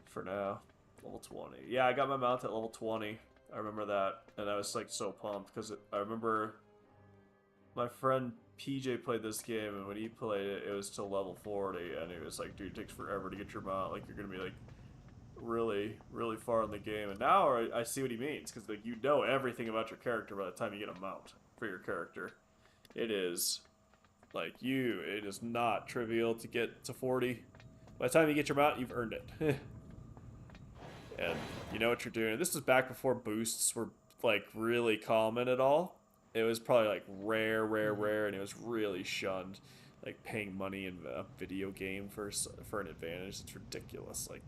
For now, level 20. Yeah, I got my mount at level 20. I remember that, and I was like so pumped because I remember my friend PJ played this game, and when he played it, it was to level 40, and he was like, dude, it takes forever to get your mount. Like, you're gonna be like really, really far in the game. And now I see what he means, because like you know everything about your character by the time you get a mount for your character. It is like it is not trivial to get to 40. By the time you get your mount, you've earned it. And you know what you're doing. This is back before boosts were like really common at all. It was probably like rare, and it was really shunned. Like paying money in a video game for an advantage, it's ridiculous. Like,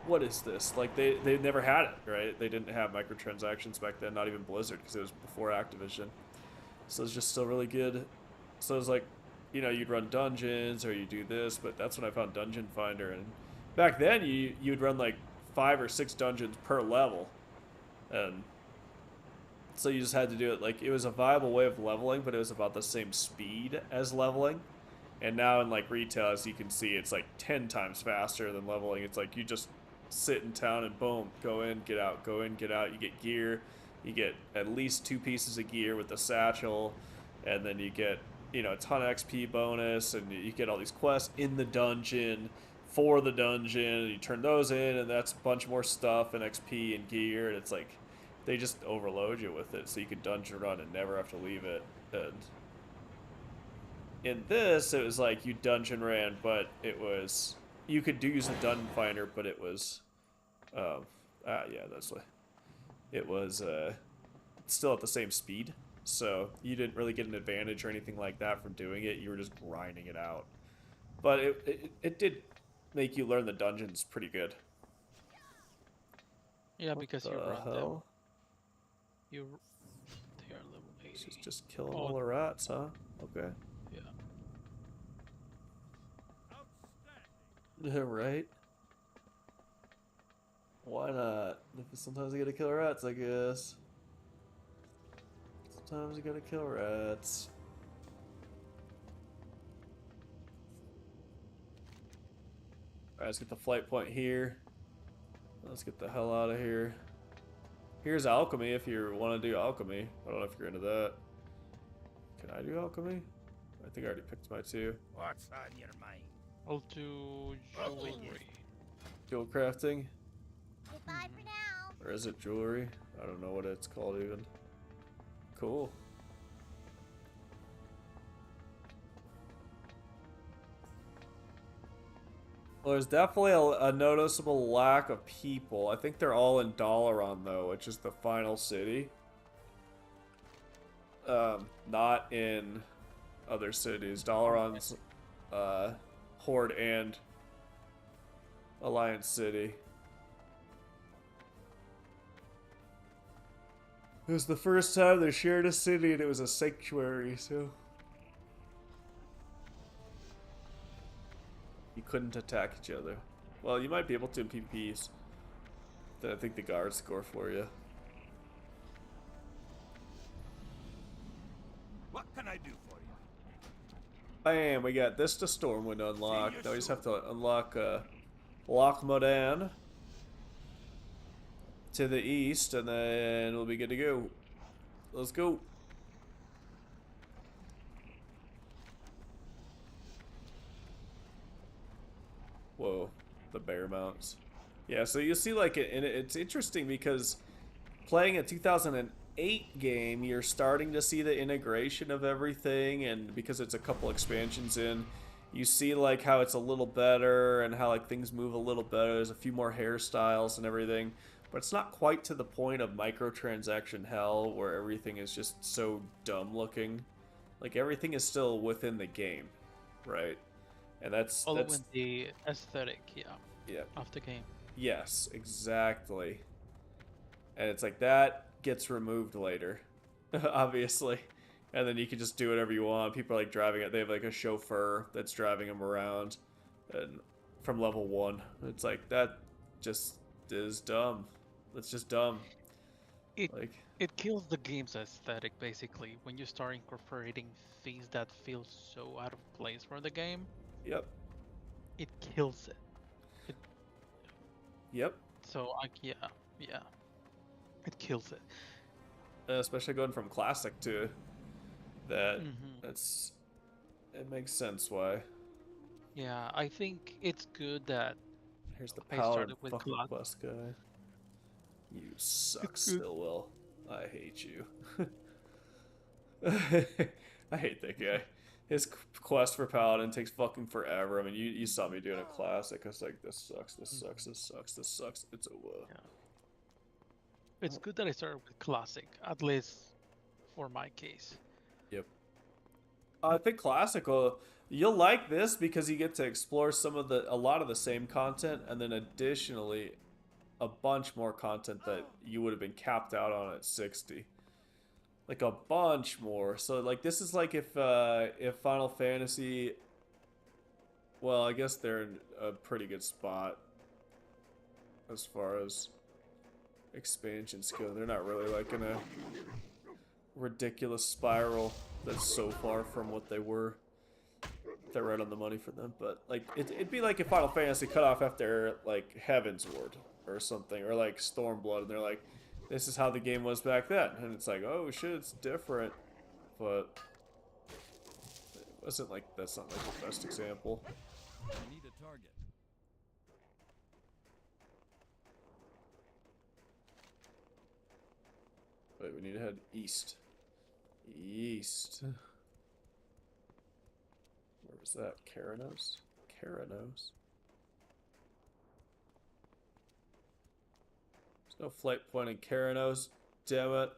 what is this? Like they never had it, right? They didn't have microtransactions back then, not even Blizzard, because it was before Activision. So it's just still really good. So it's like, you know, you'd run dungeons or you do this, but that's when I found Dungeon Finder, and back then you'd run like 5 or 6 dungeons per level, and so you just had to do it. Like, it was a viable way of leveling, but it was about the same speed as leveling. And now in like retail, as you can see, it's like 10 times faster than leveling. It's like you just sit in town and boom, go in, get out, go in, get out. You get gear, you get at least 2 pieces of gear with the satchel, and then you get, you know, a ton of XP bonus, and you get all these quests in the dungeon for the dungeon, and you turn those in, and that's a bunch more stuff and XP and gear, and it's like they just overload you with it, so you could dungeon run and never have to leave it. And in this, it was like you dungeon ran, but it was you could use a dungeon finder, but it was, yeah, that's what it was. Still at the same speed, so you didn't really get an advantage or anything like that from doing it. You were just grinding it out, but it did make you learn the dungeons pretty good. Yeah, What because the you run them. hell? They are level 80. She's just killing Oh. all the rats, huh? Okay. Yeah. Right? Why not? Sometimes you gotta kill rats, I guess. Sometimes you gotta kill rats. Alright, let's get the flight point here. Let's get the hell out of here. Here's alchemy if you want to do alchemy. I don't know if you're into that. Can I do alchemy? I think I already picked my 2. What's on your mind? I'll do jewelry. Jewel crafting? Goodbye for now. Or is it jewelry? I don't know what it's called even. Cool. Well, there's definitely a noticeable lack of people. I think they're all in Dalaran, though, which is the final city. Not in other cities. Dalaran's Horde and Alliance City. It was the first time they shared a city, and it was a sanctuary, so you couldn't attack each other. Well, you might be able to in PvPs. Then I think the guards score for you. What can I do for you? Bam, we got this to Stormwind unlocked. Now we just have to unlock Loch Modan to the east, and then we'll be good to go. Let's go. Whoa, the bear mounts. Yeah, so you see, like, and it's interesting because playing a 2008 game, you're starting to see the integration of everything, and because it's a couple expansions in, you see like how it's a little better and how like things move a little better. There's a few more hairstyles and everything, but it's not quite to the point of microtransaction hell where everything is just so dumb looking. Like everything is still within the game, right? And that's Following the aesthetic, yeah. of the game. Yes, exactly. And it's like that gets removed later, obviously. And then you can just do whatever you want. People are like driving it. They have like a chauffeur that's driving them around, and from level 1. It's like that just is dumb. That's just dumb. it Like, it kills the game's aesthetic basically when you start incorporating things that feel so out of place for the game. yep, It kills it. It yep. so like yeah, it kills it. Especially going from classic to that. Hmm. That's it makes sense why. Yeah, I think it's good that Here's the I paladin started with fucking class. quest guy. You suck, It's good. Stillwell. I hate you. I hate that guy. His quest for paladin takes fucking forever. I mean, you saw me doing a classic. I was like, this sucks, this sucks, this sucks, this sucks. It's a Yeah. It's good that I started with classic, at least for my case. Yep. I think classical. You'll like this because you get to explore a lot of the same content, and then additionally, a bunch more content that you would have been capped out on at 60. Like a bunch more. So like this is like if Final Fantasy, well, I guess they're in a pretty good spot as far as expansions go. They're not really like in a ridiculous spiral that's so far from what they were. They're right on the money for them, but like it'd be like if Final Fantasy cut off after like Heaven's Ward or something, or like Stormblood, and they're like, this is how the game was back then, and it's like, oh shit, it's different, but it wasn't like, that's not like the best example. I need a target. Wait, we need to head east. East. Where was that? Karanos? Karanos? There's no flight point in Karanos. Damn it.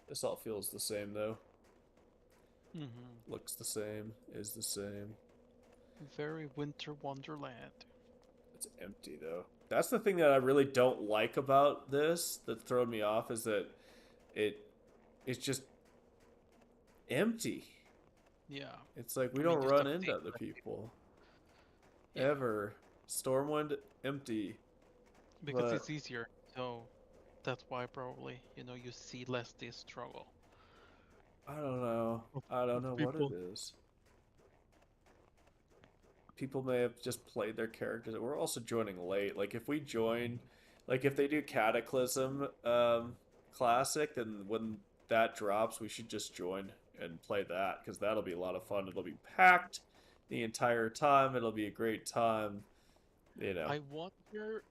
This all feels the same though. Hmm. Looks the same. Is the same. Very winter wonderland. It's empty though. That's the thing that I really don't like about this that's thrown me off, is that it's just empty. Yeah. It's like we I mean, don't just run a into thing, other like, people. yeah, Ever. Stormwind, empty. because But it's easier. So that's why probably you see less this struggle I don't know. of, I don't of know what it people. is. People may have just played their characters. We're also joining late. Like if we join, like if they do Cataclysm Classic, then when that drops, we should just join and play that, because that'll be a lot of fun. It'll be packed the entire time. It'll be a great time. You know. I wonder,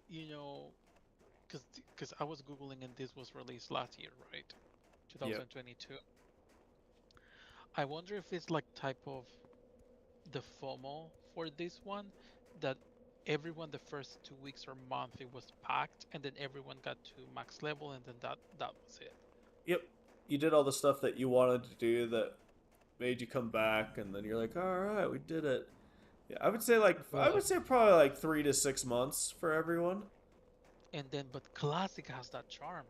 because I was googling and this was released last year, right? Yep. 2022. I wonder if it's like type of the FOMO for this one, that everyone the first 2 weeks or month it was packed, and then everyone got to max level, and then that was it. Yep. You did all the stuff that you wanted to do that made you come back, and then you're like, all right, we did it. Yeah, I would But say probably like 3 to 6 months for everyone. but classic has that charm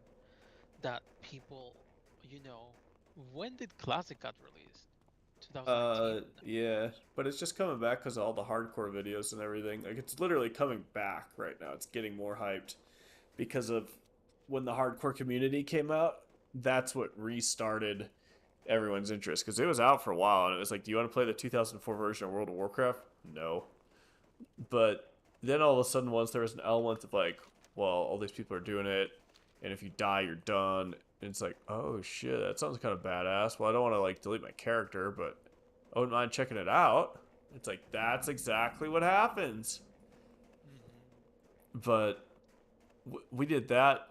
that people, you know, when did classic got released? 2019. Yeah, but it's just coming back because of all the hardcore videos and everything. Like it's literally coming back right now. It's getting more hyped because of when the hardcore community came out. That's what restarted everyone's interest, because it was out for a while and it was like, do you want to play the 2004 version of World of Warcraft? No. But then all of a sudden, once there was an element of like, well, all these people are doing it, and if you die, you're done. And it's like, oh shit, that sounds kind of badass. Well, I don't want to like delete my character, but I wouldn't mind checking it out. It's like, that's exactly what happens. But we did that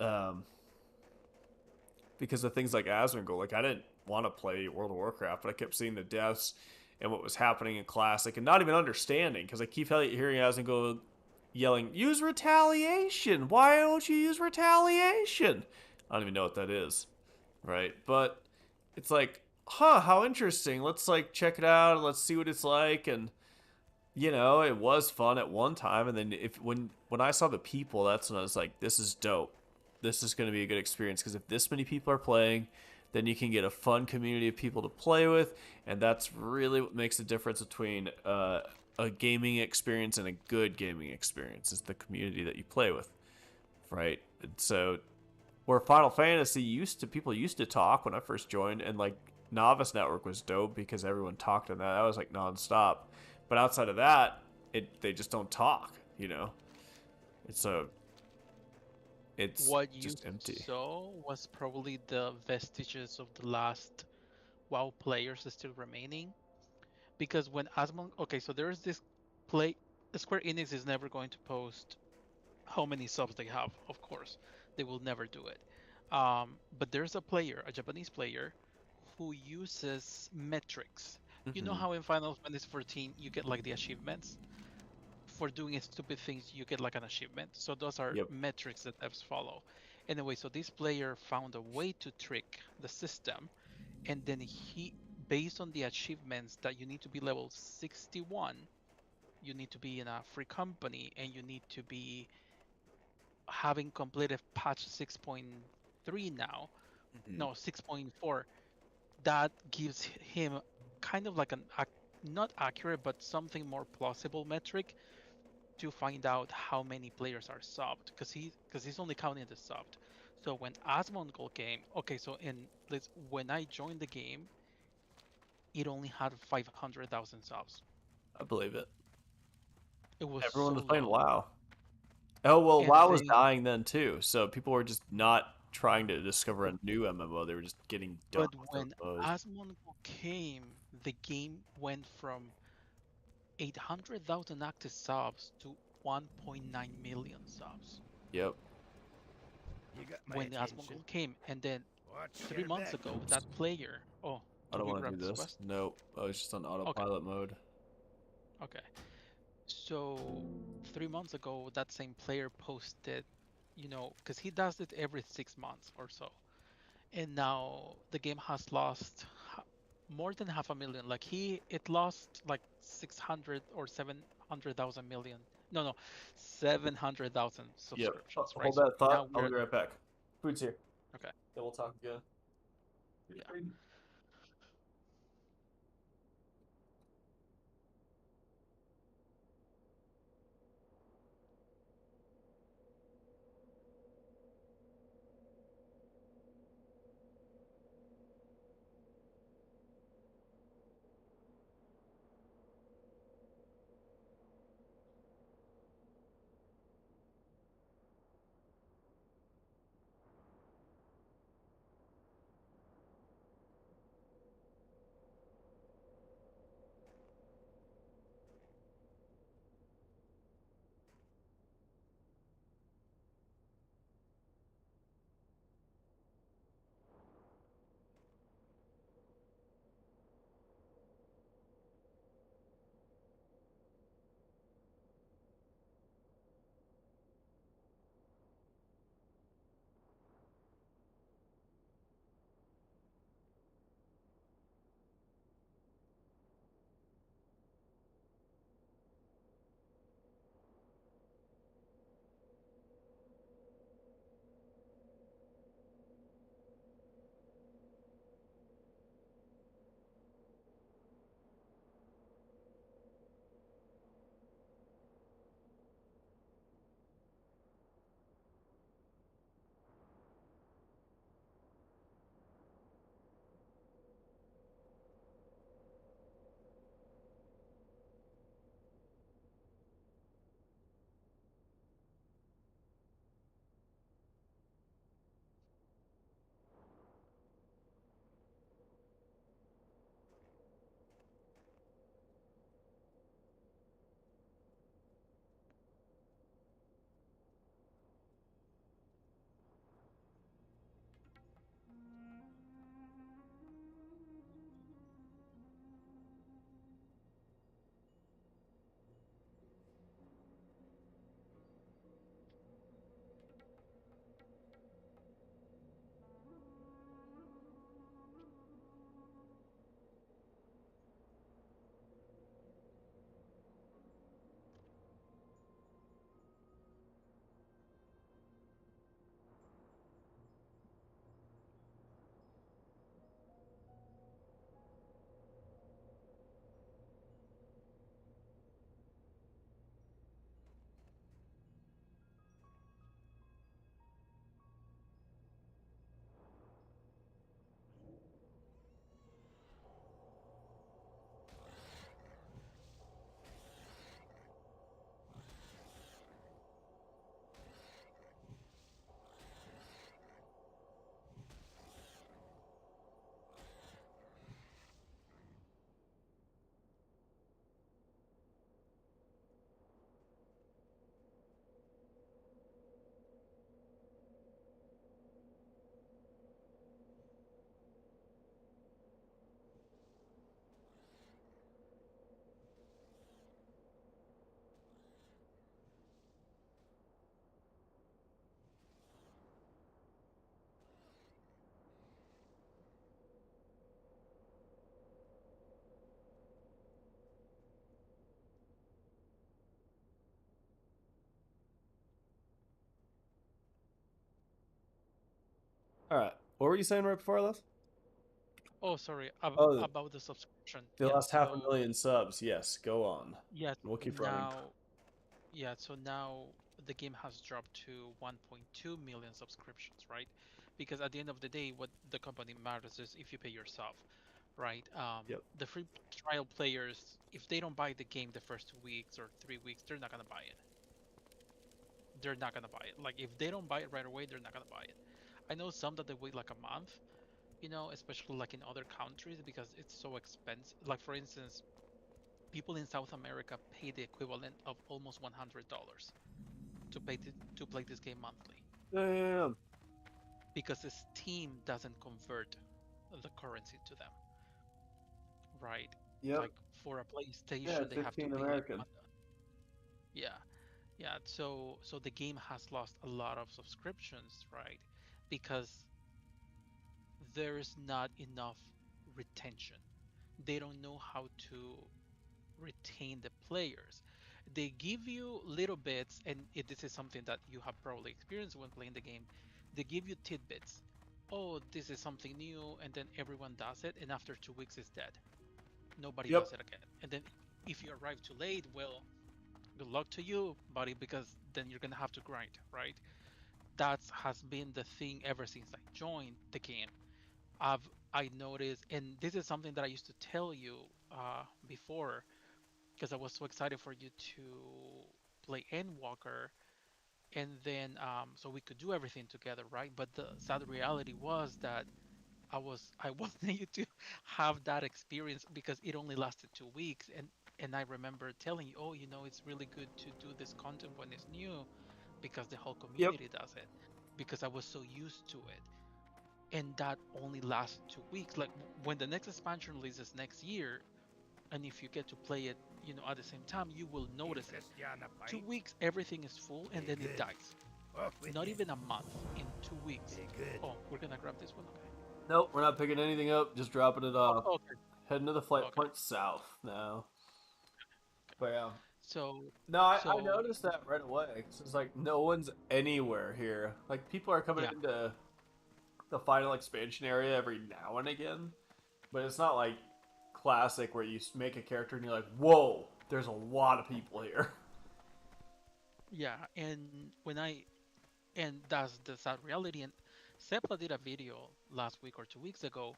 because of things like Asmongold. Like I didn't want to play World of Warcraft, but I kept seeing the deaths and what was happening in Classic, and not even understanding, because I keep hearing Asmongold yelling, "Use retaliation! Why don't you use retaliation?" I don't even know what that is, right? But it's like, huh, how interesting. Let's like check it out and let's see what it's like. And it was fun at one time, and then when I saw the people, that's when I was like, this is dope. This is going to be a good experience, because if this many people are playing, then you can get a fun community of people to play with, and that's really what makes the difference between a gaming experience and a good gaming experience, is the community that you play with. right? And so where Final Fantasy people used to talk when I first joined, and like Novice Network was dope because everyone talked on that. That was like nonstop. But outside of that, they just don't talk. You know, it's a it's What you just empty. saw was probably the vestiges of the last WoW players still remaining. Because when Asmon, okay, so there's this play. Square Enix is never going to post how many subs they have. Of course, they will never do it. But there's a player, a Japanese player, who uses metrics. You know Hmm. how in Final Fantasy 14 you get like the achievements for doing stupid things, you get like an achievement. So those are Yep. metrics that devs follow. Anyway, so this player found a way to trick the system, and then based on the achievements that you need to be level 61, you need to be in a free company, and you need to be having completed patch 6.3 now, Hmm. no 6.4. That gives him kind of like not accurate but something more plausible metric to find out how many players are subbed, because he's only counting the subbed. So when Asmongold came, okay, so when I joined the game, it only had 500,000 subs. I believe it. It was Everyone so was playing low. WoW. Oh well, And WoW was they dying then too, so people were just not trying to discover a new MMO. They were just getting done but with their when MMOs. Asmongold came, the game went from 800,000 active subs to 1.9 million subs Yep. You got my when the attention. Asmongold came. And then What's three your months bet? ago, that player. Oh, I can don't we want to grab do this this. quest? Nope. I was just on Okay, autopilot mode. okay. So 3 months ago, that same player posted, because he does it every 6 months or so. And now the game has lost more than half a million. Like it lost like 600 or 700,000 million. No, no, 700,000 Yep. subscriptions, right? Hold So that now thought. I'll we're be right back. Food's here. okay. Then we'll talk again. Yeah. All right. What were you saying right before I left? Oh, sorry, Oh, about the subscription. they Yeah, lost half a so million subs. Yes, go on. yeah, We'll so keep running. now the game has dropped to 1.2 million subscriptions, right? Because at the end of the day, what the company matters is if you pay yourself, right? Yep. The free trial players, if they don't buy the game the first 2 weeks or 3 weeks, they're not gonna buy it. They're not gonna buy it. Like if they don't buy it right away, they're not gonna buy it. I know some that they wait like a month, especially like in other countries because it's so expensive. Like for instance, people in South America pay the equivalent of almost $100 to play this game monthly Damn. because Steam doesn't convert the currency to them, right? Yep. Like for a Yeah, PlayStation, it's they have to 15 pay like American. yeah, yeah. So the game has lost a lot of subscriptions, right? Because there's not enough retention. They don't know how to retain the players. They give you little bits, and this is something that you have probably experienced when playing the game. They give you tidbits. Oh, this is something new, and then everyone does it, and after 2 weeks, it's dead. Nobody Yep. does it again. And then if you arrive too late, well, good luck to you, buddy, because then you're gonna have to grind, right? That has been the thing ever since I joined the game. I noticed, and this is something that I used to tell you before because I was so excited for you to play Endwalker, and then so we could do everything together, right? But the sad reality was that I wanted you to have that experience because it only lasted 2 weeks, and I remember telling you, oh, it's really good to do this content when it's new because the whole Yep. community does it because I was so used to it. And that only lasted 2 weeks. Like when the next expansion releases next year, and if you get to play it at the same time you will notice it. 2 weeks everything is full and then it dies. Not even a month, in 2 weeks. Oh, we're gonna grab this one. Okay. Nope, we're not picking anything up. Just dropping it off. Oh, okay. Heading to the flight Okay. point south now. But yeah. so No, I so noticed that right away. 'Cause it's like no one's anywhere here. Like people are coming yeah, into the final expansion area every now and again, but it's not like classic where you make a character and you're like, whoa, there's a lot of people here. yeah, and that's the sad reality. And Sepla did a video last week or 2 weeks ago,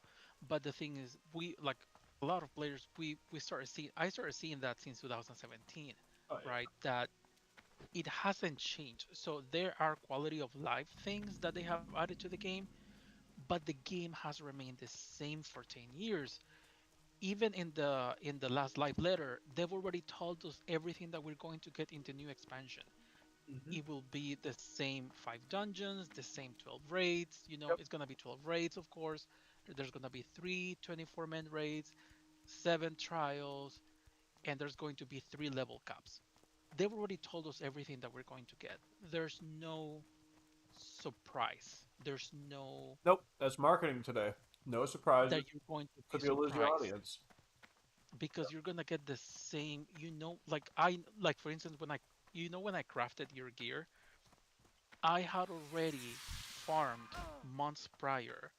but the thing is, we like a lot of players. We started seeing. I started seeing that since 2017, Oh yeah. right? That it hasn't changed. So there are quality of life things that they have added to the game, but the game has remained the same for 10 years. Even in the last live letter, they've already told us everything that we're going to get in the new expansion. Mm-hmm. It will be the same 5 dungeons, the same 12 raids. Yep. It's gonna be 12 raids, of course. There's gonna be three 24-man raids, 7 trials, and there's going to be 3 level caps. They've already told us everything that we're going to get. There's no surprise. There's no Nope, that's marketing today. No surprises that you're going to be because you'll lose your surprised audience. because you're gonna get the same. Like for instance when I crafted your gear, I had already farmed months prior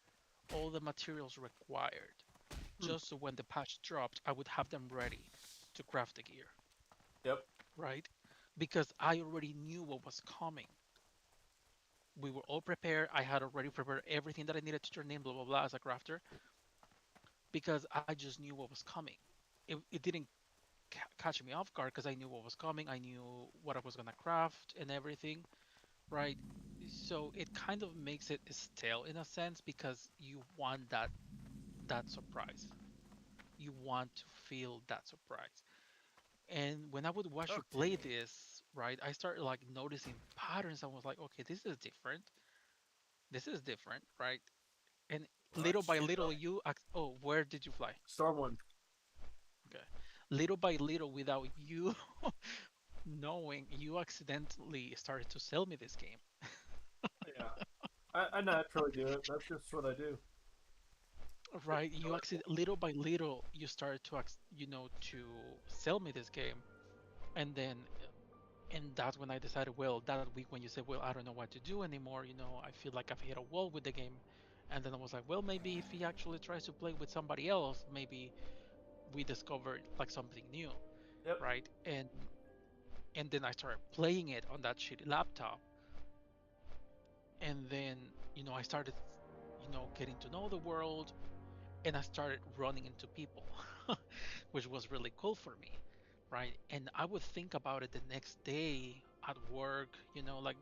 all the materials required, Hmm. just so when the patch dropped, I would have them ready to craft the gear, Yep. right? Because I already knew what was coming. We were all prepared. I had already prepared everything that I needed to turn in, blah blah blah, as a crafter, because I just knew what was coming. It didn't catch me off guard because I knew what was coming. I knew what I was gonna craft and everything, right? So it kind of makes it stale in a sense because you want that surprise. You want to feel that surprise. And when I would watch you play this, right, I started like noticing patterns. I was like, okay, this is different. This is different, right? And little by little, oh, where did you fly? Stormwind. Okay. Little by little, without you knowing, you accidentally started to sell me this game, Yeah. I naturally do it. That's just what I do. right? Little by little, you started to sell me this game, and then and that's when I decided, well, that week when you said, well, I don't know what to do anymore, I feel like I've hit a wall with the game. And then I was like, well, maybe if he actually tries to play with somebody else, maybe we discovered like something new, Yep. right? And then I started playing it on that shitty laptop, and then I started getting to know the world, and I started running into people, which was really cool for me, right? And I would think about it the next day at work, like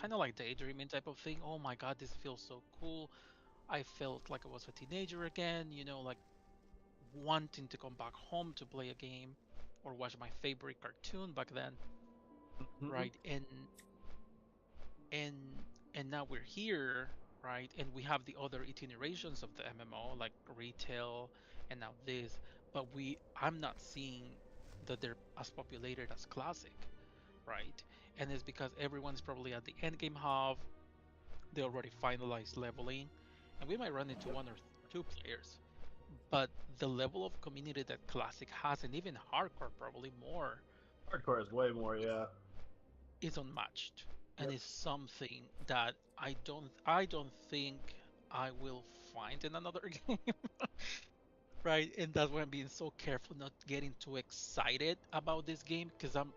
kind of like daydreaming type of thing. Oh my God, this feels so cool. I felt like I was a teenager again, like wanting to come back home to play a game or watch my favorite cartoon back then, Mhm. right? And and now we're here, right? And we have the other iterations of the MMO, like retail and now this, but I'm not seeing that they're as populated as classic, right? And it's because everyone's probably at the end game hub. They already finalized leveling, and we might run into one or two players, but the level of community that classic has, and even hardcore probably more, Hardcore is way more, yeah. is unmatched, and Yep. is something that I don't think I will find in another game, right? And that's why I'm being so careful not getting too excited about this game, because I'm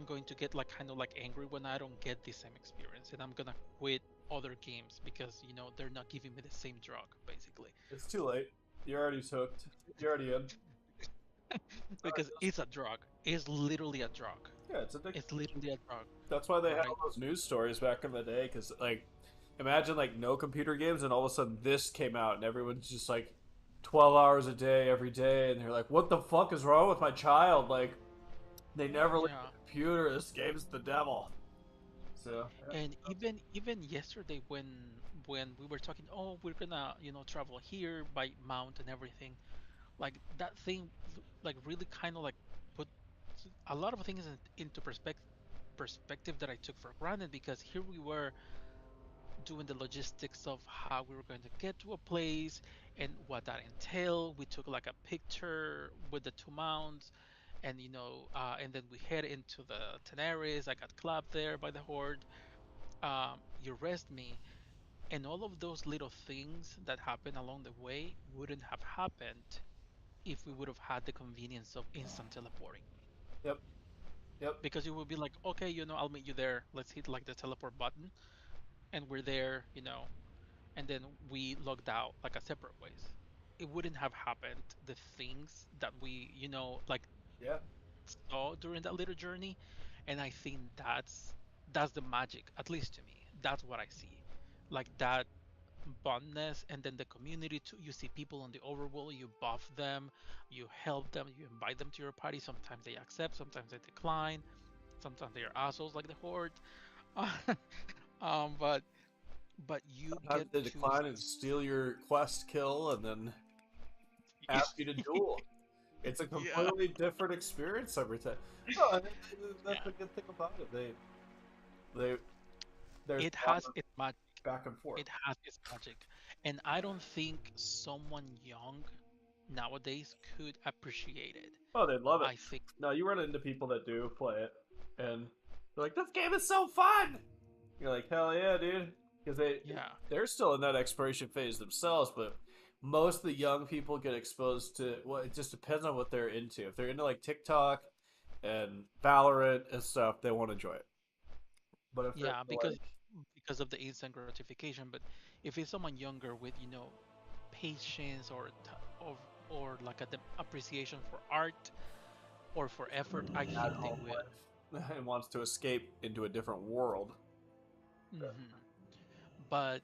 going to get like kind of like angry when I don't get the same experience, and I'm gonna quit other games because they're not giving me the same drug basically. It's too late. You're already hooked. You're already in. Because it's a drug. It's literally a drug. Yeah, it's addictive. It's literally a drug, That's why they had right? all those news stories back in the day. Because like, imagine like no computer games, and all of a sudden this came out, and everyone's just like, 12 hours a day every day, and they're like, "What the fuck is wrong with my child?" Like, they never leave Yeah. the computer. This game's the devil. So yeah. And even yesterday when we were talking, oh, we're gonna travel here by mount and everything, like that thing, like really kind of like put a lot of things into perspective that I took for granted, because here we were doing the logistics of how we were going to get to a place and what that entailed. We took like a picture with the two mounts, and and then we head into the Tenaris. I got clapped there by the horde. You rest me, and all of those little things that happen along the way wouldn't have happened if we would have had the convenience of instant teleporting. Yep. Yep. Because you would be like, okay, I'll meet you there. Let's hit like the teleport button, and we're there, and then we logged out like a separate ways. It wouldn't have happened. The things that we, like Yeah. saw during that little journey, and I think that's the magic, at least to me. That's what I see, like that bondness, and then the community too. You see people on the overworld, you buff them, you help them, you invite them to your party. Sometimes they accept, sometimes they decline, sometimes they are assholes like the horde. But you Sometimes get they to decline and steal your quest kill, and then see. ask you to duel. It's a Yeah, completely different experience every time. No, and that's yeah. the good thing about it. They there's It a lot has of its magic. back and forth. It has its magic, and I don't think someone young nowadays could appreciate it. Oh, they'd love it. I think, No, you run into people that do play it, and they're like, "This game is so fun." You're like, "Hell yeah, dude!" Because yeah, they're still in that exploration phase themselves, but most of the young people get exposed to. Well, it just depends on what they're into. If they're into like TikTok and Valorant and stuff, they won't enjoy it. But if they're yeah, into, like, because of the instant gratification. But if it's someone younger with patience or like a appreciation for art or for effort, I at think they home will. life and wants to escape into a different world. But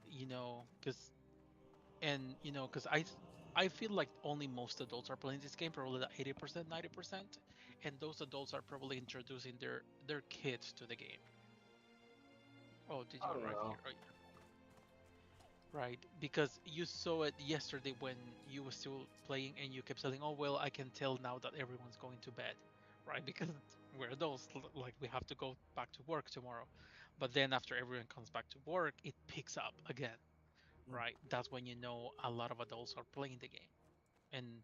because because I feel like only most adults are playing this game, probably like 80%, 90%, and those adults are probably introducing their kids to the game. Oh, did you I don't arrive know. here? Oh, yeah. Right, because you saw it yesterday when you were still playing, and you kept saying, "Oh well, I can tell now that everyone's going to bed," right? Because we're adults, like we have to go back to work tomorrow. But then after everyone comes back to work, it picks up again, right? That's when a lot of adults are playing the game, and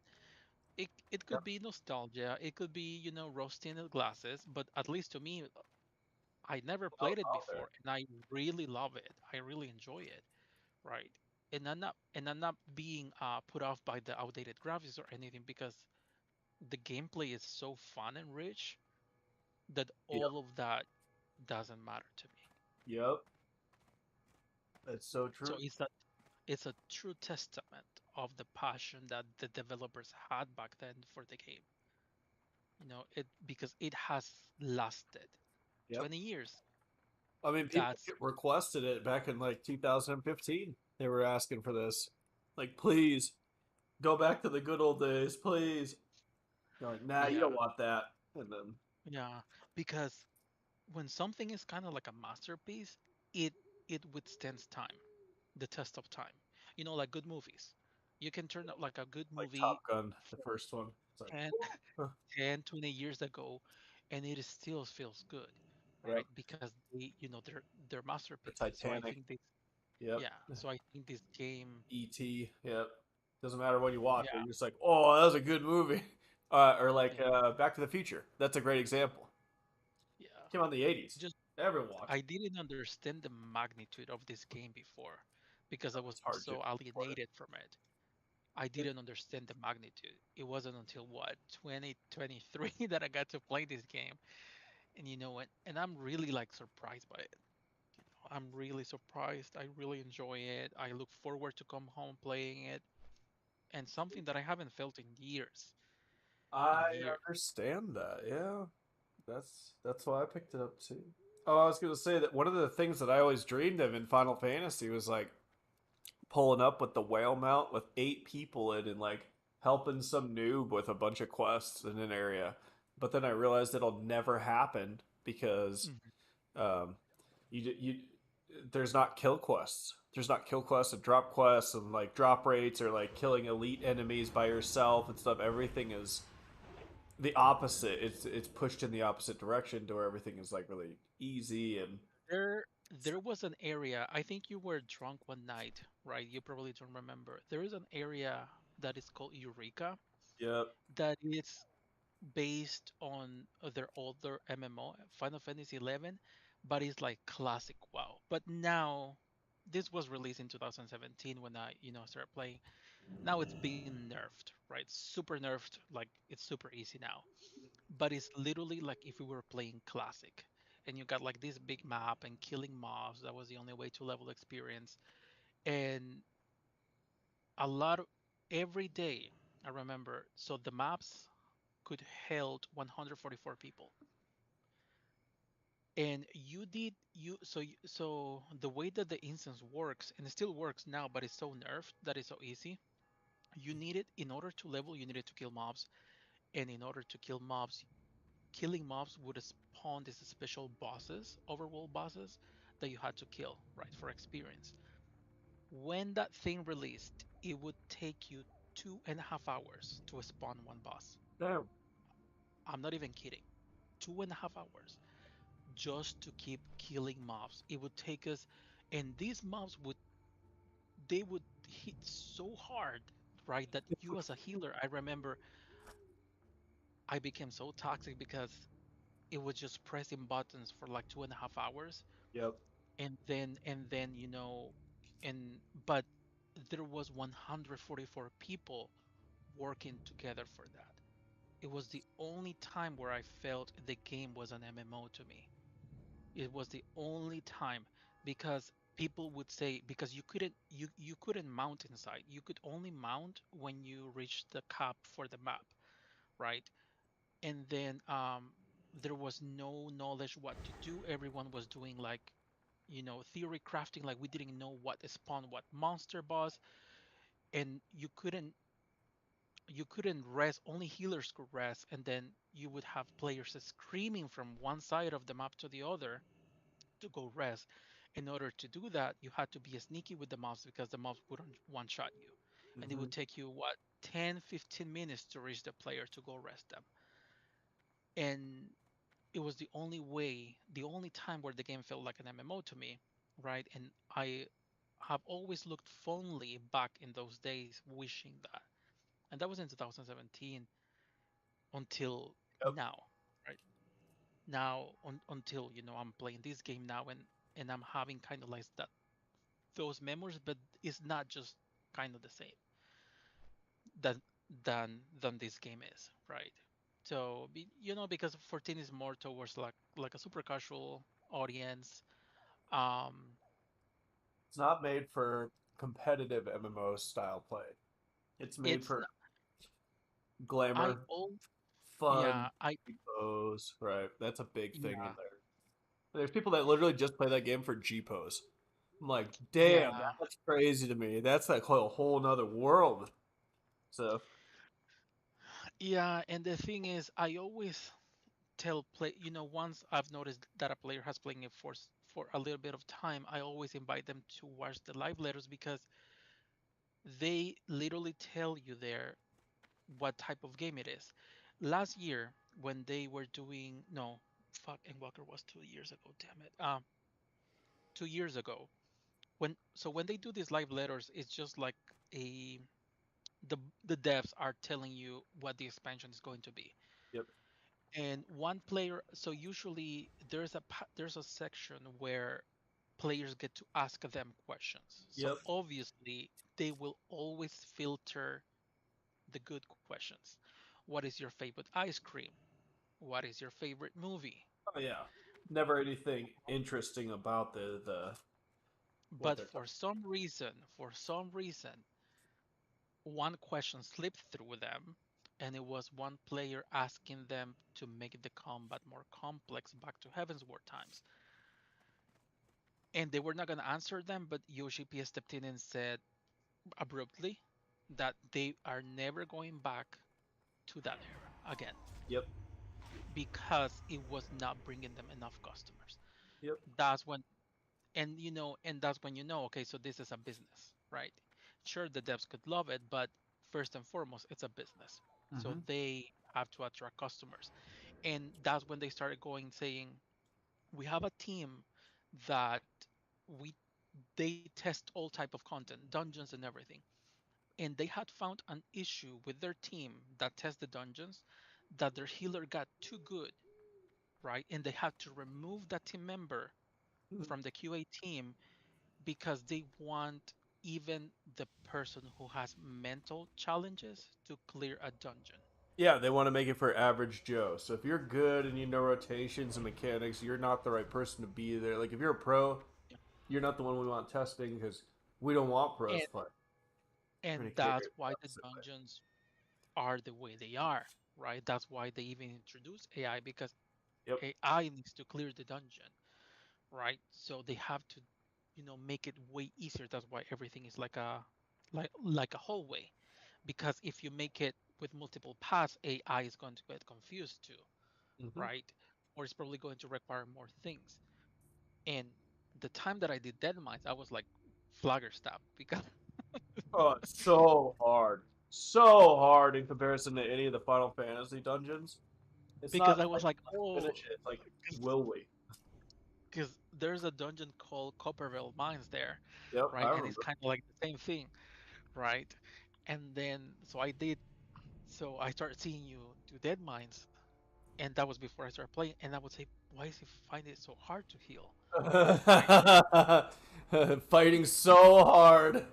it Yep. could be nostalgia, it could be rose-tinted glasses, but at least to me, I never Out, played it out there. before, and I really love it. I really enjoy it, right? And I'm not being put off by the outdated graphics or anything because the gameplay is so fun and rich that Yep. all of that doesn't matter to me. Yep. That's so So true. it's a true testament of the passion that the developers had back then for the game. It because it has lasted Yep. 20 years. I mean, people That's requested it back in like 2015. They were asking for this. Like, please go back to the good old days, please. You're like, nah, you don't yeah, want that. And then, yeah, because when something is kind of like a masterpiece, it it withstands time, the test of time. Like good movies. You can turn out like a good like Top movie Gun, the from first one. It's like, 10, huh, 10, 20 years ago, and it still feels good, yep. right? Because they're The masterpieces. So I Titanic, think this, yep. yeah. So I think this game, E.T., yep. Doesn't matter when you watch it. yeah, You're just like, oh, that was a good movie. Or like yeah, Back to the Future. That's a great example. yeah. Came out in the 80s. Just Everyone watched I it. didn't understand the magnitude of this game before because I was It's hard to so support it. alienated from it. I Yep. didn't understand the magnitude. It wasn't until what 2023 that I got to play this game, and you know what? And I'm really like surprised by it. I'm really surprised. I really enjoy it. I look forward to come home playing it, and something that I haven't felt in I years. understand that. Yeah. That's why I picked it up too. Oh, I was gonna say that one of the things that I always dreamed of in Final Fantasy was like pulling up with the whale mount with 8 people in and like helping some noob with a bunch of quests in an area. But then I realized it'll never happen because Mhm. um, you there's not kill quests. There's not kill quests and drop quests and like drop rates or like killing elite enemies by yourself and stuff. Everything is the opposite. It's pushed in the opposite direction to where everything is like really easy and There was an area. I think you were drunk one night, right? You probably don't remember. There is an area that is called Eureka yep, that is based on their older MMO, Final Fantasy 11, but it's like classic WoW. But now, this was released in 2017 when I, started playing. Now it's being nerfed, right? Super nerfed, like it's super easy now. But it's literally like if we were playing classic. And you got like this big map and killing mobs. That was the only way to level experience. And a lot of every day, I remember. So the maps could held 144 people, and you did you so so the way that the instance works, and it still works now, but it's so nerfed that it's so easy. You needed in order to level, you needed to kill mobs, and in order to kill mobs, killing mobs would spawn these special bosses, overworld bosses, that you had to kill, right, for experience. When that thing released, it would take you 2.5 hours to spawn one boss. damn, I'm not even kidding. 2.5 hours just to keep killing mobs. It would take us, and these mobs would hit so hard, right? That you as a healer, I remember I became so toxic because it was just pressing buttons for like 2.5 hours, yep. and then and but there was 144 people working together for that. It was the only time where I felt the game was an MMO to me. It was the only time because people would say because you couldn't mount inside. You could only mount when you reached the cap for the map, right? And then there was no knowledge what to do. Everyone was doing like theory crafting, like we didn't know what spawn what monster boss, and you couldn't rest. Only healers could rest, and then you would have players screaming from one side of the map to the other to go rest. In order to do that, you had to be sneaky with the mobs because the mobs wouldn't one shot you. And it Hmm. would take you, what, 10, 15 minutes to reach the player to go rest them. And it was the only way, the only time where the game felt like an MMO to me, right? And I have always looked fondly back in those days, wishing that. And that was in 2017 until Yep. now, right? Now, until I'm playing this game now, and I'm having kind of like that those memories, but it's not just kind of the same than than this game is, right? So because 14 is more towards like a super casual audience. Um, It's not made for competitive MMO style play. It's made it's for not, I glamour, all fun, yeah I G-pose. Right, that's a big thing in yeah there. There's people that literally just play that game for G-pose. I'm like, damn, yeah that's crazy to me. That's like a whole nother world. So, yeah, and the thing is, I always tell play once I've noticed that a player has playing it for a little bit of time, I always invite them to watch the live letters because they literally tell you there what type of game it is. Last year when they were doing no fuck and Walker was 2 years ago, damn it. 2 years ago when they do these live letters, it's just like a the devs are telling you what the expansion is going to be. yep, And one player, so usually there's a section where players get to ask them questions. So yep. obviously they will always filter the good questions. What is your favorite ice cream? What is your favorite movie? Oh yeah. Never anything interesting about the what But they're talking. for some reason, one question slipped through them, and it was one player asking them to make the combat more complex back to Heaven's War times. And they were not going to answer them, but UGP stepped in and said abruptly that they are never going back to that era again Yep, because it was not bringing them enough customers. yep. That's when, and that's when okay, so this is a business, right? Sure, the devs could love it, but first and foremost, it's a business. So Mm-hmm. they have to attract customers. And that's when they started going saying, we have a team that we they test all type of content, dungeons and everything. And they had found an issue with their team that test the dungeons, that their healer got too good, right? And they had to remove that team member from the QA team because they want even the person who has mental challenges to clear a dungeon. Yeah, they want to make it for average Joe. So if you're good and you know rotations and mechanics, you're not the right person to be there. Like if you're a pro, you're not the one we want testing because we don't want pros And to play. We're and gonna carry that's it the why the opposite way. dungeons are the way they are, right? That's why they even introduce AI because Yep. AI needs to clear the dungeon, right? So they have to, make it way easier. That's why everything is like a hallway. Because if you make it with multiple paths, AI is going to get confused too, Mm-hmm. right? Or it's probably going to require more things. And the time that I did Dead Mines, I was like flaggerstabbed because Oh, it's so hard in comparison to any of the Final Fantasy dungeons. It's because not I was like like, finish oh, it. It's like, will we? because there's a dungeon called Copperville Mines there, Yep, I right? And it's remember. kind of like the same thing, right? And then so I did. So I started seeing you do Dead Mines, and that was before I started playing. And I would say, why is he finding it so hard to heal, right? Fighting so hard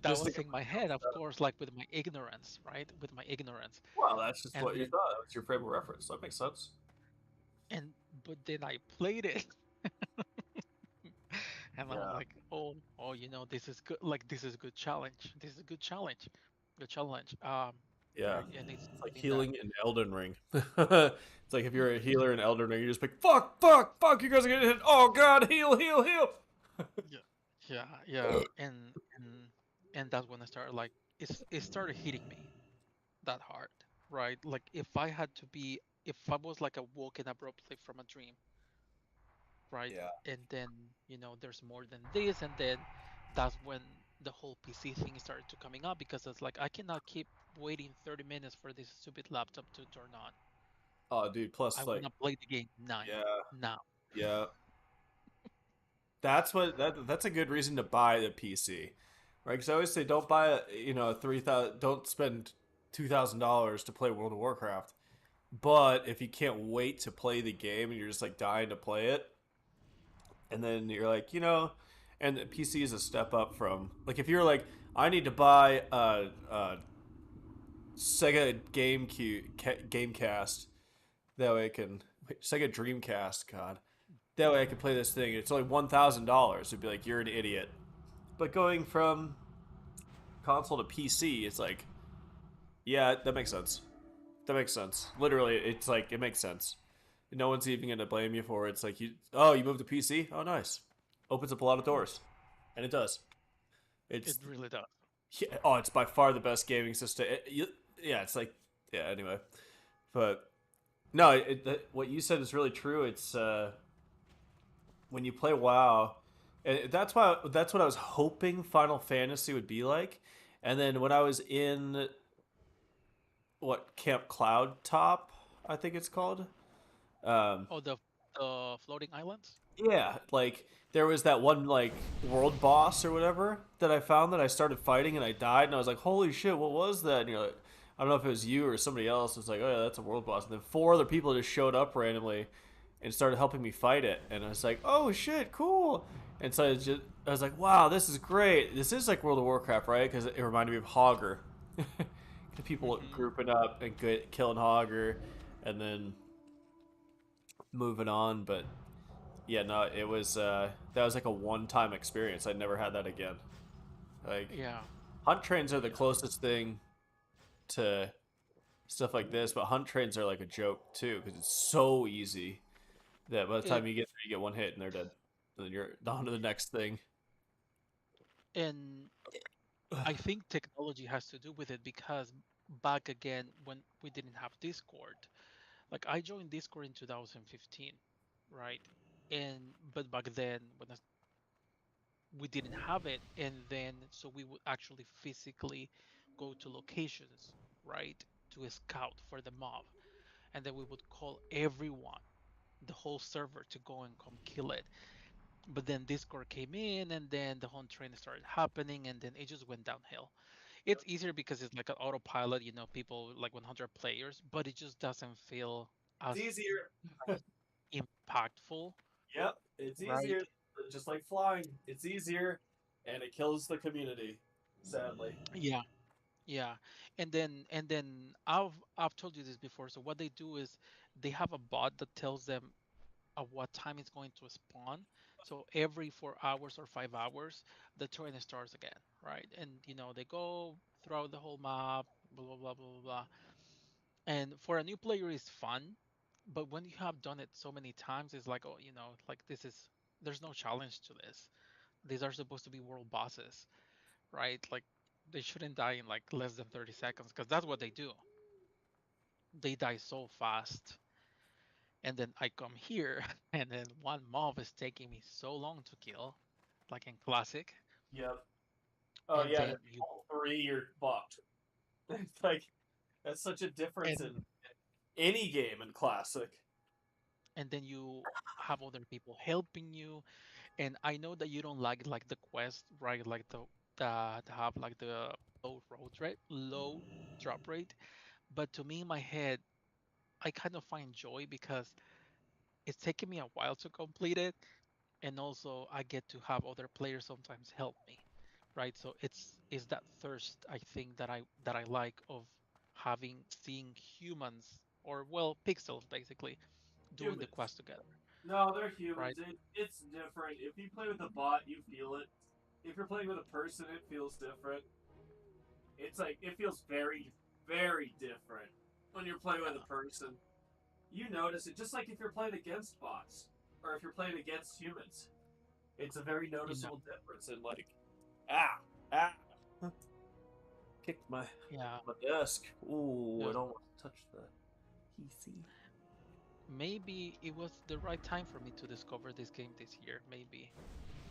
That just to was get in my myself head, of set. course, like with my ignorance, right? With my ignorance, Well, that's just and what you then thought. That's your frame of reference. That makes sense. and but then I played it, and I was Yeah. like, oh, this is good. Like this is a good challenge. This is a good challenge, good challenge. Yeah. And it's It's like something that, healing in Elden Ring. It's like if you're a healer in Elden Ring, you're just like, fuck, fuck, fuck, you guys are getting hit. Oh, God, heal, heal, heal. yeah, yeah, and that's when I started like it started hitting me that hard, right? Like if I was like a woken abruptly from a dream, right? Yeah. And then, there's more than this, and then that's when the whole PC thing started to coming up because it's like I cannot keep waiting 30 minutes for this stupid laptop to turn on. Oh, dude, I plus, want like, to play the game yeah, now. yeah. That's a good reason to buy the PC, right? Because I always say don't buy a 3,000, don't spend $2,000 to play World of Warcraft. But if you can't wait to play the game and you're just like dying to play it, and then you're like, and the PC is a step up from like if you're like I need to buy a Sega Gamecast that way I can Sega Dreamcast. God, that way I can play this thing. It's only $1,000. It'd be like you're an idiot. But going from console to PC, it's like yeah, that makes sense. That makes sense. Literally, it's like it makes sense. No one's even gonna blame you for it. It's like you moved to PC. Oh, nice. Opens up a lot of doors, and it does. It It's really does. yeah, oh, it's by far the best gaming system. Yeah, it's like yeah. Anyway, but no, what you said is really true. It's when you play WoW, and that's what I was hoping Final Fantasy would be like. And then when I was in what Camp Cloud Top, I think it's called. Um, Oh, the floating islands. yeah, like there was that one like world boss or whatever that I found that I started fighting and I died and I was like, holy shit, what was that? And you're like, I don't know if it was you or somebody else. It's like, oh yeah, that's a world boss. And then four other people just showed up randomly and started helping me fight it. And I was like, oh shit, cool. And so I was like, wow, this is great. This is like World of Warcraft, right? Because it reminded me of Hogger. People Hmm. grouping up and killing Hogger, and then moving on. But yeah, no, it was that was like a one-time experience. I never had that again. Like Yeah, hunt trains are the yeah. closest thing to stuff like this, but hunt trains are like a joke too because it's so easy that by the It time you get there, you get one hit and they're dead. And then you're on to the next thing. and I think technology has to do with it because back again when we didn't have Discord, like I joined Discord in 2015, right? And but back then we didn't have it, and then so we would actually physically go to locations, right, to scout for the mob, and then we would call everyone, the whole server, to go and come kill it. But then Discord came in, and then the home train started happening, and then it just went downhill. It's easier because it's like an autopilot, people like 100 players, but it just doesn't feel It's as easier. as impactful, Yep, it's right? easier. Just like flying, it's easier, and it kills the community. Sadly. Yeah, yeah. And then I've told you this before. So what they do is they have a bot that tells them at what time it's going to spawn. So every 4 hours or 5 hours, the train starts again, right? And they go throughout the whole map, blah blah blah blah blah. Blah. And for a new player, it's fun, but when you have done it so many times, it's like, oh, like there's no challenge to this. These are supposed to be world bosses, right? Like they shouldn't die in like less than 30 seconds because that's what they do. They die so fast. And then I come here, and then one mob is taking me so long to kill, like in classic. Yep. Oh And yeah, and then if you you all three, you're fucked. It's like that's such a difference and in any game in classic. and then you have other people helping you. And I know that you don't like the quest, right? Like the have like the low drop rate. But to me in my head, I kind of find joy because it's taking me a while to complete it, and also I get to have other players sometimes help me, right? So it's that thirst, I think, that I like of having seeing humans, or well, pixels basically, doing the Humans. quest together, No, they're right? humans. It's different. If you play with a bot, you feel it. If you're playing with a person, it feels different. It's like it feels very, very different when you're playing with a Yeah, person. You notice it just like if you're playing against bots or if you're playing against humans. It's a very you know, noticeable difference in like ah ah kicked yeah. my desk. Ooh, I Just don't want to touch the PC. maybe it was the right time for me to discover this game this year, maybe,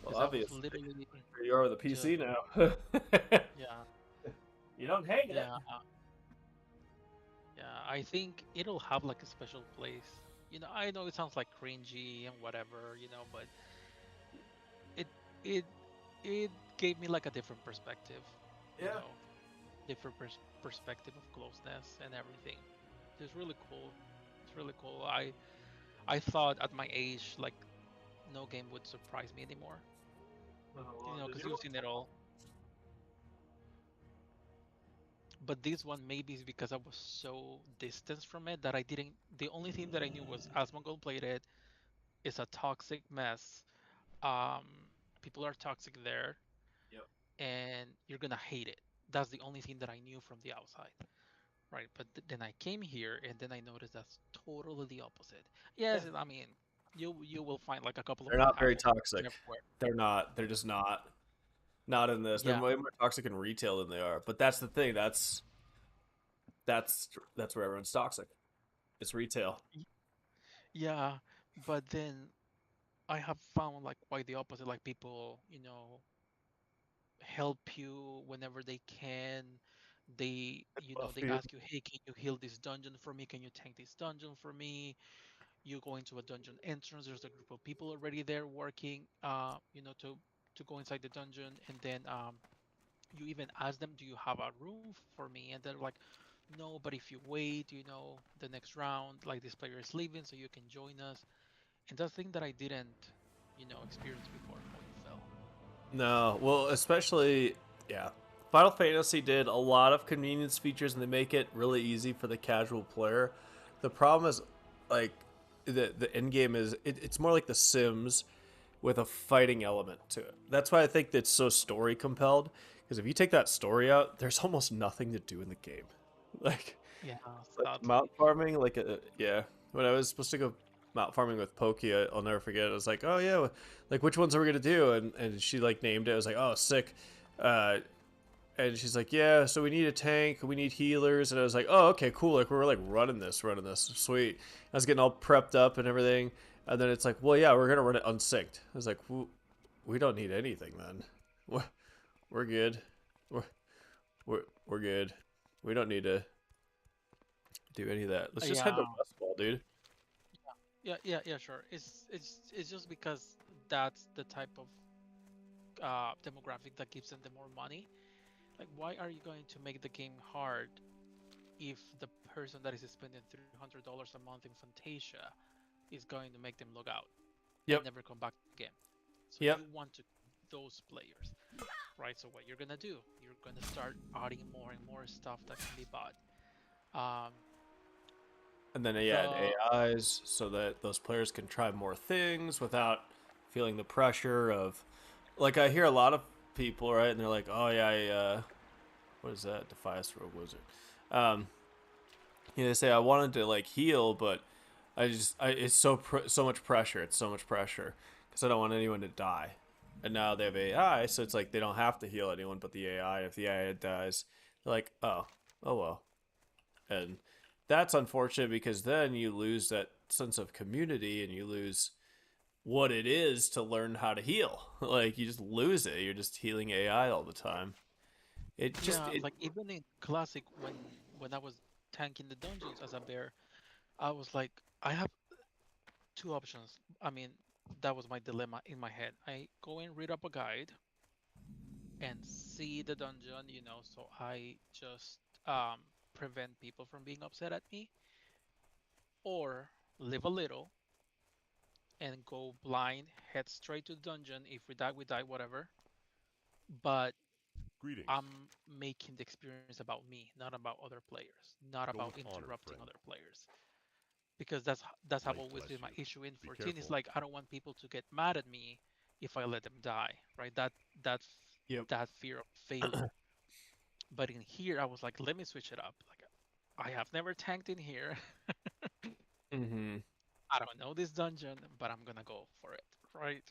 Well, because I was obviously, literally here you are with a just PC now. yeah, You don't hate it. yeah. Yeah, I think it'll have like a special place. I know it sounds like cringy and whatever, but it it it gave me like a different perspective, you Yeah. know, different perspective of closeness and everything. It's really cool. It's really cool. I thought at my age like no game would surprise me anymore. You know, because you've seen it all. But this one maybe is because I was so distanced from it that I didn't. The only thing that I knew was Asmongold played it. It's a toxic mess. Um, People are toxic there, Yep. and you're gonna hate it. That's the only thing that I knew from the outside, right? But then I came here, and then I noticed that's totally the opposite. Yeah. Yes, I mean, you will find like a couple of They're red not very apples toxic. everywhere. They're not. They're just not. Not in this. They're Yeah, way more toxic in retail than they are. But that's the thing. That's where everyone's toxic. It's retail. y- yeah. But then I have found like quite the opposite. Like people, help you whenever they can. They Buffy. ask you, hey, can you heal this dungeon for me? Can you tank this dungeon for me? You go into a dungeon entrance. There's a group of people already there working, to go inside the dungeon, and then you even ask them, do you have a room for me? And they're like, no, but if you wait, the next round, like this player is leaving, so you can join us. And that's the thing that I didn't, experience before going fell. No, well, especially yeah. Final Fantasy did a lot of convenience features and they make it really easy for the casual player. The problem is like the end game is it's more like The Sims with a fighting element to it. That's why I think it's so story compelled. Because if you take that story out, there's almost nothing to do in the game. Like Yeah, like sadly. mount farming, like yeah. When I was supposed to go mount farming with Pokey, I'll never forget. I was like, oh yeah, like which ones are we gonna do? And she like named it. I was like, oh sick. Uh, and she's like, yeah, so we need a tank, we need healers, and I was like, oh okay, cool. Like we're like running this, sweet. I was getting all prepped up and everything, and then it's like, well yeah, we're gonna run it unsynced. I was like, we don't need anything then. We're good. We're we're good. We don't need to do any of that. Let's just head to Yeah, Westfall, dude. yeah, sure. It's just because that's the type of demographic that gives them the more money. Like, why are you going to make the game hard if the person that is spending $300 a month in Fantasia is going to make them log out and Yep. never come back to the game? So Yep. you want to those players, right? So what you're gonna do? You're gonna start adding more and more stuff that can be bought. Um, And then yeah, the AIs so that those players can try more things without feeling the pressure of like I hear a lot of people, right? And they're like, "Oh yeah, what is that? Defias Rogue Wizard." Um, they say I wanted to like heal, but it's so much pressure. It's so much pressure because I don't want anyone to die. And now they have AI, so it's like they don't have to heal anyone but the AI. If the AI dies, they're like, oh well. And that's unfortunate because then you lose that sense of community and you lose what it is to learn how to heal. Like you just lose it. You're just healing AI all the time. It just Yeah, it like even in classic, when I was tanking the dungeons as a bear, I was like, I have two options. I mean, that was my dilemma in my head. I go and read up a guide and see the dungeon, so I just prevent people from being upset at me, or live a little and go blind, head straight to the dungeon. If we die, we die, whatever. But Greetings. I'm making the experience about me, not about other players, not Go about with honor, interrupting friend. other players. Because that's have Light always bless been my you. issue in Be 14. It's careful. like I don't want people to get mad at me if I let them die, right? That yep. that fear of failure. But in here, I was like, let me switch it up. Like I have never tanked in here. Mhm. I don't know this dungeon, but I'm gonna go for it, right?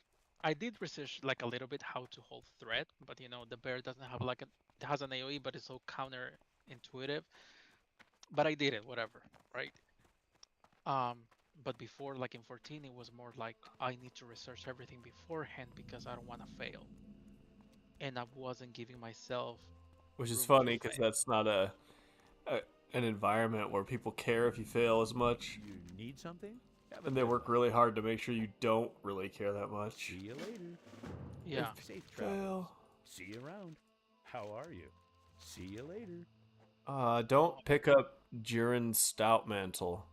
I did research like a little bit how to hold threat, but the bear doesn't have like it has an AoE, but it's so counterintuitive. But I did it, whatever, right? Um, but before, like in 14, it was more like I need to research everything beforehand because I don't want to fail, and I wasn't giving myself Which is room to funny because fail. that's not a an environment where people care if you fail as much, You need something? Have a and they good work one. really hard to make sure you don't really care that much. See you later. If Yeah, Safe you travels. fail, See you around. How are you? See you later. don't pick up Jiren's Stout Mantle.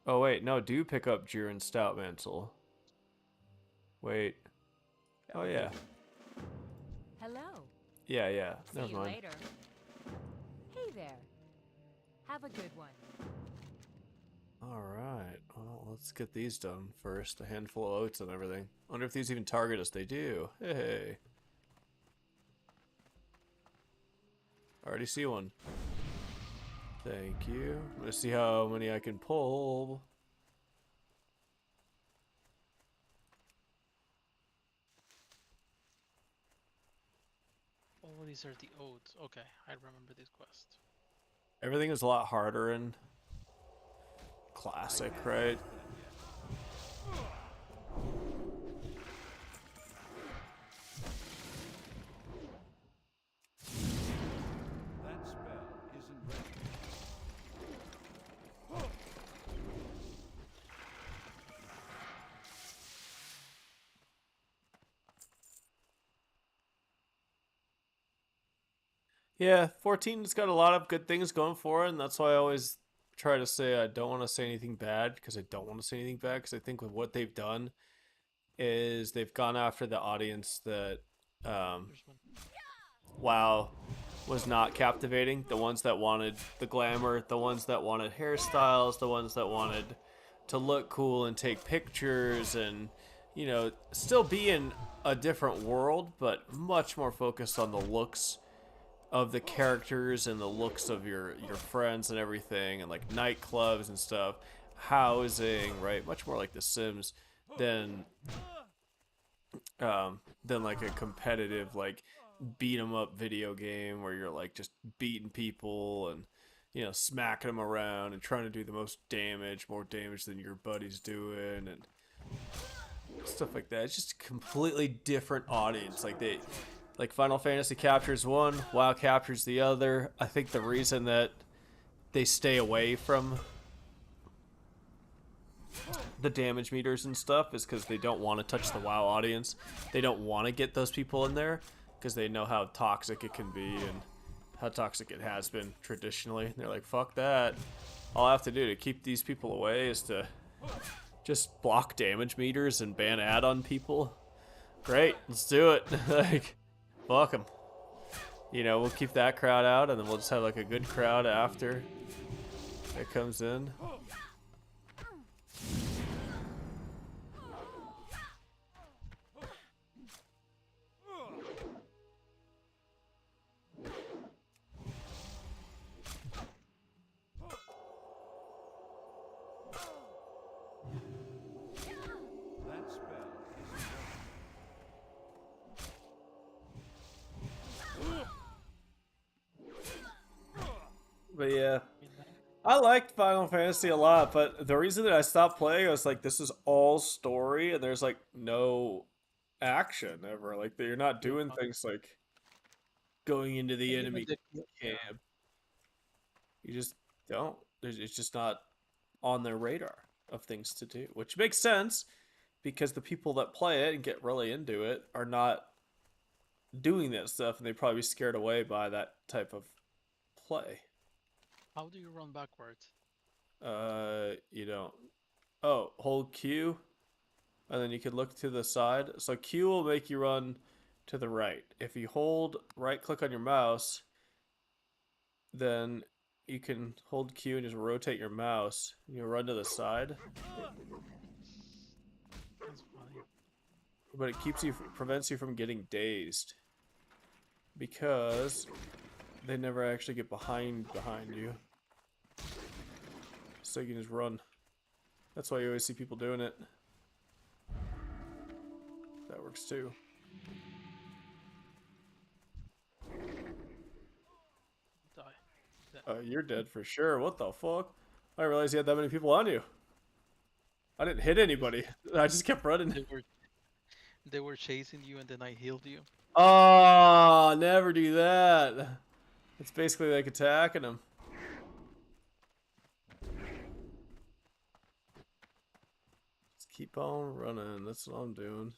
Oh wait, no, do pick up Jiren's Stout Mantle. Wait. Oh yeah. Hello. Yeah, yeah. See Never you mind. later. Hey there. Have a good one. Alright. Well, let's get these done first. A handful of oats and everything. Wonder if these even target us. They do. Hey. Already see one. Thank you. I'm gonna see how many I can pull. Oh, these are the odes. Okay, I remember this quest. Everything is a lot harder in Classic, right? That spell isn't ready. Yeah, 14's got a lot of good things going for it, and that's why I always try to say I don't want to say anything bad, because I don't want to say anything bad, because I think with what they've done is they've gone after the audience that There's one. WoW was not captivating. The ones that wanted the glamour, the ones that wanted hairstyles, the ones that wanted to look cool and take pictures and, you know, still be in a different world, but much more focused on the looks of the characters and the looks of your friends and everything, and like nightclubs and stuff, housing, right? Much more like The Sims than like a competitive like beat 'em up video game where you're like just beating people and, you know, smacking them around and trying to do the most damage, more damage than your buddy's doing and stuff like that. It's just a completely different audience. Like Final Fantasy captures one, WoW captures the other. I think the reason that they stay away from the damage meters and stuff is because they don't want to touch the WoW audience. They don't want to get those people in there because they know how toxic it can be and how toxic it has been traditionally. And they're like, fuck that. All I have to do to keep these people away is to just block damage meters and ban ad on people. Great, let's do it. Like, fuck them. You know, we'll keep that crowd out, and then we'll just have like a good crowd after it comes in. That spell isn't ready. But yeah, I liked Final Fantasy a lot, but the reason that I stopped playing, I was like, this is all story, and there's like no action ever. Like, you're not doing things like going into the And even enemy camp. You just don't. It's just not on their radar of things to do, which makes sense because the people that play it and get really into it are not doing that stuff, and they'd probably be scared away by that type of play. how do you run backwards? You don't. Oh, hold Q, and then you can look to the side. So Q will make you run to the right. If you hold right click on your mouse, then you can hold Q and just rotate your mouse. You run to the side, That's funny. but it prevents you from getting dazed because they never actually get behind you. So you can just run. That's why you always see people doing it. That works too. Die. Dead. You're dead for sure. What the fuck? I didn't realize you had that many people on you. I didn't hit anybody. I just kept running. They were chasing you, and then I healed you. Oh, never do that. It's basically like attacking them. Just keep on running. That's what I'm doing.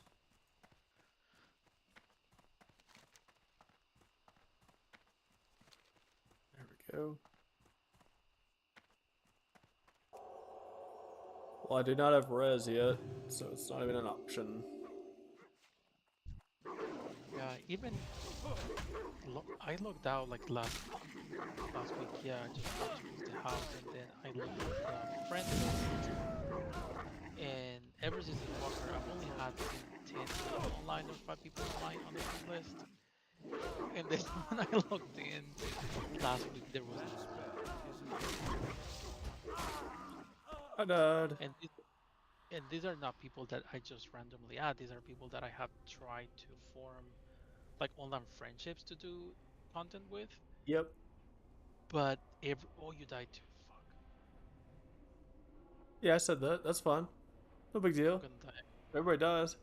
There we go. Well, I do not have res yet, so it's not even an option. even I logged out like last week. Yeah, I just went to the house and then I looked at the friend list. And ever since the Walker, I've only had I think 10 people online or 5 people online on the friend list. And then when I logged in last week, there was none. I died. And these are not people that I just randomly add. These are people that I have tried to form like online friendships to do content with. Yep. But oh, you died too. Fuck. Yeah, I said that. That's fine. No big I'm deal. gonna die. Everybody dies.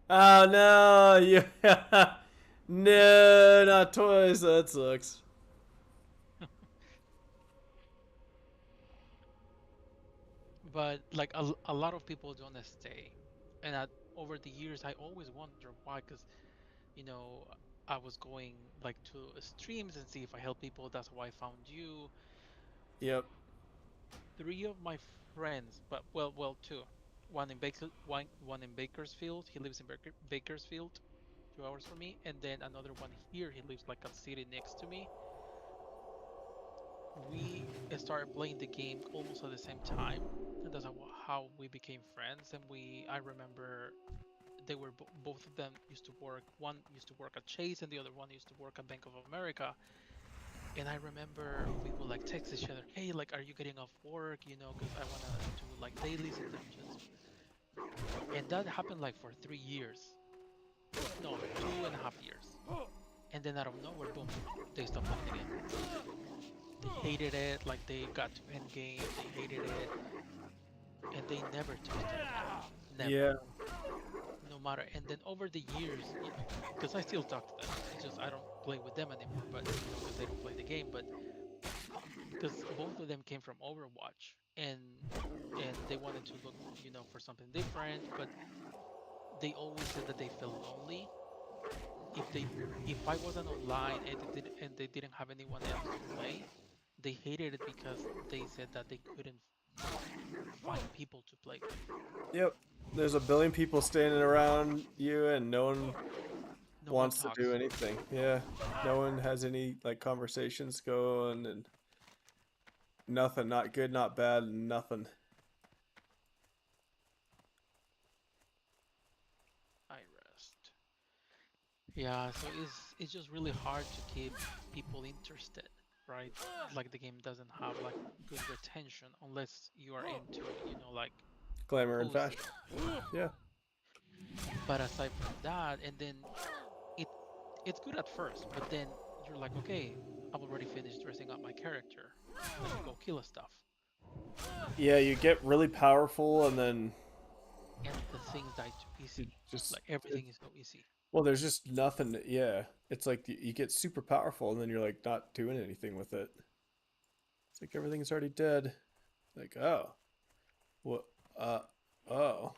Oh no! Yeah. No, not toys. That sucks. But like a lot of people don't stay, and over the years I always wonder why. Because you know I was going like to streams and see if I help people. That's how I found you. Yep. Three of my friends, but well, two. One in Bakersfield. He lives in Bakersfield, 2 hours from me, and then another one here. He lives like a city next to me. We started playing the game almost at the same time, and that's how we became friends. And I remember they were both of them used to work. One used to work at Chase, and the other one used to work at Bank of America. And I remember we would like text each other, "Hey, like, are you getting off work? You know, because I wanna do like dailies in dungeons." And that happened like for 3 years. No, 2.5 years. And then out of nowhere, boom, they stopped playing the game. They hated it, like they got to end game, they hated it, and they never touched it again. Never. Yeah. No matter. And then over the years, because I still talk to them, it's just I don't play with them anymore, but because they don't play the game, but because both of them came from Overwatch, and they wanted to look, for something different, but they always said that they felt lonely if I wasn't online and they didn't have anyone else to play. They hated it because they said that they couldn't find people to play with. Yep. There's a billion people standing around you, and no one No one wants to talks. do anything. Yeah. No one has any like conversations going, and nothing. Not good, not bad, nothing. I rest. Yeah, so it's just really hard to keep people interested, right? Like the game doesn't have like good retention unless you are into, like Glamour and posing. fashion. Yeah. But aside from that, and then it it's good at first, but then you're like, okay, I've already finished dressing up my character. Let me go kill stuff. Yeah, you get really powerful, and then And the things die too you easy. just Like everything is so easy. well, there's just nothing. Yeah, it's like you get super powerful, and then you're like not doing anything with it. It's like everything's already dead. Like, oh, what? Uh, oh.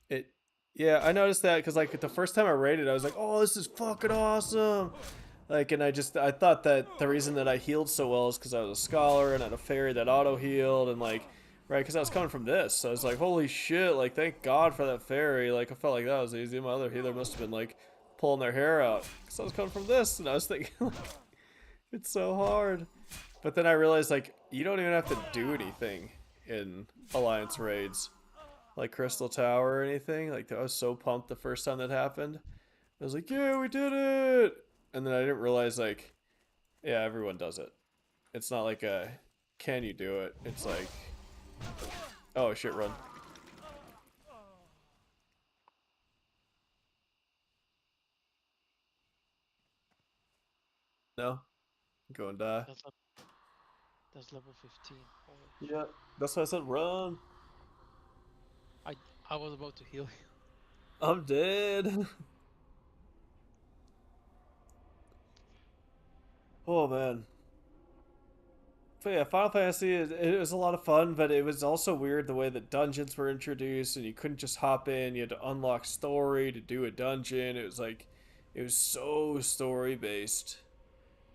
It. Yeah, I noticed that because like the first time I raided, I was like, oh, this is fucking awesome. Like, and I thought that the reason that I healed so well is because I was a scholar and I had a fairy that auto healed, and like, right, because I was coming from this, so I was like, holy shit, like, thank God for that fairy. Like, I felt like that was easy. My other healer must have been like pulling their hair out because I was coming from this, and I was thinking, like, it's so hard. But then I realized like you don't even have to do anything in Alliance raids, like Crystal Tower or anything. Like, I was so pumped the first time that happened. I was like, yeah, we did it. And then I didn't realize, like, yeah, everyone does it. It's not like a, can you do it? It's like, oh, shit, run. No? Go and die. That's that's level 15. Holy Yeah, shit. that's why I said run. I I was about to heal you. I'm dead. Oh, man. But yeah, Final Fantasy, it was a lot of fun, but it was also weird the way that dungeons were introduced, and you couldn't just hop in. You had to unlock story to do a dungeon. It was like, it was so story based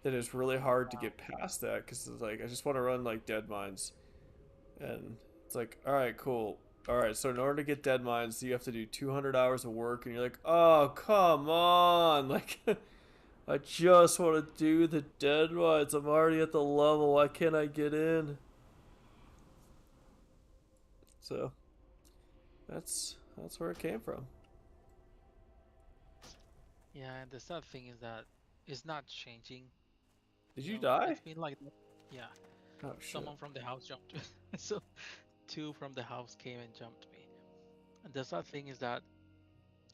that it was really hard to get past that because it's like, I just want to run like Dead Mines. And it's like, all right, cool. all right, so in order to get dead mines, you have to do 200 hours of work, and you're like, oh, come on. Like, I just want to do the dead mines. I'm already at the level. Why can't I get in? So, that's where it came from. Yeah, and the sad thing is that it's not changing. Did You you know, die? it's been like, yeah, Oh, shit. someone from the house jumped. So two from the house came and jumped me. And the sad thing is that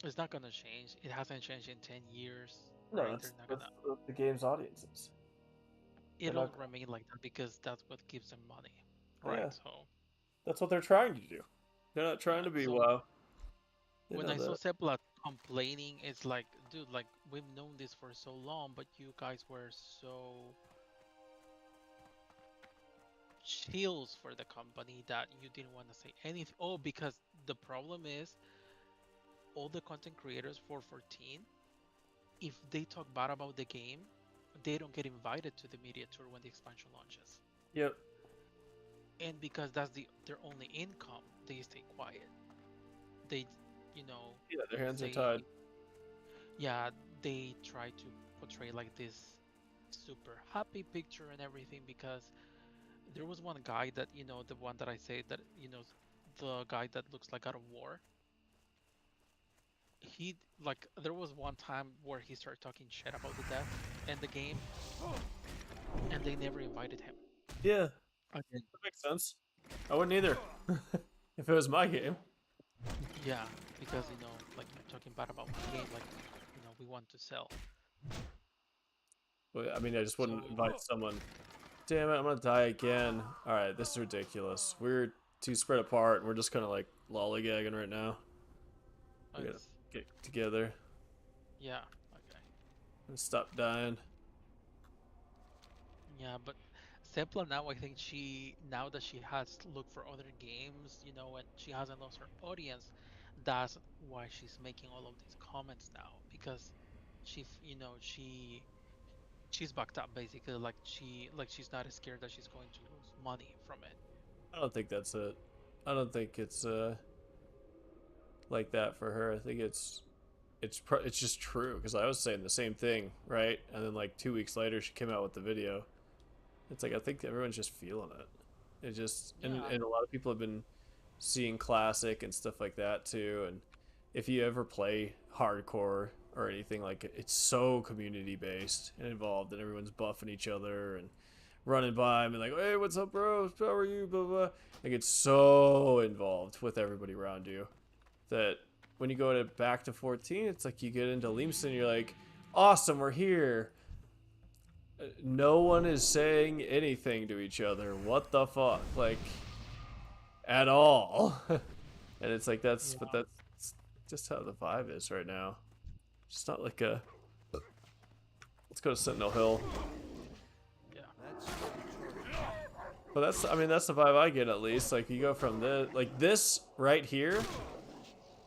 it's not gonna change. It hasn't changed in 10 years, No, right? They're not that's gonna. what the game's audience is. They're It'll not, remain like that because that's what gives them money, right? yeah, So that's what they're trying to do. They're not trying yeah. to be So WoW. They when know I saw that. Sepla complaining, it's like, dude, like we've known this for so long, but you guys were so chills for the company that you didn't want to say anything. Oh, because the problem is all the content creators for 14, if they talk bad about the game, they don't get invited to the media tour when the expansion launches. Yep. And because that's their only income, they stay quiet. They, you know, Yeah, their hands are say, tied. yeah, they try to portray like this super happy picture and everything because there was one guy that, the one that I say that, the guy that looks like God of War. He, like, there was one time where he started talking shit about the death and the game, and they never invited him Yeah, again. that makes sense. I wouldn't either. If it was my game. Yeah, because, like you're talking bad about my game, like, we want to sell. Well, I mean, I just So, wouldn't invite someone. Damn it, I'm gonna die again. Alright, this is ridiculous. We're too spread apart, and we're just kind of like lollygagging right now. We gotta it's, get together yeah, okay. and stop dying. Yeah, but Sepla now, I think now that she has looked for other games, and she hasn't lost her audience, that's why she's making all of these comments now because she's backed up basically, like she's not scared that she's going to lose money from it. I don't think that's it. I don't think it's like that for her. I think it's just true because I was saying the same thing, right? And then like 2 weeks later, she came out with the video. It's like I think everyone's just feeling it. It just Yeah, and a lot of people have been seeing classic and stuff like that too. And if you ever play hardcore or anything like it, it's so community based and involved, and everyone's buffing each other and running by and like, hey, what's up, bro? How are you? Blah blah. Like it's so involved with everybody around you that when you go to back to 14, it's like you get into Leamson, you're like, awesome, we're here. No one is saying anything to each other. What the fuck? Like, at all. And it's like, but yeah, that's just how the vibe is right now. It's not like a, let's go to Sentinel Hill. yeah, That's steady target. But I mean, that's the vibe I get at least. Like, you go from this right here,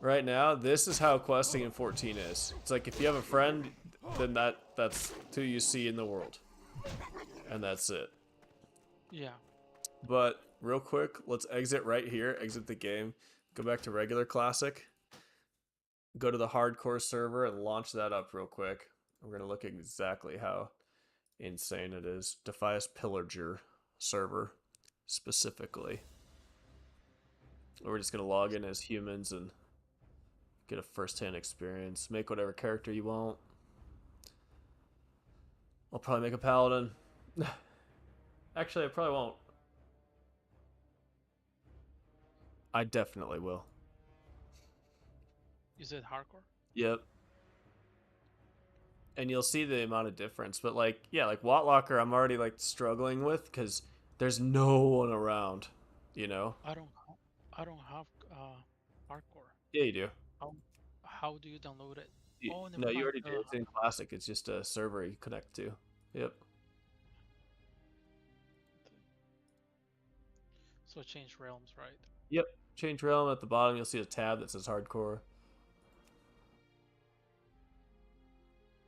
right now, this is how questing in 14 is. It's like, if you have a friend, then that's who you see in the world. And that's it. yeah. But real quick, let's exit right here, exit the game, go back to regular classic, go to the hardcore server and launch that up real quick. We're gonna look at exactly how insane it is. Defias Pillager server specifically. We're just gonna log in as humans and get a first-hand experience. Make whatever character you want. I'll probably make a paladin. Actually, I probably won't. I definitely will. You said hardcore? Yep. And you'll see the amount of difference. But like, yeah, like Watlocker, I'm already like struggling with because there's no one around. You know? I don't have hardcore. Yeah, you do. How do you download it? You, Oh, no, never you mind. already do. It's in Classic. It's just a server you connect to. Yep. So change realms, right? Yep. Change realm at the bottom. You'll see a tab that says Hardcore.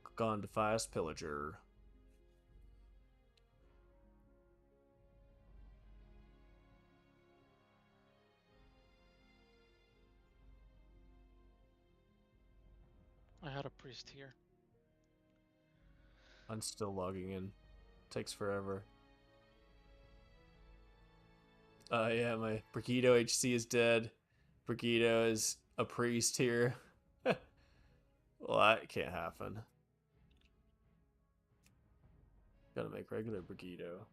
Click on Defias Pillager. priest here. I'm still logging in. Takes forever. Yeah, my Brigido HC is dead. Brigido is a priest here. Well, that can't happen. Gotta make regular Brigido.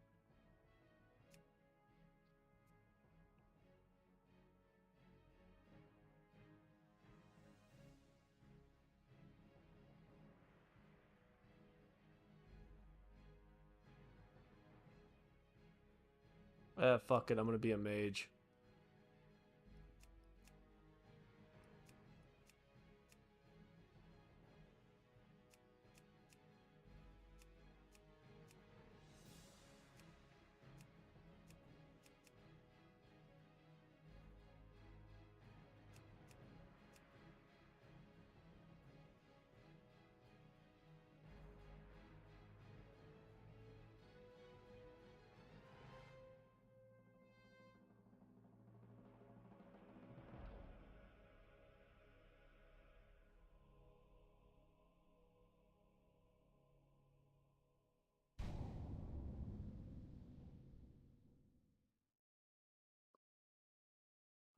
Fuck it, I'm gonna be a mage.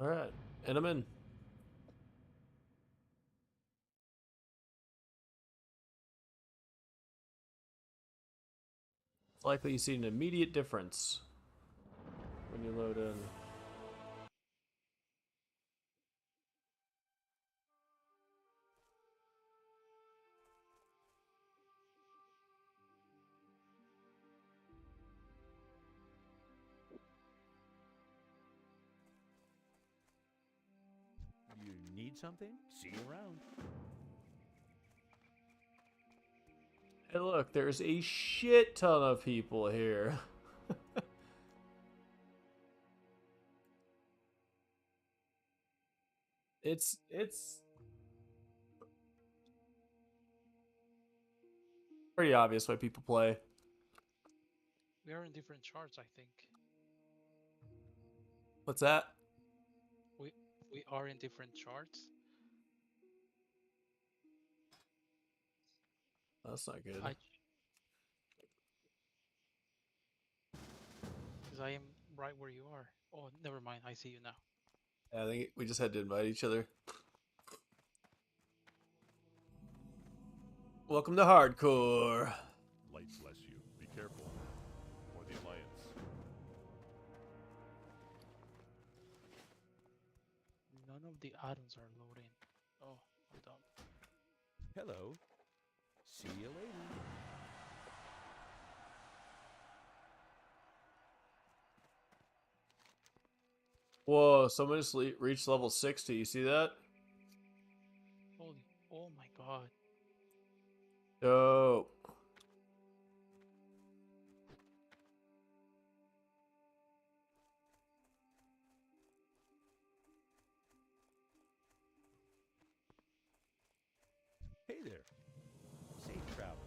Alright, and I'm in. It's likely you see an immediate difference when you load in. You need something? See you around. Hey look, there's a shit ton of people here. It's pretty obvious why people play. We are in different charts, I think. What's that? We we are in different charts. That's not good. Because I am right where you are. Oh, never mind. I see you now. Yeah, I think we just had to invite each other. Welcome to hardcore. Light bless you. Be careful. For the Alliance. None of the items are loading. Oh, I'm dumb. Hello. See you later. Whoa, someone just reached level 60. You see that? Holy, oh my god. Dope. Hey there. Safe travel.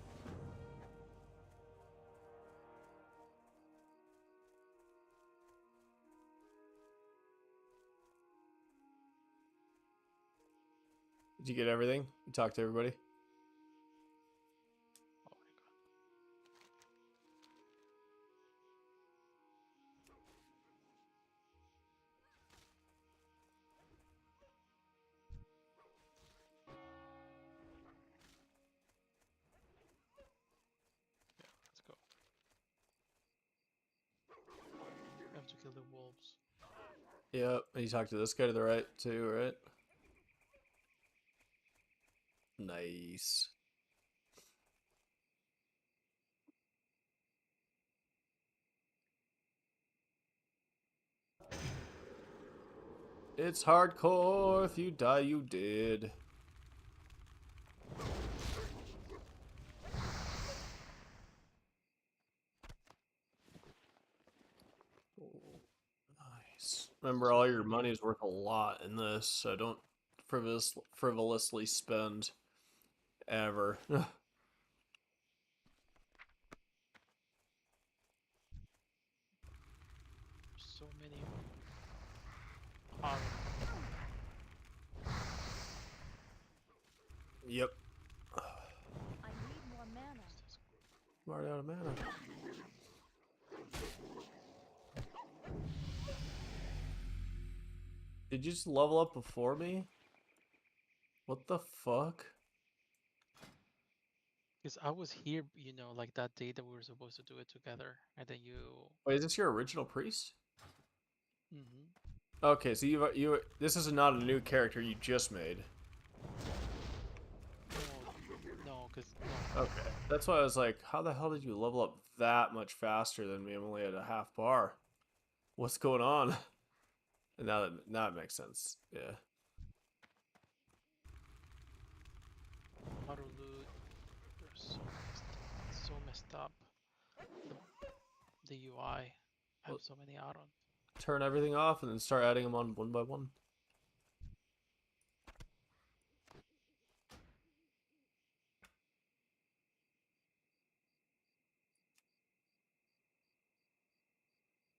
Did you get everything? You talked to everybody? Oh my god. Yeah, let's go. We have to kill the wolves. Yep. And you talked to this guy to the right too, right? Nice. It's hardcore. If you die, you did. Nice. Remember, all your money is worth a lot in this, so don't frivolously spend ever. So many. Um, Yep. I'm already out of mana. Did you just level up before me? What the fuck? Because I was here, you know, like that day that we were supposed to do it together, and then you. Wait, is this your original priest? Mm-hmm. Okay, so you this is not a new character you just made. No, because Okay, that's why I was like, how the hell did you level up that much faster than me? I'm only at a half bar. What's going on? And now it makes sense. Yeah. auto loot. They're so messed up. The UI have Well, so many add-ons. turn everything off and then start adding them on one by one.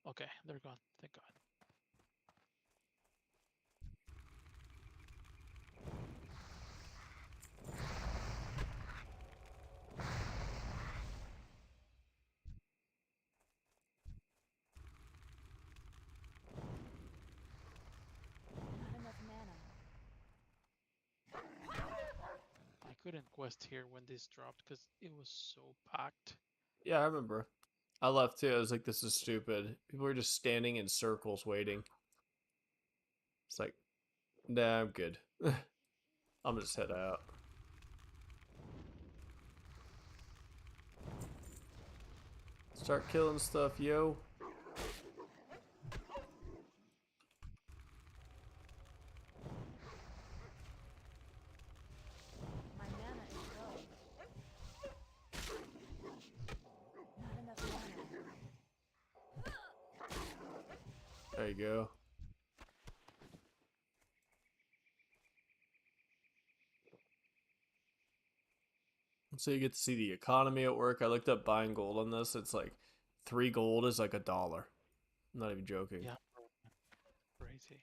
Okay, they're gone. Thank God. Not enough mana. I couldn't quest here when this dropped because it was so packed. Yeah, I remember. I left too. I was like, this is stupid. People were just standing in circles waiting. It's like, nah, I'm good. I'm gonna just head out. Start killing stuff, yo. My mana is low. Not enough mana. There you go. So you get to see the economy at work. I looked up buying gold on this. It's like 3 gold is like $1. I'm not even joking. Yeah, crazy.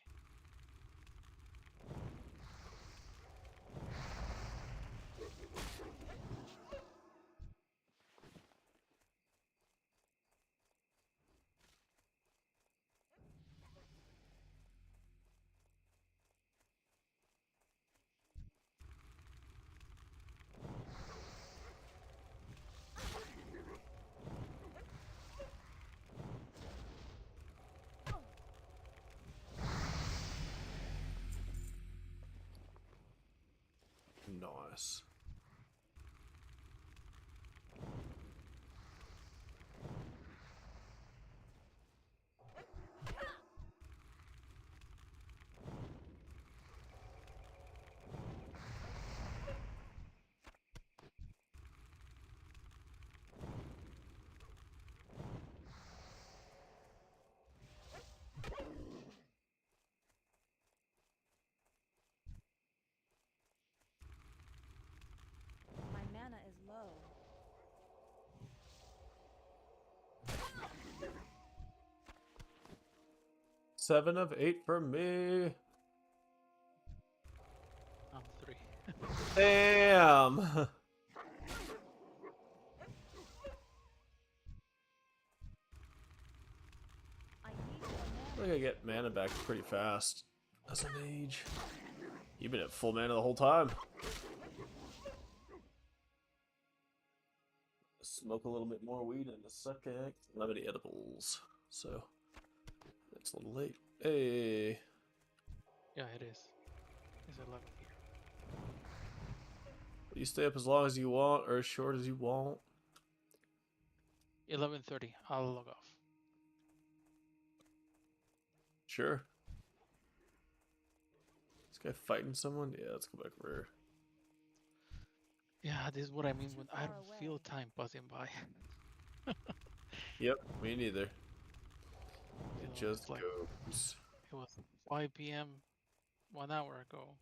Nice. My mana is low. Seven of 8 for me. I'm 3. Damn. I need more I mana. think I get mana back pretty fast as a mage. You've been at full mana the whole time. Smoke a little bit more weed in a second. I don't have any edibles, so it's a little late. Hey, Yeah, it is. It's 11 here. you stay up as long as you want or as short as you want. 11:30. I'll log off. Sure. This guy fighting someone? Yeah, let's go back over here. Yeah, this is what I mean Too when I far don't feel away. time passing by. Yep, me neither. It You know, just it's like goes. it was 5 p.m. 1 hour ago.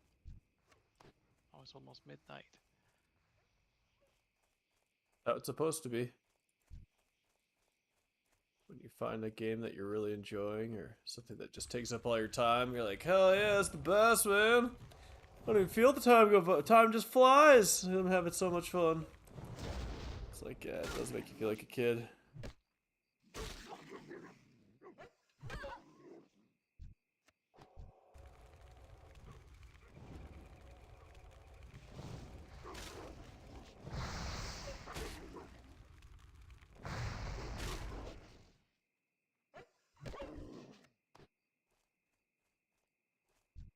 Now it's almost midnight. How it's supposed to be. When you find a game that you're really enjoying or something that just takes up all your time, you're like, hell yeah, it's the best, man. I don't even feel the time go by. Time just flies. I'm having so much fun. It's like, yeah, it does make you feel like a kid.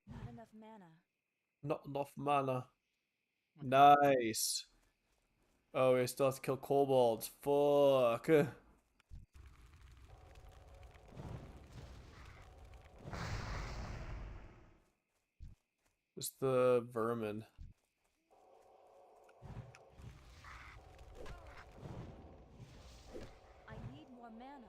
Not enough mana. Not enough mana. Okay. Nice. Oh, we still have to kill kobolds. Fuck. Just the vermin. I need more mana.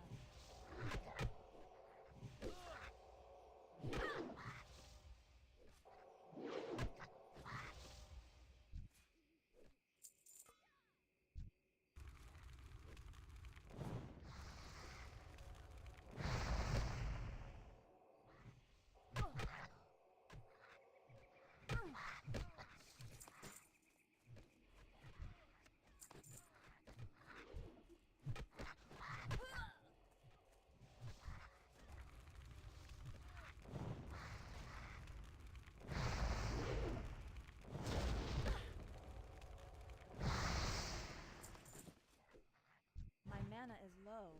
My mana is low.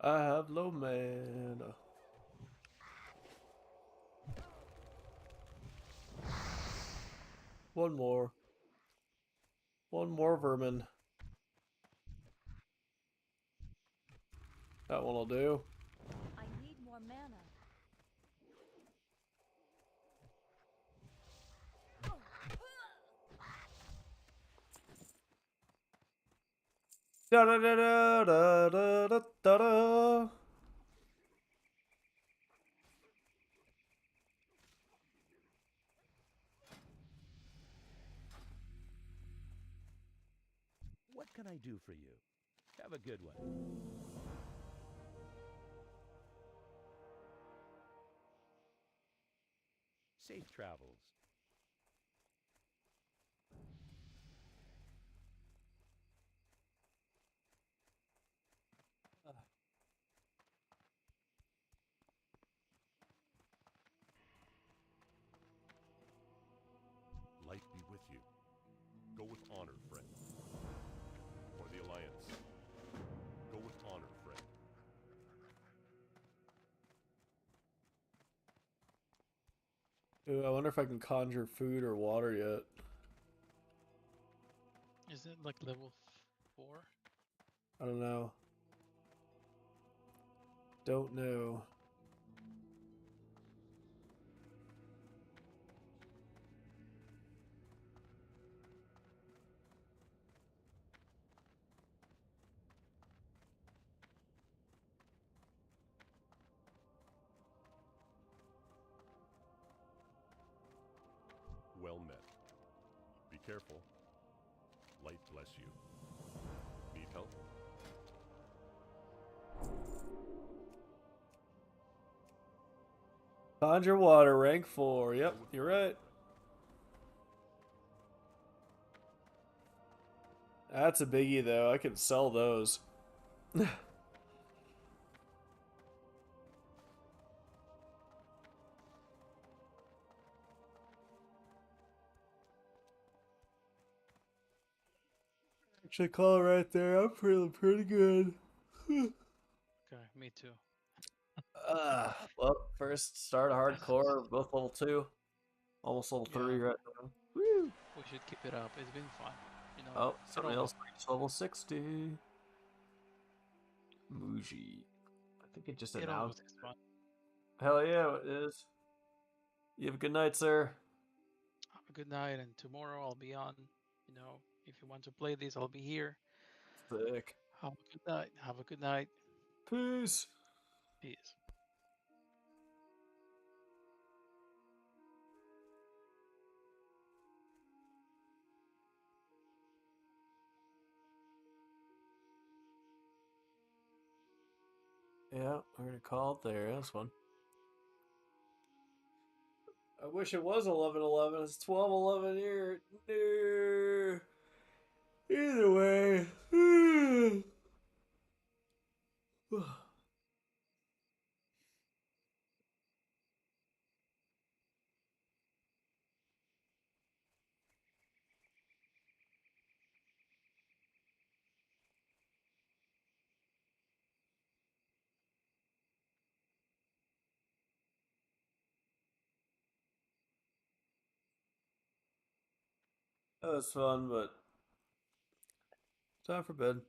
I have low mana. One more. One more vermin. That one will do. I need more mana. Da da da da da da da da da. What can I do for you? Have a good one. Safe travels. Light be with you. Go with honor, friend. For the Alliance. Go with honor, friend. Ooh, I wonder if I can conjure food or water yet. Is it like level 4? I don't know. Don't know. Well met. Be careful. Light bless you. Need help? Conjure water, rank 4. Yep, you're right. That's a biggie, though. I could sell those. Actually, call it right there. I'm feeling pretty good. Okay, me too. Well, first start hardcore, both level 2. Almost level 3 Yeah, right now. Woo! we should keep it up. It's been fun. You know, Oh, it somebody always else reached level 60. Muji. I think it just it always announced. is fun. Hell yeah, it is. You have a good night, sir. Have a good night, and tomorrow I'll be on. You know, if you want to play this, I'll be here. Sick. Have a good night. Have a good night. Peace. Peace. Yeah, we're gonna call it there. That's one. I wish it was 11:11. It's 12:11 here. No. Either way. That was fun, but time for bed.